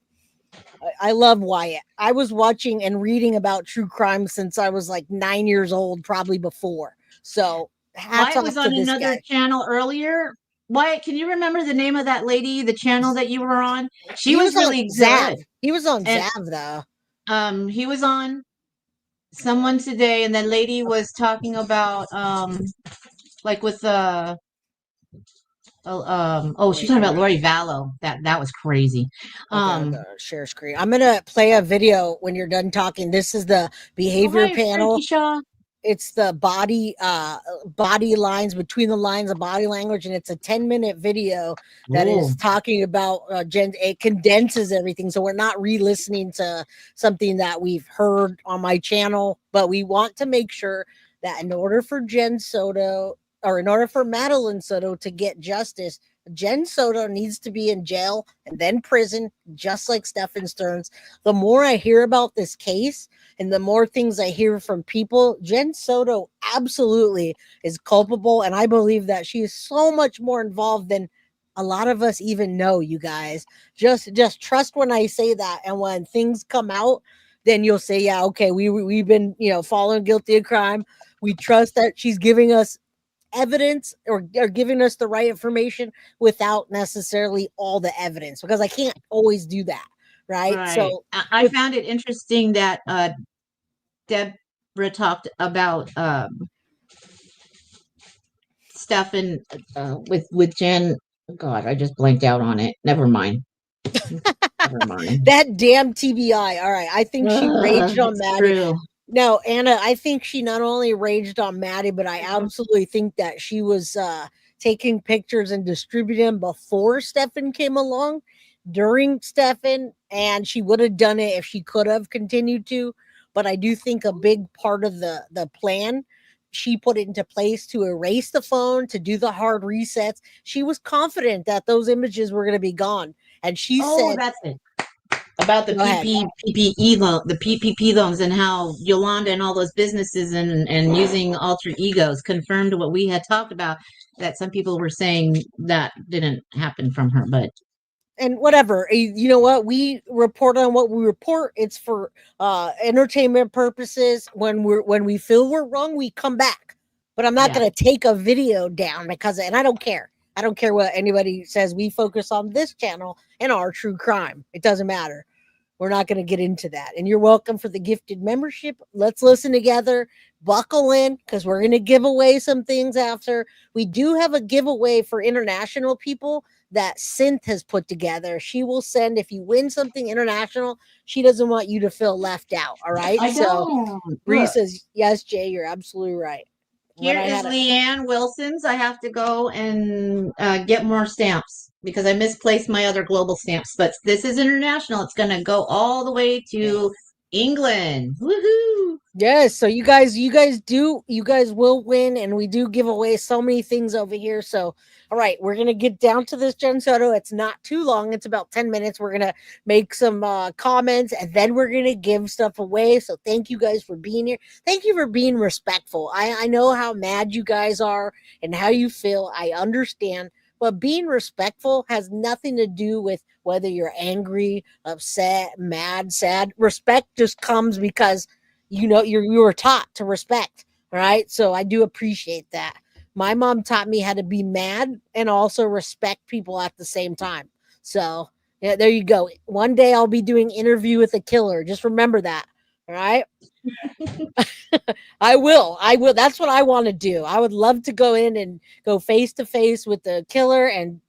I love Wyatt. I was watching and reading about true crime since I was like 9 years old, probably before. So hats Wyatt off was to on this another guy. channel earlier. Why? Can you remember the name of that lady, the channel that you were on? She He was on really Zav. good. He was on And Zav though. he was on someone today, and that lady was talking about like with she's talking about Lori Vallow. That was crazy. Okay, I'll go share screen. I'm gonna play a video when you're done talking. This is the behavior panel. It's the body lines, between the lines of body language, and it's a 10-minute video that is talking about it condenses everything, so we're not re-listening to something that we've heard on my channel, but we want to make sure that in order for Jen Soto, or in order for Madeline Soto to get justice, Jen Soto needs to be in jail and then prison, just like Stephan Sterns. The more I hear about this case and the more things I hear from people, Jen Soto absolutely is culpable. And I believe that she is so much more involved than a lot of us even know, you guys. Just trust when I say that. And when things come out, then you'll say, yeah, okay, we've been, following guilty of crime. We trust that she's giving us evidence or giving us the right information without necessarily all the evidence, because I can't always do that. Right. So I found it interesting that Deborah talked about Stephan with Jen. God, I just blanked out on it. Never mind. Never mind. That damn TBI. All right. I think she raged on Maddie. True. No, Anna, I think she not only raged on Maddie, but I absolutely think that she was taking pictures and distributing them before Stephan came along, during Stephan, and she would have done it if she could have continued to. But I do think a big part of the plan, she put it into place to erase the phone, to do the hard resets. She was confident that those images were going to be gone. And she said, that's it. About the PPP loan, the PPP loans, and how Yolanda and all those businesses and using alter egos confirmed what we had talked about, that some people were saying that didn't happen from her, but and whatever, you know what, we report on what we report. It's for entertainment purposes. When we feel we're wrong, we come back. But I'm not going to take a video down because, and I don't care what anybody says. We focus on this channel and our true crime. It doesn't matter. We're not going to get into that. And you're welcome for the gifted membership. Let's listen together. Buckle in, because we're going to give away some things after. We do have a giveaway for international people that Synth has put together. She will send, if you win something international, she doesn't want you to feel left out. All right. Bree says, yes, Jay, you're absolutely right. Here is Leanne Wilson's. I have to go and get more stamps because I misplaced my other global stamps. But this is international. It's going to go all the way to England. Woohoo! Yes. So you guys will win, and we do give away so many things over here. So, all right, we're going to get down to this, Jen Soto. It's not too long. It's about 10 minutes. We're going to make some comments, and then we're going to give stuff away. So thank you guys for being here. Thank you for being respectful. I know how mad you guys are and how you feel. I understand. But being respectful has nothing to do with whether you're angry, upset, mad, sad. Respect just comes because you were taught to respect. All right. So I do appreciate that. My mom taught me how to be mad and also respect people at the same time. So yeah, there you go. One day I'll be doing Interview with a Killer. Just remember that. All right. I will. That's what I want to do. I would love to go in and go face to face with the killer and,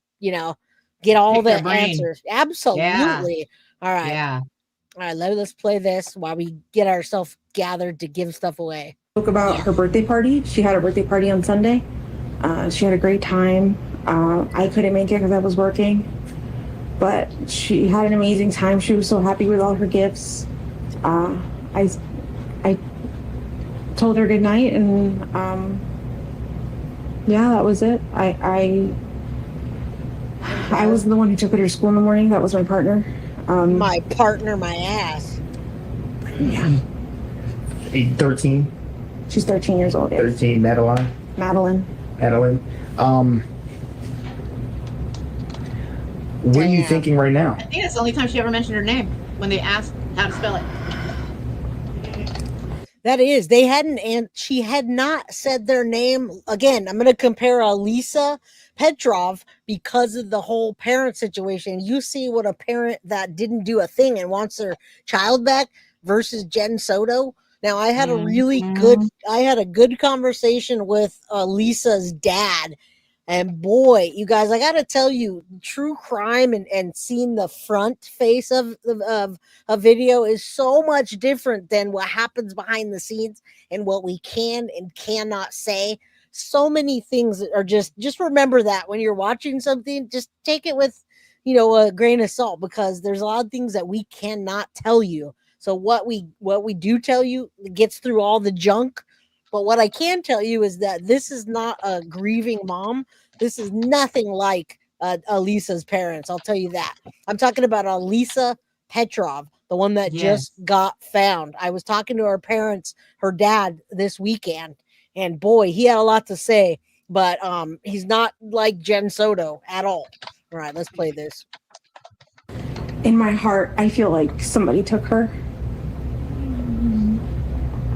get all the answers. Absolutely. Yeah. All right. Yeah. All right. Let's play this while we get ourselves gathered to give stuff away. Spoke about her birthday party. She had a birthday party on Sunday. She had a great time. I couldn't make it because I was working, but she had an amazing time. She was so happy with all her gifts. I told her good night, and that was it. I wasn't the one who took her to school in the morning. That was my partner. My partner, my ass. Yeah. 13. She's 13 years old. Yes. 13. Madeline. What are you thinking right now? I think that's the only time she ever mentioned her name, when they asked how to spell it. That is, she had not said their name. Again, I'm going to compare Alisa Petrov because of the whole parent situation. You see what a parent that didn't do a thing and wants their child back versus Jen Soto. Now I had a good conversation with Lisa's dad. And boy, you guys, I got to tell you, true crime and seeing the front face of a video is so much different than what happens behind the scenes and what we can and cannot say. So many things are just remember that when you're watching something, just take it with, a grain of salt, because there's a lot of things that we cannot tell you. So what we do tell you gets through all the junk. But what I can tell you is that this is not a grieving mom. This is nothing like Alisa's parents. I'll tell you that. I'm talking about Alisa Petrov, the one that just got found. I was talking to her parents, her dad, this weekend, and boy, he had a lot to say. But he's not like Jen Soto at all. All right, let's play this. In my heart, I feel like somebody took her.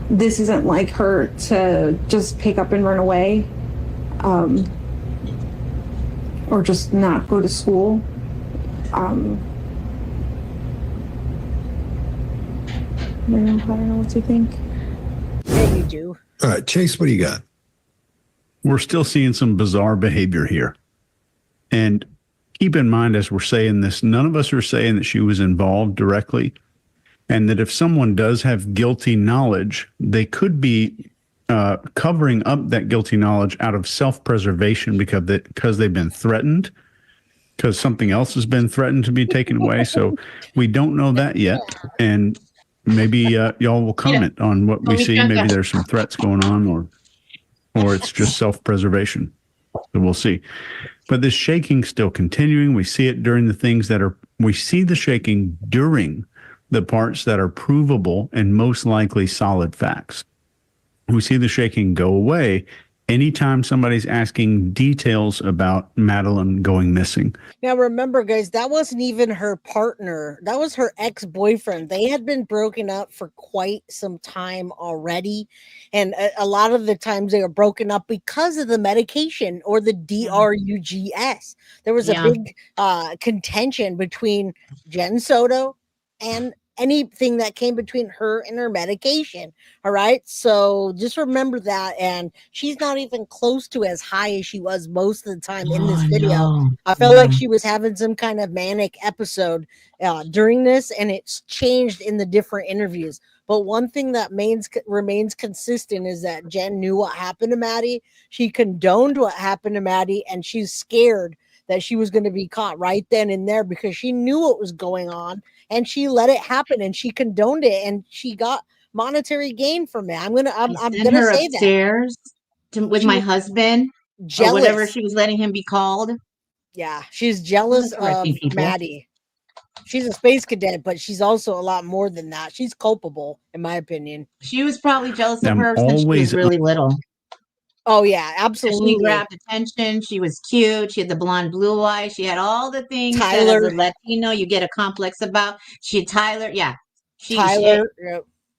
This isn't like her to just pick up and run away, or just not go to school. I don't know what to think. Yeah, you do. All right, Chase, what do you got? We're still seeing some bizarre behavior here. And keep in mind, as we're saying this, none of us are saying that she was involved directly. And that if someone does have guilty knowledge, they could be covering up that guilty knowledge out of self-preservation because they've been threatened, because something else has been threatened to be taken away. So we don't know that yet. And maybe y'all will comment on what we see. Maybe there's some threats going on, or it's just self-preservation. So we'll see. But this shaking still continuing. We see it during the things we see the shaking during the parts that are provable and most likely solid facts. We see the shaking go away anytime somebody's asking details about Madeline going missing. Now, remember, guys, that wasn't even her partner. That was her ex-boyfriend. They had been broken up for quite some time already. And a lot of the times they were broken up because of the medication or the drugs. There was a big contention between Jen Soto and anything that came between her and her medication. All right. So just remember that. And she's not even close to as high as she was most of the time in this video. No. I felt like she was having some kind of manic episode during this, and it's changed in the different interviews. But one thing that remains consistent is that Jen knew what happened to Maddie. She condoned what happened to Maddie, and she's scared that she was going to be caught right then and there because she knew what was going on, and she let it happen, and she condoned it, and she got monetary gain from it. I'm gonna say upstairs with my husband, jealous, or whatever she was letting him be called. Yeah, she's jealous of Maddie. She's a space cadet, but she's also a lot more than that. She's culpable, in my opinion. She was probably jealous of her since she was really little. Oh, yeah, absolutely. She grabbed attention. She was cute. She had the blonde blue eyes. She had all the things Tyler, that as a Latino you get a complex about. Tyler.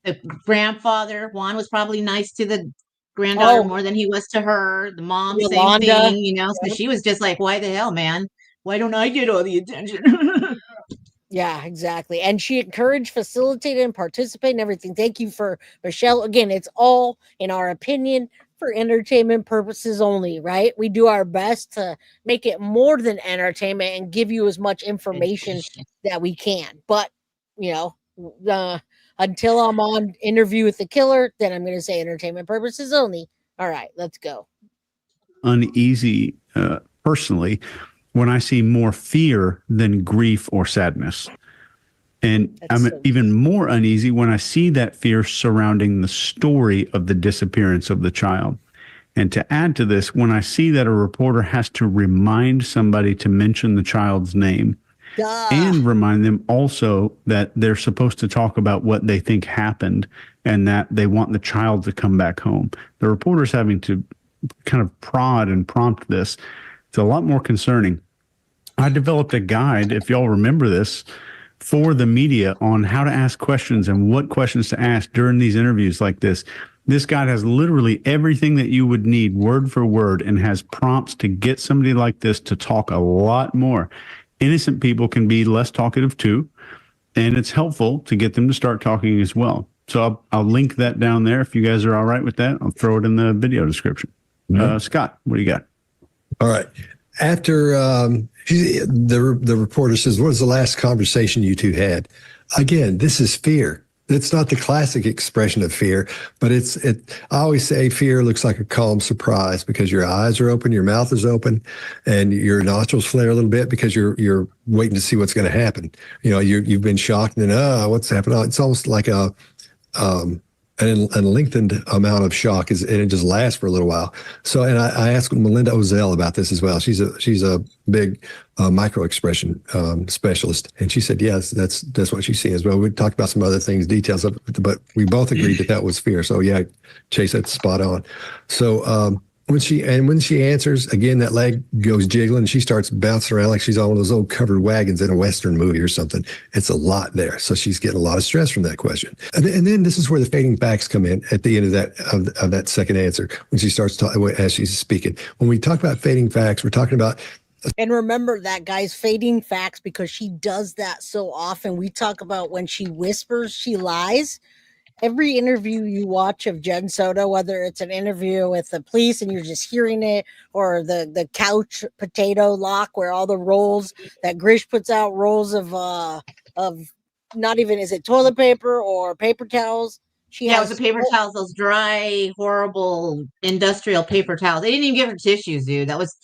The grandfather, Juan, was probably nice to the granddaughter more than he was to her. The mom, Yolanda, same thing, So she was just like, why the hell, man? Why don't I get all the attention? Yeah, exactly. And she encouraged, facilitated, and participated in everything. Thank you for Michelle. Again, it's all, in our opinion, for entertainment purposes only, right? We do our best to make it more than entertainment and give you as much information that we can. But, until I'm on Interview with the Killer, then I'm going to say entertainment purposes only. All right, let's go. Uneasy, personally, when I see more fear than grief or sadness. And I'm even more uneasy when I see that fear surrounding the story of the disappearance of the child. And to add to this, when I see that a reporter has to remind somebody to mention the child's name and remind them also that they're supposed to talk about what they think happened and that they want the child to come back home. The reporter's having to kind of prod and prompt this. It's a lot more concerning. I developed a guide, if y'all remember this, for the media on how to ask questions and what questions to ask during these interviews like this. This guide has literally everything that you would need word for word and has prompts to get somebody like this to talk a lot more. Innocent people can be less talkative too, and it's helpful to get them to start talking as well. So I'll link that down there. If you guys are all right with that, I'll throw it in the video description. Scott, what do you got? All right. After the reporter says, what was the last conversation you two had? Again, this is fear. It's not the classic expression of fear, but I always say fear looks like a calm surprise because your eyes are open, your mouth is open, and your nostrils flare a little bit because you're waiting to see what's going to happen. You've been shocked and then, what's happening? It's almost like a lengthened amount of shock, and it just lasts for a little while. So, and I asked Melinda Ozell about this as well. She's a big micro expression specialist, and she said, yes, that's what she's seeing as well. We talked about some other things, details, but we both agreed that was fear. So yeah, Chase, that's spot on. So when she answers again, that leg goes jiggling, and she starts bouncing around like she's on one of those old covered wagons in a Western movie or something. It's a lot there. So she's getting a lot of stress from that question. And then this is where the fading facts come in at the end of that second answer, when she starts talking as she's speaking. When we talk about fading facts, we're talking about. And remember that, guys, fading facts, because she does that so often. We talk about when she whispers, she lies. Every interview you watch of Jen Soto, whether it's an interview with the police and you're just hearing it, or the couch potato lock where all the rolls that Grish puts out, rolls of not even, is it toilet paper or paper towels? It was the paper towels, those dry, horrible industrial paper towels. They didn't even give her tissues, dude. That was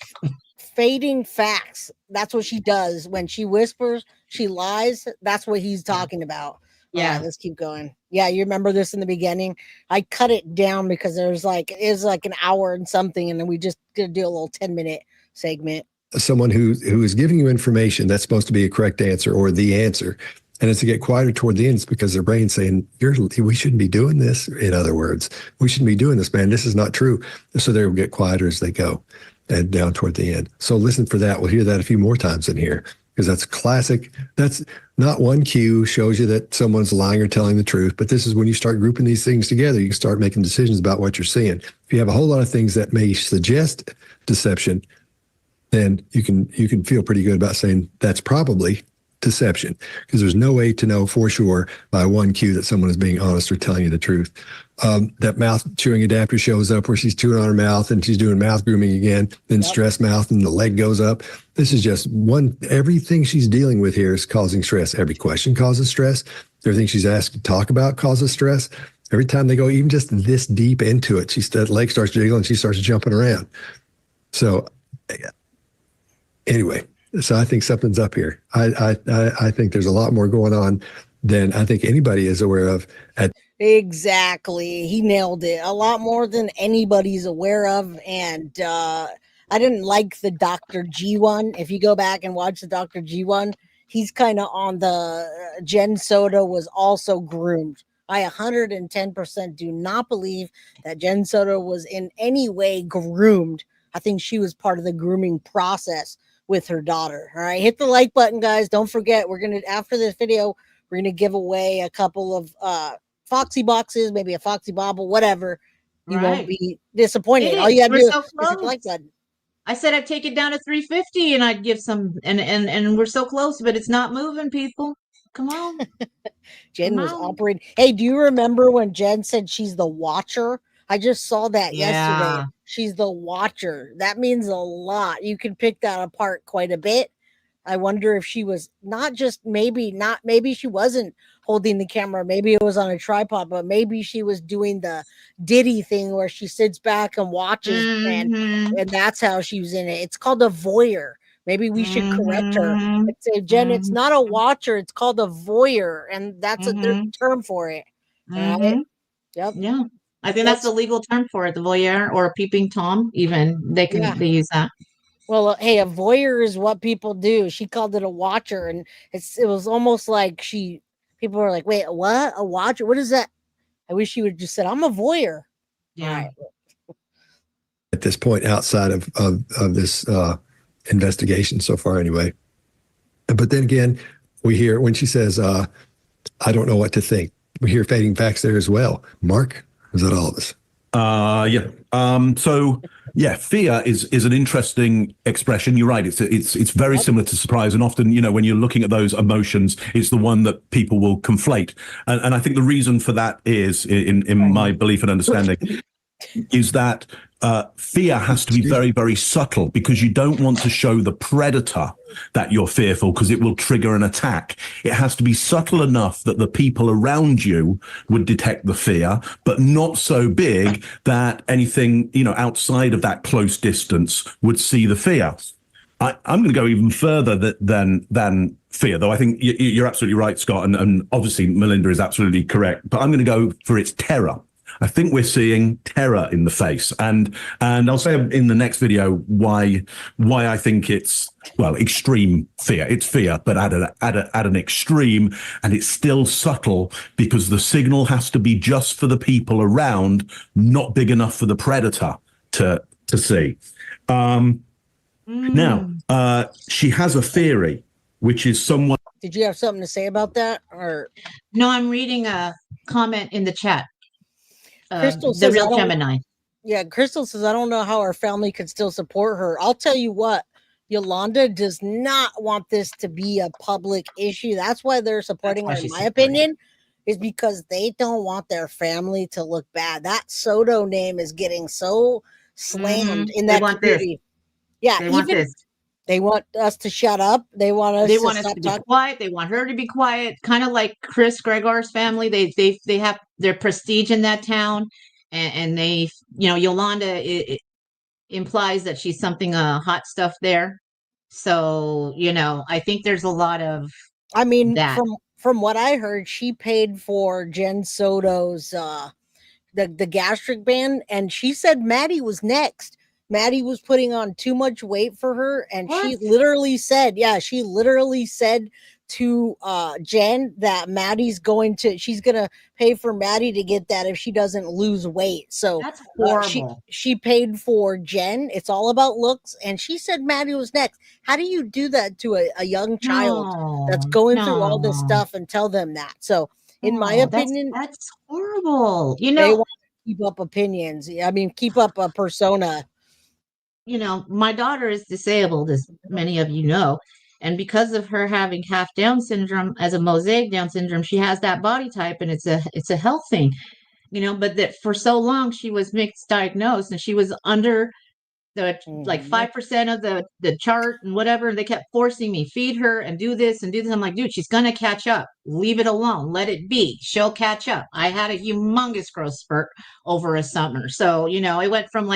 fading facts. That's what she does. When she whispers, she lies. That's what he's talking about. Yeah. Let's keep going. Yeah, you remember this in the beginning? I cut it down because it was like an hour and something, and then we just gonna do a little 10-minute segment. Someone who is giving you information that's supposed to be a correct answer or the answer, and it's to get quieter toward the end. It's because their brain's saying, we shouldn't be doing this. In other words, we shouldn't be doing this, man. This is not true. So they'll get quieter as they go and down toward the end. So listen for that. We'll hear that a few more times in here, because that's classic. That's not one cue shows you that someone's lying or telling the truth, but this is when you start grouping these things together, you can start making decisions about what you're seeing. If you have a whole lot of things that may suggest deception, then you can feel pretty good about saying that's probably deception, because there's no way to know for sure by one cue that someone is being honest or telling you the truth. That mouth chewing adapter shows up where she's chewing on her mouth and she's doing mouth grooming again, then stress mouth, and the leg goes up. This is just everything she's dealing with here is causing stress. Every question causes stress. Everything she's asked to talk about causes stress. Every time they go even just this deep into it, that leg starts jiggling, she starts jumping around. So anyway, so I think something's up here. I think there's a lot more going on than I think anybody is aware of. Exactly. He nailed it. A lot more than anybody's aware of. And I didn't like the Dr. G one. If you go back and watch the Dr. G one, he's kind of on the Jen Soto was also groomed. I 110% do not believe that Jen Soto was in any way groomed. I think she was part of the grooming process with her daughter. All right. Hit the like button, guys. Don't forget, after this video, we're going to give away a couple of Foxy boxes, maybe a Foxy Bobble, whatever. You won't be disappointed. All you got to do is hit the like button. I said I'd take it down to 350 and I'd give some, and we're so close, but it's not moving, people. Come on. Jen was operating. Hey, do you remember when Jen said she's the watcher? I just saw that yesterday. She's the watcher. That means a lot. You can pick that apart quite a bit. I wonder if she was maybe she wasn't holding the camera. Maybe it was on a tripod, but maybe she was doing the Diddy thing where she sits back and watches, and that's how she was in it. It's called a voyeur. Maybe we should correct her and say, Jen, it's not a watcher. It's called a voyeur, and that's a term for it. Right? Yep. Yeah. I think that's the legal term for it, the voyeur or a peeping Tom. Even they use that. Well, hey, a voyeur is what people do. She called it a watcher, and it was almost like people were like, wait, what? A watcher? What is that? I wish she would just said, I'm a voyeur. Yeah. Right. At this point, outside of this investigation so far anyway. But then again, we hear when she says, I don't know what to think. We hear fading facts there as well. Mark, Is that all of us? Yeah. So yeah, fear is an interesting expression. You're right. It's very similar to surprise, and often, when you're looking at those emotions, it's the one that people will conflate. And I think the reason for that is, in my belief and understanding, is that fear has to be very, very subtle, because you don't want to show the predator that you're fearful, because it will trigger an attack. It has to be subtle enough that the people around you would detect the fear, but not so big that anything, outside of that close distance would see the fear. I'm going to go even further than fear, though I think you're absolutely right, Scott, and obviously Melinda is absolutely correct, but I'm going to go for its terror. I think we're seeing terror in the face, and I'll say in the next video why I think it's, well, extreme fear. It's fear, but at an extreme, and it's still subtle, because the signal has to be just for the people around, not big enough for the predator to see. Now, she has a theory, which is someone. Did you have something to say about that, or No? I'm reading a comment in the chat. Crystal The says, real Gemini. Yeah, Crystal says, I don't know how our family could still support her. I'll tell you what, Yolanda does not want this to be a public issue. That's why they're supporting her, in my opinion, is because they don't want their family to look bad. That Soto name is getting so slammed in that community. Yeah, they want this. They want us to shut up. They want us to be quiet. They want her to be quiet. Kind of like Chris Gregor's family. They have their prestige in that town, and they, Yolanda, it implies that she's something hot stuff there. So, I think there's a lot of. I mean, that. from what I heard, she paid for Jen Soto's the gastric band, and she said Maddie was next. Maddie was putting on too much weight for her, and she literally said to Jen that she's gonna pay for Maddie to get that if she doesn't lose weight. So that's horrible. She paid for Jen. It's all about looks, and she said Maddie was next. How do you do that to a young child that's going through all this stuff and tell them that? So in my opinion, that's horrible. They want to keep up opinions. I mean, keep up a persona. My daughter is disabled, as many of you know, and because of her having half Down syndrome, as a mosaic Down syndrome, she has that body type, and it's a health thing, but that for so long she was mixed diagnosed, and she was under the like 5% of the chart and whatever, and they kept forcing me, feed her and do this and do this. I'm like, dude, she's gonna catch up. Leave it alone. Let it be. She'll catch up. I had a humongous growth spurt over a summer, so I went from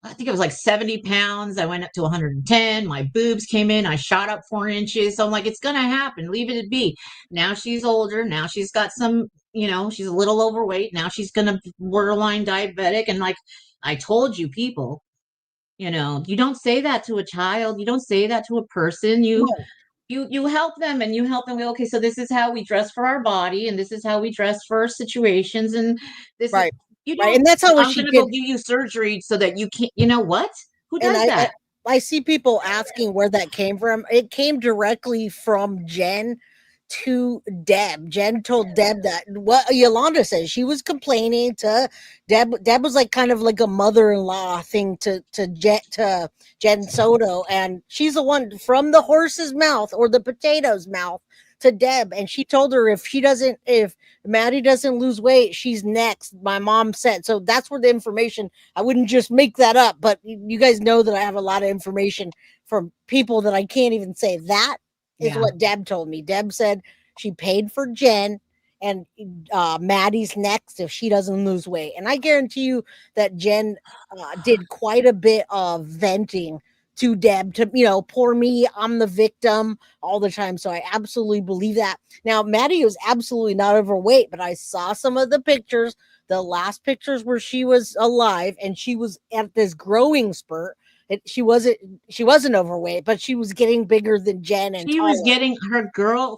I think it was like 70 pounds. I went up to 110. My boobs came in. I shot up 4 inches. So I'm like, it's going to happen. Leave it be. Now she's older. Now she's got some, she's a little overweight. Now she's going to borderline diabetic. And like I told you, people, you don't say that to a child. You don't say that to a person. You help them, and you help them. Okay, so this is how we dress for our body, and this is how we dress for situations. And this is. And that's how I'm going to go give you surgery so that you can't. You know what? Who does that? I see people asking where that came from. It came directly from Jen to Deb. Jen told Deb that what Yolanda says. She was complaining to Deb. Deb was like kind of like a mother-in-law thing to Jen Soto, and she's the one from the horse's mouth or the potato's mouth to Deb, and she told her if Maddie doesn't lose weight, she's next. My mom said so. That's where the information. I wouldn't just make that up, but you guys know that I have a lot of information from people that I can't even say. That is what Deb told me. Deb said she paid for Jen, and Maddie's next if she doesn't lose weight. And I guarantee you that Jen did quite a bit of venting to Deb to, poor me, I'm the victim all the time. So I absolutely believe that. Now, Maddie was absolutely not overweight, but I saw some of the pictures, the last pictures where she was alive and she was at this growing spurt. She wasn't overweight, but she was getting bigger than Jen. And she was getting her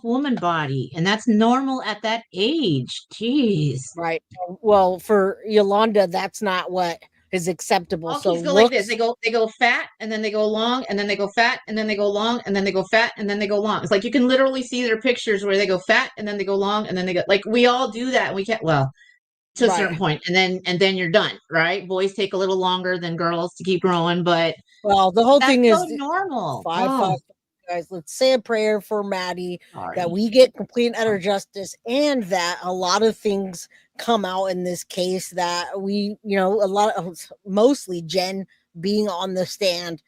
woman body, and that's normal at that age. Jeez. Right. Well, for Yolanda, that's not what is acceptable. All so kids go like this. They go fat, and then they go long, and then they go fat, and then they go long, and then they go fat, and then they go long. It's like you can literally see their pictures where they go fat, and then they go long, and then they go, like, we all do that. We can't, well, to a certain point, and then you're done, right? Boys take a little longer than girls to keep growing, but Well, the whole that's thing so is normal. five, Oh, guys. Let's say a prayer for Maddie that sorry. we get complete and utter justice, and that a lot of things come out in this case that we, a lot of, mostly Jen being on the stand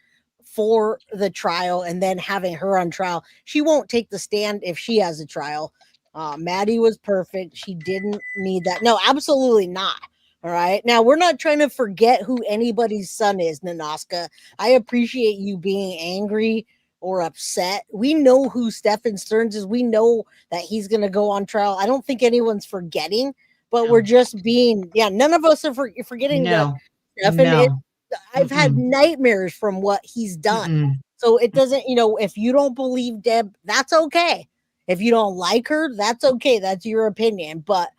for the trial and then having her on trial. She won't take the stand if she has a trial. Maddie was perfect. She didn't need that. No, absolutely not. All right. Now, we're not trying to forget who anybody's son is, Nanoska. I appreciate you being angry or upset. We know who Stephan Sterns is. We know that he's going to go on trial. I don't think anyone's forgetting, but we're just being, none of us are forgetting that No, Stephan is. no. I've had nightmares from what he's done. Mm-mm. So it doesn't, if you don't believe Deb, that's okay. If you don't like her, that's okay. That's your opinion. But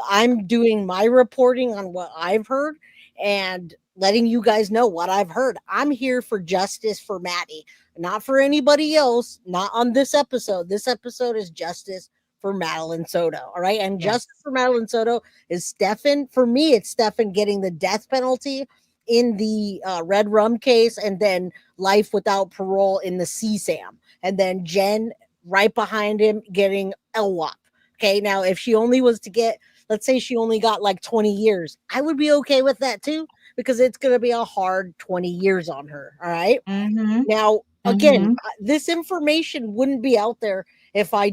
I'm doing my reporting on what I've heard and letting you guys know what I've heard. I'm here for justice for Maddie, not for anybody else, not on this episode. This episode is justice for Madeline Soto. All right. And justice for Madeline Soto is Stephan. For me, it's Stephan getting the death penalty in the Redrum case, and then life without parole in the CSAM. And then Jen right behind him getting LWOP. Okay. Now, if she only was to get, let's say she only got like 20 years, I would be okay with that too, because it's going to be a hard 20 years on her. All right. Now, again, this information wouldn't be out there if I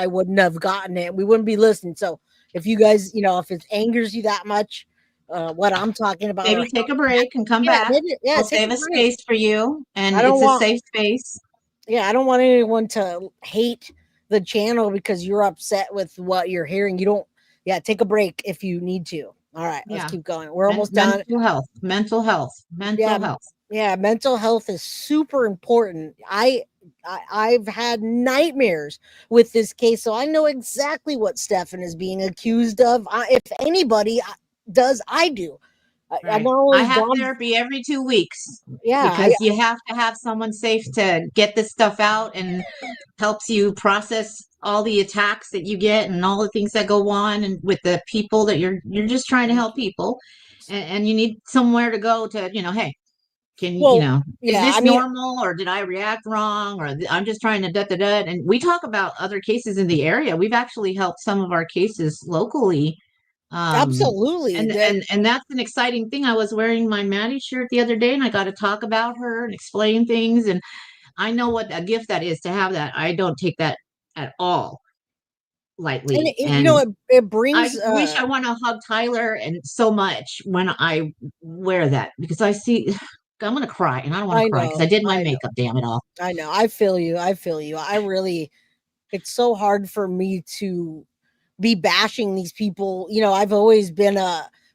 wouldn't have gotten it. We wouldn't be listening. So if you guys, if it angers you that much, what I'm talking about, Maybe take a break and come back. We'll save a space for you, and it's a safe space. Yeah, I don't want anyone to hate the channel because you're upset with what you're hearing. You don't. Yeah, take a break if you need to. All right, let's keep going. We're almost done. Mental health. Yeah, mental health is super important. I've had nightmares with this case, so I know exactly what Stephan is being accused of. If anybody does, I do. Right. I have therapy every 2 weeks. Yeah, because you have to have someone safe to get this stuff out, and helps you process all the attacks that you get and all the things that go on, and with the people that you're just trying to help people, and you need somewhere to go to, hey, can is this normal, or did I react wrong, or I'm just trying to and we talk about other cases in the area. We've actually helped some of our cases locally. Absolutely. And that's an exciting thing. I was wearing my Maddie shirt the other day, and I got to talk about her and explain things. And I know what a gift that is to have that. I don't take that at all lightly. And it brings. I wish I want to hug Tyler and so much when I wear that, because I see I'm going to cry, and I don't want to cry because I did my makeup. Damn it all. I know. I feel you. I really, it's so hard for me to be bashing these people. I've always been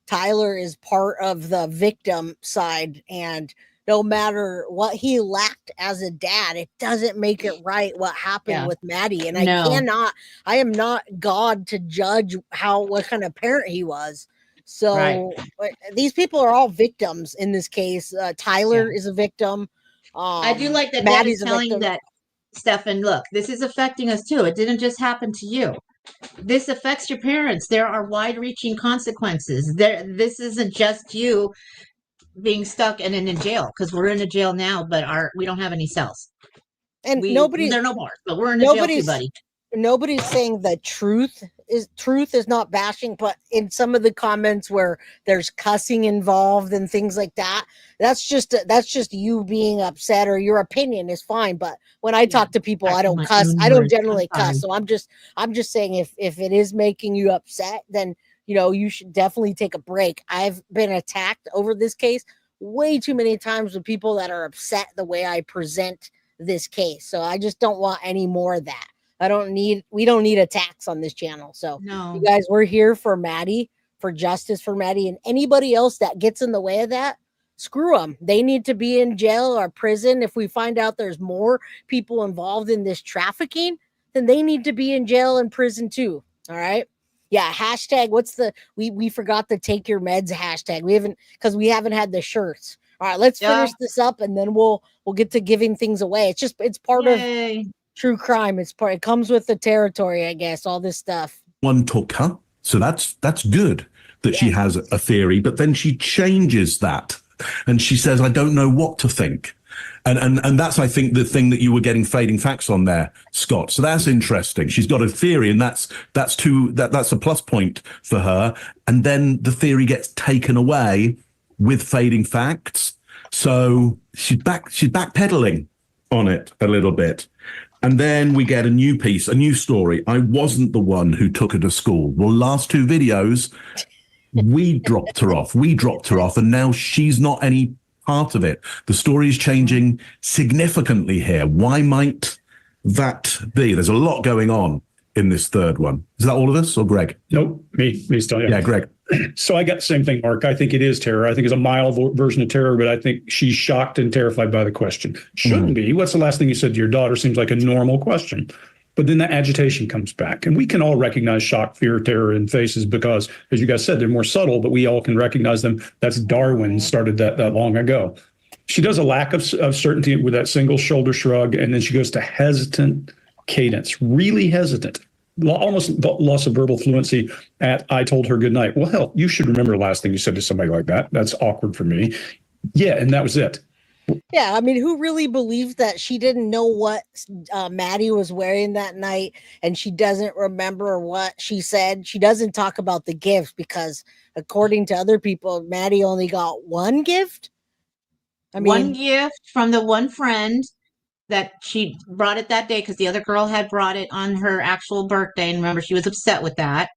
Tyler is part of the victim side, and no matter what he lacked as a dad, it doesn't make it right what happened with Maddie. And I am not God to judge what kind of parent he was. So these people are all victims in this case. Tyler is a victim. I do like that Maddie's telling that, Stephan, look, this is affecting us too. It didn't just happen to you. This affects your parents. There are wide-reaching consequences. This isn't just you being stuck and in jail, because we're in a jail now, but we don't have any cells. And there are no more, but we're in a jail too, buddy. Nobody's saying the truth is not bashing, but in some of the comments where there's cussing involved and things like that, that's just you being upset, or your opinion is fine. But when I talk to people, I don't cuss. I don't generally cuss. So I'm just saying, if it is making you upset, then you should definitely take a break. I've been attacked over this case way too many times with people that are upset the way I present this case. So I just don't want any more of that. We don't need attacks on this channel. So you guys, we're here for Maddie, for justice for Maddie, and anybody else that gets in the way of that, screw them. They need to be in jail or prison. If we find out there's more people involved in this trafficking, then they need to be in jail and prison too. All right. Yeah. Hashtag. We forgot the take your meds hashtag. We haven't had the shirts. All right. Let's finish this up, and then we'll get to giving things away. It's part of true crime. It comes with the territory, I guess, all this stuff. One took, huh? So that's good. that she has a theory, but then she changes that and she says, I don't know what to think. And that's, I think, the thing that you were getting fading facts on there, Scott. So that's interesting. She's got a theory, and that's a plus point for her. And then the theory gets taken away with fading facts. So she's backpedaling on it a little bit. And then we get a new piece, a new story. I wasn't the one who took her to school. Well, last two videos, we dropped her off. And now she's not any part of it. The story is changing significantly here. Why might that be? There's a lot going on in this third one. Is that all of us or Greg? Nope, me still. Yeah, Greg. So I got the same thing, Mark. I think it is terror. I think it's a mild version of terror, but I think she's shocked and terrified by the question. Shouldn't be. What's the last thing you said to your daughter? Seems like a normal question. But then that agitation comes back. And we can all recognize shock, fear, terror in faces because, as you guys said, they're more subtle, but we all can recognize them. That's Darwin started that long ago. She does a lack of certainty with that single shoulder shrug, and then she goes to hesitant cadence, really hesitant, almost loss of verbal fluency at I told her good night. Well, hell, you should remember the last thing you said to somebody like that. That's awkward for me. Yeah, and that was it. Yeah, I mean, who really believes that she didn't know what Maddie was wearing that night and she doesn't remember what she said? She doesn't talk about the gift because, according to other people, Maddie only got one gift. I mean, one gift from the one friend that she brought it that day because the other girl had brought it on her actual birthday. And remember, she was upset with that.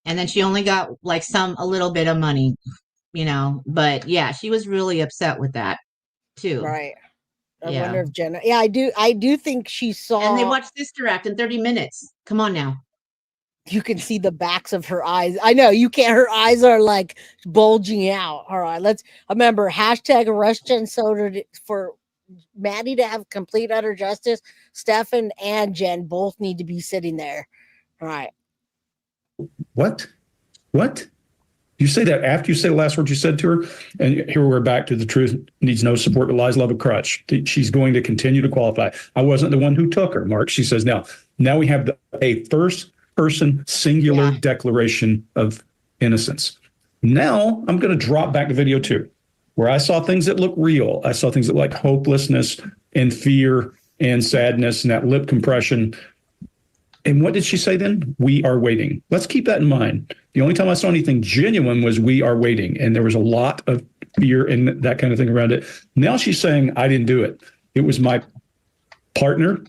And then she only got like a little bit of money, but yeah, she was really upset with that too. Right. I wonder if Jenna, I do think she saw. And they watched Sister Act in 30 minutes. Come on now. You can see the backs of her eyes. I know you can't, her eyes are like bulging out. All right, let's remember #arrestjennsoto for Maddie to have complete utter justice. Stephan and Jen both need to be sitting there. All right. What? You say that after you say the last word you said to her? And here we're back to the truth needs no support, but lies love a crutch. She's going to continue to qualify. I wasn't the one who took her, Mark. She says, now we have a first person singular declaration of innocence. Now I'm going to drop back to video 2, where I saw things that look real. I saw things that like hopelessness and fear and sadness and that lip compression. And what did she say then? We are waiting. Let's keep that in mind. The only time I saw anything genuine was we are waiting. And there was a lot of fear and that kind of thing around it. Now she's saying, I didn't do it. It was my partner.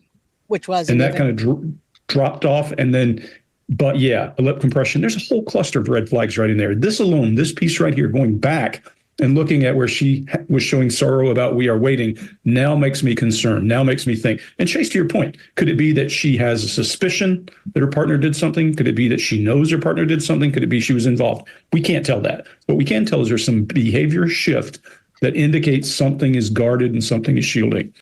Which was. And that kind of dropped off. And then, but yeah, a lip compression. There's a whole cluster of red flags right in there. This alone, this piece right here, going back and looking at where she was showing sorrow about we are waiting, now makes me concerned, now makes me think. And Chase, to your point, could it be that she has a suspicion that her partner did something? Could it be that she knows her partner did something? Could it be she was involved? We can't tell that. What we can tell is there's some behavior shift that indicates something is guarded and something is shielding.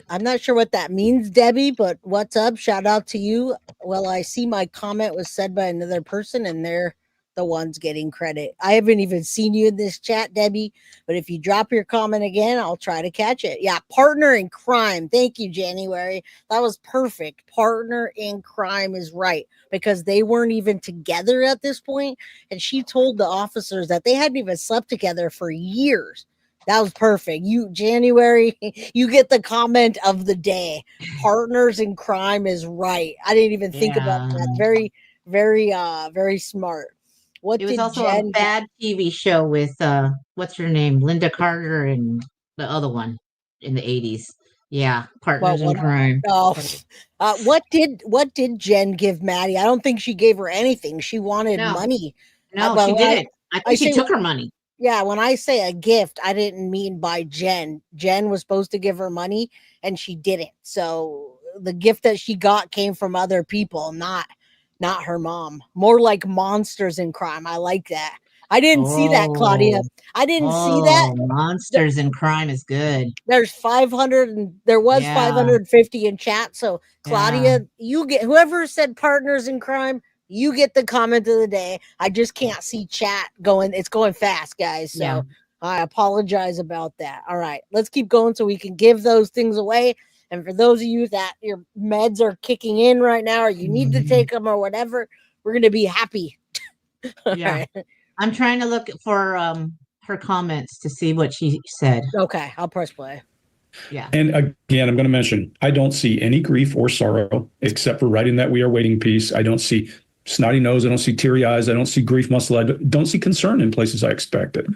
I'm not sure what that means, Debbie, but what's up? Shout out to you. Well, I see my comment was said by another person and they're the ones getting credit. I haven't even seen you in this chat, Debbie, but if you drop your comment again, I'll try to catch it. Yeah, partner in crime. Thank you, January. That was perfect. Partner in crime is right because they weren't even together at this point, and she told the officers that they hadn't even slept together for years. That was perfect. You, January, you get the comment of the day. Partners in crime is right. I didn't even think about that. Very, very, very smart. It was also a bad TV show with what's her name, Linda Carter, and the other one in the 80s. Yeah, Partners in Crime. What did Jen give Maddie? I don't think she gave her anything. She wanted money. No, she didn't. I think she took her money. Yeah, when I say a gift, I didn't mean by Jen. Jen was supposed to give her money, and she didn't. So the gift that she got came from other people, not her mom. More like monsters in crime. I like that. I didn't see that, Claudia. I didn't see that. Monsters in crime is good. There's 500 and there was 550 in chat. So Claudia, you get whoever said partners in crime, you get the comment of the day. I just can't see chat going. It's going fast, guys. So I apologize about that. All right, let's keep going so we can give those things away. And for those of you that your meds are kicking in right now, or you need to take them or whatever, we're going to be happy. Yeah. I'm trying to look for her comments to see what she said. Okay, I'll press play. Yeah. And again, I'm going to mention, I don't see any grief or sorrow except for writing that we are waiting piece. I don't see snotty nose. I don't see teary eyes. I don't see grief muscle. I don't see concern in places I expected.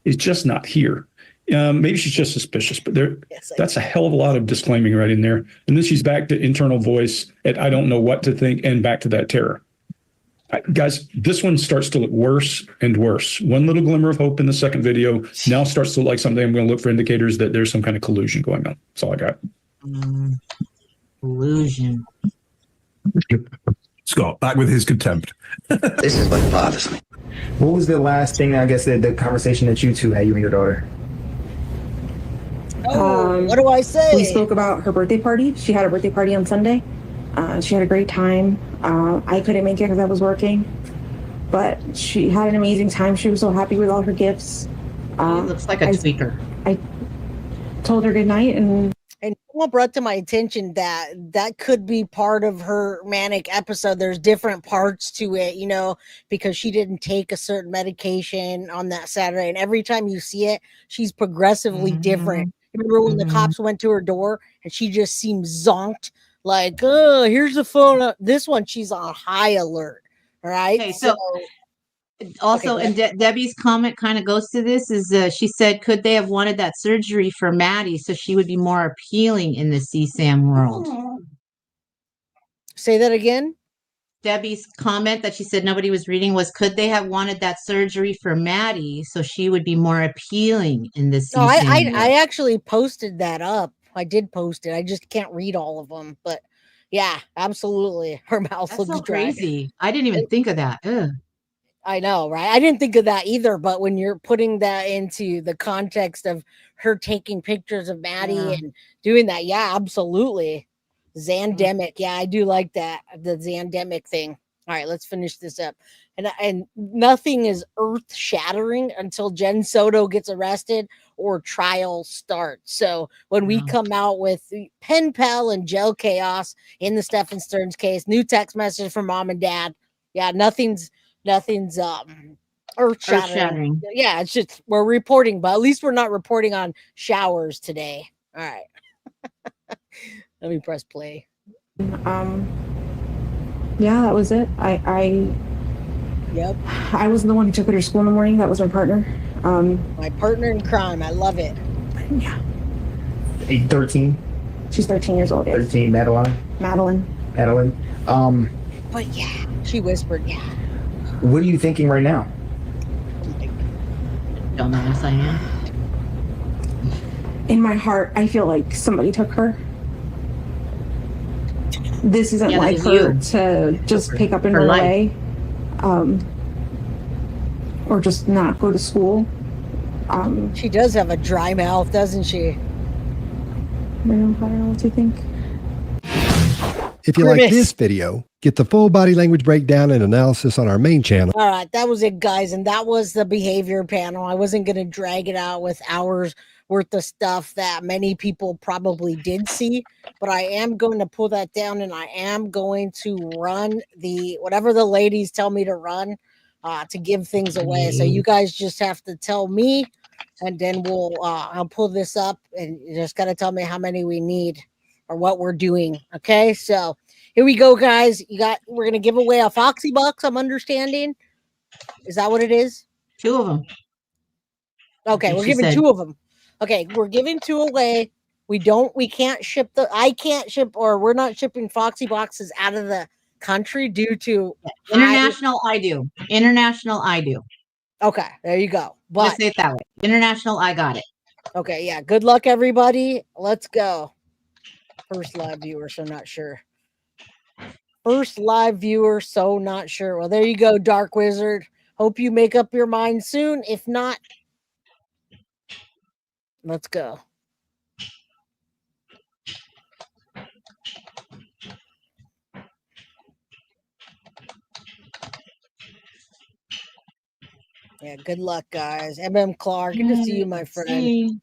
It's just not here. Maybe she's just suspicious, but that's a hell of a lot of disclaiming right in there. And then she's back to internal voice at I don't know what to think and back to that terror. Guys, this one starts to look worse and worse. One little glimmer of hope in the second video now starts to look like something I'm going to look for indicators that there's some kind of collusion going on. That's all I got. Collusion. Scott, back with his contempt. This is what bothers me. What was the last thing, I guess, the conversation that you two had, you and your daughter? What do I say? We spoke about her birthday party. She had a birthday party on Sunday. She had a great time. I couldn't make it because I was working, but she had an amazing time. She was so happy with all her gifts. She looks like a tweaker. I told her good night, and someone brought to my attention that could be part of her manic episode. There's different parts to it, you know, because she didn't take a certain medication on that Saturday, and every time you see it, she's progressively different. Remember when the cops went to her door and she just seemed zonked, like, oh, here's the phone. This one, she's on high alert. All right. Okay, so also, and Debbie's comment kind of goes to this is she said, could they have wanted that surgery for Maddie so she would be more appealing in the CSAM world? Say that again. Debbie's comment that she said nobody was reading was, could they have wanted that surgery for Maddie so she would be more appealing in the CSAM world? I actually posted that up. I did post it. I just can't read all of them, but yeah, absolutely. Her mouth That's looks so dry. crazy. I didn't even think of that. Ugh. I know, right? I didn't think of that either, but when you're putting that into the context of her taking pictures of Maddie and doing that, yeah, absolutely. Zandemic. Yeah, I do like that. The Zandemic thing. All right, let's finish this up. And nothing is earth shattering until Jen Soto gets arrested or trial starts. So when we come out with Pen Pal and Gel Chaos in the Stephan Sterns case, new text message from mom and dad. Yeah, nothing's earth shattering. Yeah, it's just we're reporting, but at least we're not reporting on showers today. All right. Let me press play. Yeah, that was it. Yep. I wasn't the one who took her to school in the morning. That was my partner. My partner in crime. I love it. Yeah. 13? She's 13 years old. 13, Madeline. But yeah, she whispered, yeah. What are you thinking right now? Dumbass I am. In my heart, I feel like somebody took her. This isn't like her to just pick up and run away, or just not go to school. She does have a dry mouth, doesn't she? I don't know what you think. If you like this video, get the full body language breakdown and analysis on our main channel. All right, that was it, guys. And that was the behavior panel. I wasn't going to drag it out with hours worth of stuff that many people probably did see, but I am going to pull that down and I am going to run whatever the ladies tell me to run to give things away. So you guys just have to tell me, and then I'll pull this up, and you just got to tell me how many we need or what we're doing. Okay, so here we go, guys. We're gonna give away a Foxy box. I'm understanding. Is that what it is? 2 of them. Okay, we're giving 2 of them. Okay, we're giving 2 away. I can't ship, or we're not shipping Foxy boxes out of the country due to International. I do. International. I do. Okay, there you go. But Let's say it that way. International. I got it. Okay, yeah. Good luck, everybody. Let's go. First live viewer, so not sure. First live viewer, so not sure. Well, there you go, Dark Wizard. Hope you make up your mind soon. If not, let's go. Yeah, good luck, guys. MM Clark, good to see you, my friend.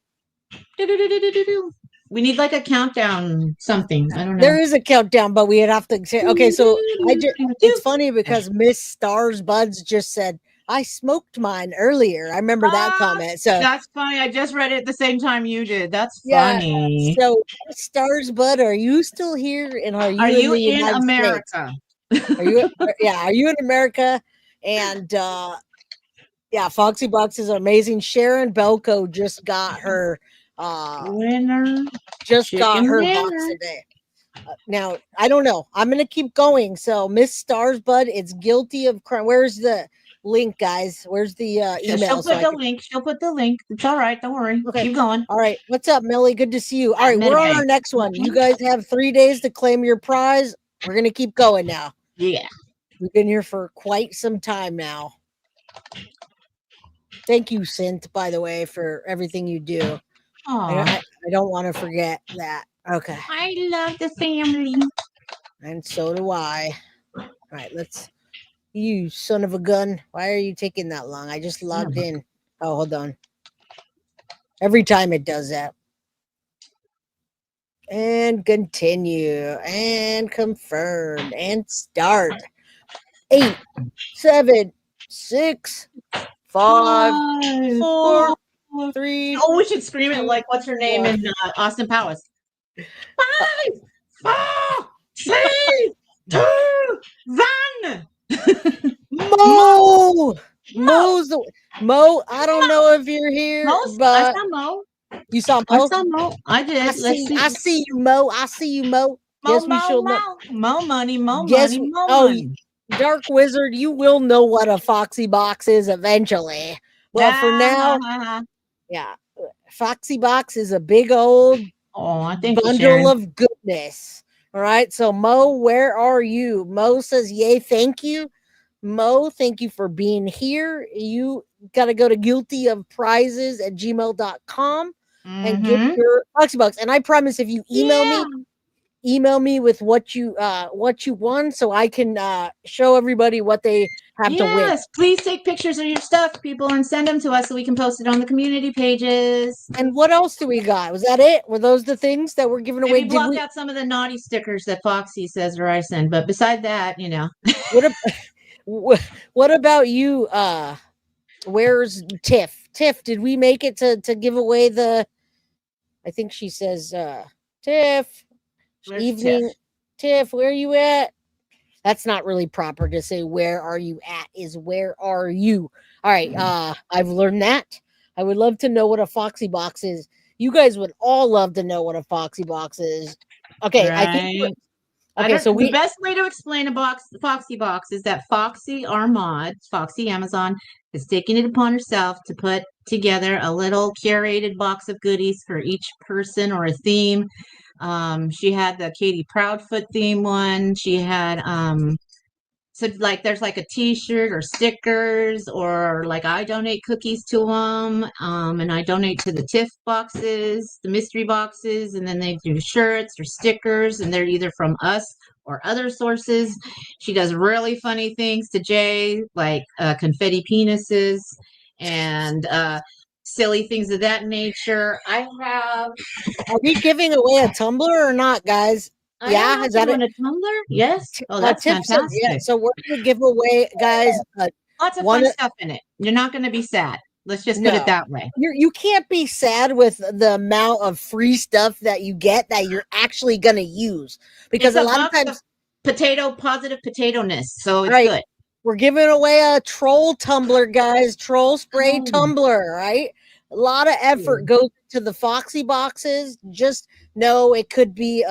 We need like a countdown, something. I don't know. There is a countdown, but we'd have to say, okay, so it's funny because Miss Stars Buds just said, I smoked mine earlier. I remember that comment. So that's funny. I just read it at the same time you did. That's yeah. funny. So Stars Bud, are you still here? And are you in the in United America? States? Are you? Yeah. Are you in America? And yeah, Foxy Box is amazing. Sharon Belko just got her Winner. just got Chicken her dinner. box today. Now I don't know. I'm gonna keep going. So Miss Stars Bud, it's guilty of crime. Where's the link, guys? Where's the email? She'll put the link. She'll put the link. It's all right. Don't worry. Okay. Keep going. All right. What's up, Millie? Good to see you. All right, we're on our next one. You guys have 3 days to claim your prize. We're gonna keep going now. Yeah. We've been here for quite some time now. Thank you, Sint, by the way, for everything you do. I don't want to forget that. Okay. I love the family. And so do I. All right, let's. You son of a gun. Why are you taking that long? I just logged in. Oh, hold on. Every time it does that. And continue. And confirm. And start. 8, 7, 6, 5, 4, 3. Oh, we should scream it like what's her name in Austin Powers. 5, 4, 3, 2, 1. Mo! Mo, I don't know if you're here, but I saw Mo. You saw Mo? I saw Mo. I did. I see you, Mo. I see you, Mo. Yes, we should know. Mo money, Mo money, Mo money. Dark Wizard, you will know what a Foxy Box is eventually. Well, for now, yeah, Foxy Box is a big old bundle of goodness. All right, so Mo, where are you? Mo says, yay, thank you. Mo, thank you for being here. You got to go to guiltyofprizes@gmail.com and get your Foxy Box. And I promise if you email me with what you won so I can show everybody what they have to win. Yes, please take pictures of your stuff, people, and send them to us so we can post it on the community pages. And what else do we got? Was that it? Were those the things that were given away? Maybe block out some of the naughty stickers that Foxy says or I send, but beside that, you know. What about you? Where's Tiff? Tiff, did we make it to give away the? I think she says, Tiff. Where's Evening, Tiff, where are you at? That's not really proper to say where are you at, is where are you? All right, I've learned that. I would love to know what a Foxy Box is. You guys would all love to know what a Foxy Box is. Okay, right. I think the best way to explain the Foxy Box is that Foxy, our mod, Foxy Amazon, has taken it upon herself to put together a little curated box of goodies for each person or a theme. She had the Katie Proudfoot theme one. She had so like there's like a t-shirt or stickers, or like I donate cookies to them, and I donate to the TIFF boxes, the mystery boxes, and then they do shirts or stickers, and they're either from us or other sources. She does really funny things to Jay, like confetti penises and silly things of that nature. Are we giving away a tumbler or not, guys? Yeah, is that a tumbler? Yes. Oh, that's fantastic. Yeah, so we're gonna give away, guys. Lots of fun stuff in it. You're not going to be sad. Let's just put it that way. You can't be sad with the amount of free stuff that you get that you're actually gonna use, because a lot of times positive potato-ness. So it's good. We're giving away a troll tumbler, guys. Troll spray tumbler, right? A lot of effort goes to the Foxy Boxes. Just know it could be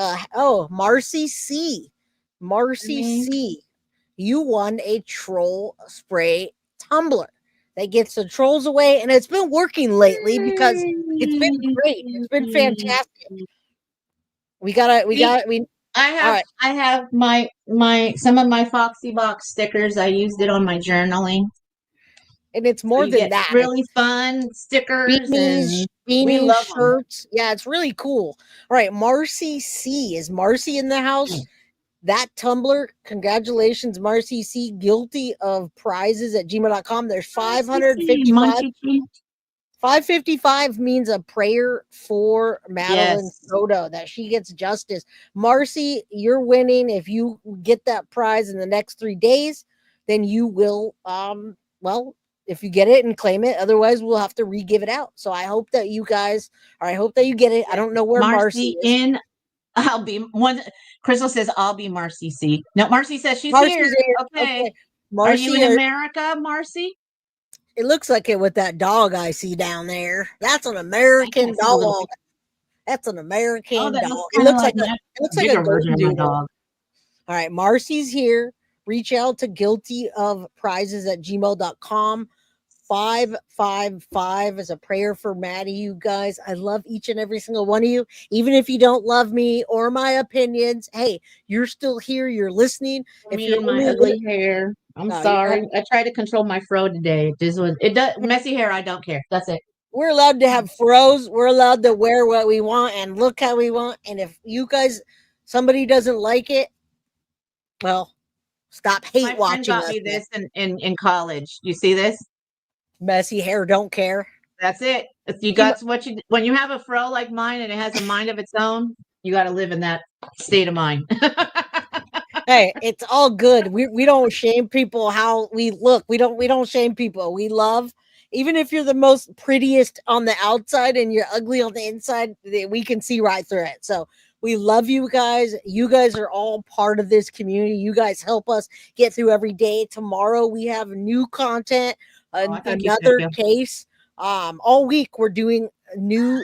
Marcy C. Marcy C. You won a troll spray tumbler that gets the trolls away, and it's been working lately because it's been great. It's been fantastic. I have my some of my Foxy Box stickers. I used it on my journaling. And it's more than that. Really fun stickers, beanies, shirts. Yeah, it's really cool. All right, Marcy C. Is Marcy in the house? That Tumblr. Congratulations, Marcy C. Guilty of prizes @gmail.com. There's 555. 555 means a prayer for Madeline Soto, that she gets justice. Marcy, you're winning. If you get that prize in the next 3 days, then you will if you get it and claim it. Otherwise, we'll have to re-give it out. So I hope that you guys, or I hope that you get it. I don't know where Marcy is. I'll be one. Crystal says I'll be Marcy C. No, Marcy says she's Marcy's here. here. Okay. Marcy, are you in America, Marcy? It looks like it with that dog I see down there. That's an American dog. That's an American dog. It looks like a version of my doodle. dog. All right, Marcy's here. Reach out to guiltyofprizes@gmail.com. 555 is a prayer for Maddie, you guys. I love each and every single one of you. Even if you don't love me or my opinions, hey, you're still here. You're listening. If you're my ugly hair, I'm sorry. I tried to control my fro today. It does messy hair. I don't care. That's it. We're allowed to have froze. We're allowed to wear what we want and look how we want. And if you guys, somebody doesn't like it, well, stop hate watching. My friend got me this in college. You see this? Messy hair, don't care. That's it. If you got when you have a fro like mine and it has a mind of its own, you got to live in that state of mind. Hey, it's all good. We don't shame people how we look. We don't shame people. We love, even if you're the most prettiest on the outside and you're ugly on the inside, we can see right through it. So we love you guys. You guys are all part of this community. You guys help us get through every day. Tomorrow we have new content. Another case. All week we're doing new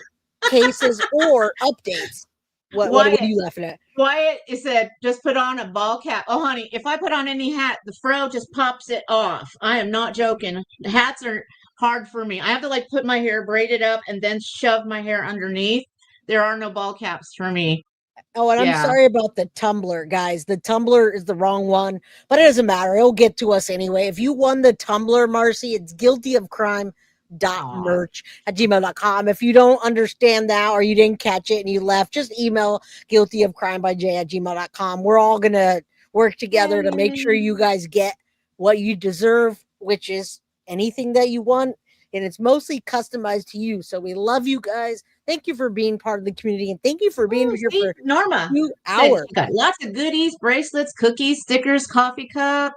cases or updates. What are you laughing at? Wyatt said, just put on a ball cap. Oh, honey, if I put on any hat, the fro just pops it off. I am not joking. Hats are hard for me. I have to like put my hair braided up and then shove my hair underneath. There are no ball caps for me. Oh, and I'm sorry about the Tumblr, guys. The Tumblr is the wrong one, but it doesn't matter. It'll get to us anyway. If you won the Tumblr, Marcy, it's guiltyofcrime.merch@gmail.com. If you don't understand that or you didn't catch it and you left, just email guiltyofcrimebyj@gmail.com. We're all going to work together to make sure you guys get what you deserve, which is anything that you want. And it's mostly customized to you. So we love you guys. Thank you for being part of the community. And thank you for being here for Norma. 2 hours. Got lots of goodies, bracelets, cookies, stickers, coffee cup.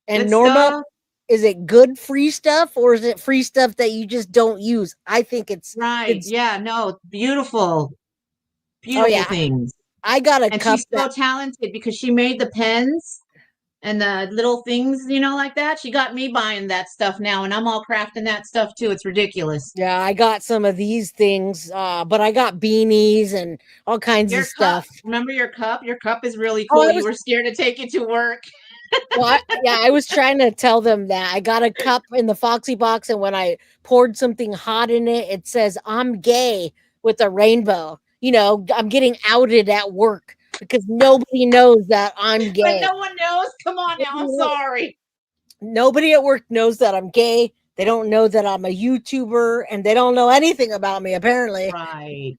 And Norma, is it good free stuff or is it free stuff that you just don't use? I think it's right. Beautiful. Beautiful things. I got a cup. She's so talented because she made the pens and the little things, like that. She got me buying that stuff now, and I'm all crafting that stuff too. It's ridiculous. Yeah, I got some of these things, but I got beanies and all kinds of stuff. Remember your cup? Your cup is really cool. You were scared to take it to work. Well, I was trying to tell them that I got a cup in the Foxy box, and when I poured something hot in it, it says "I'm gay" with a rainbow. I'm getting outed at work because nobody knows that I'm gay. But no one knows. Come on now. I'm sorry. Nobody at work knows that I'm gay. They don't know that I'm a YouTuber, and they don't know anything about me, apparently. Right.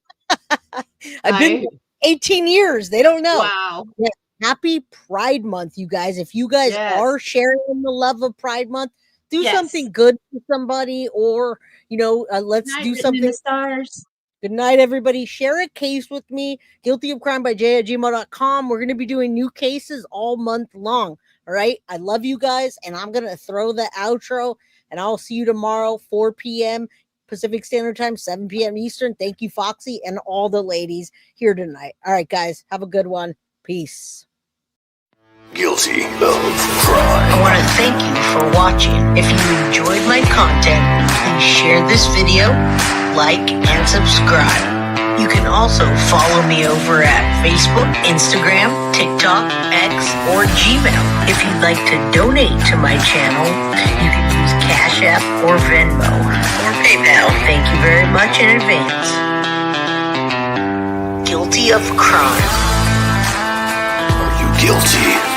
I've been 18 years. They don't know. Wow. Yeah. Happy Pride Month, you guys. If you guys are sharing the love of Pride Month, do something good for somebody, or, let's do something. In the stars. Good night, everybody. Share a case with me. guiltyofcrimebyj@gmail.com. We're going to be doing new cases all month long. All right. I love you guys. And I'm going to throw the outro, and I'll see you tomorrow, 4 p.m. Pacific Standard Time, 7 p.m. Eastern. Thank you, Foxy, and all the ladies here tonight. All right, guys. Have a good one. Peace. Guilty of crime. I want to thank you for watching. If you enjoyed my content, please share this video, like, and subscribe. You can also follow me over at Facebook, Instagram, TikTok, X, or Gmail. If you'd like to donate to my channel, you can use Cash App or Venmo or PayPal. Thank you very much in advance. Guilty of crime. Are you guilty?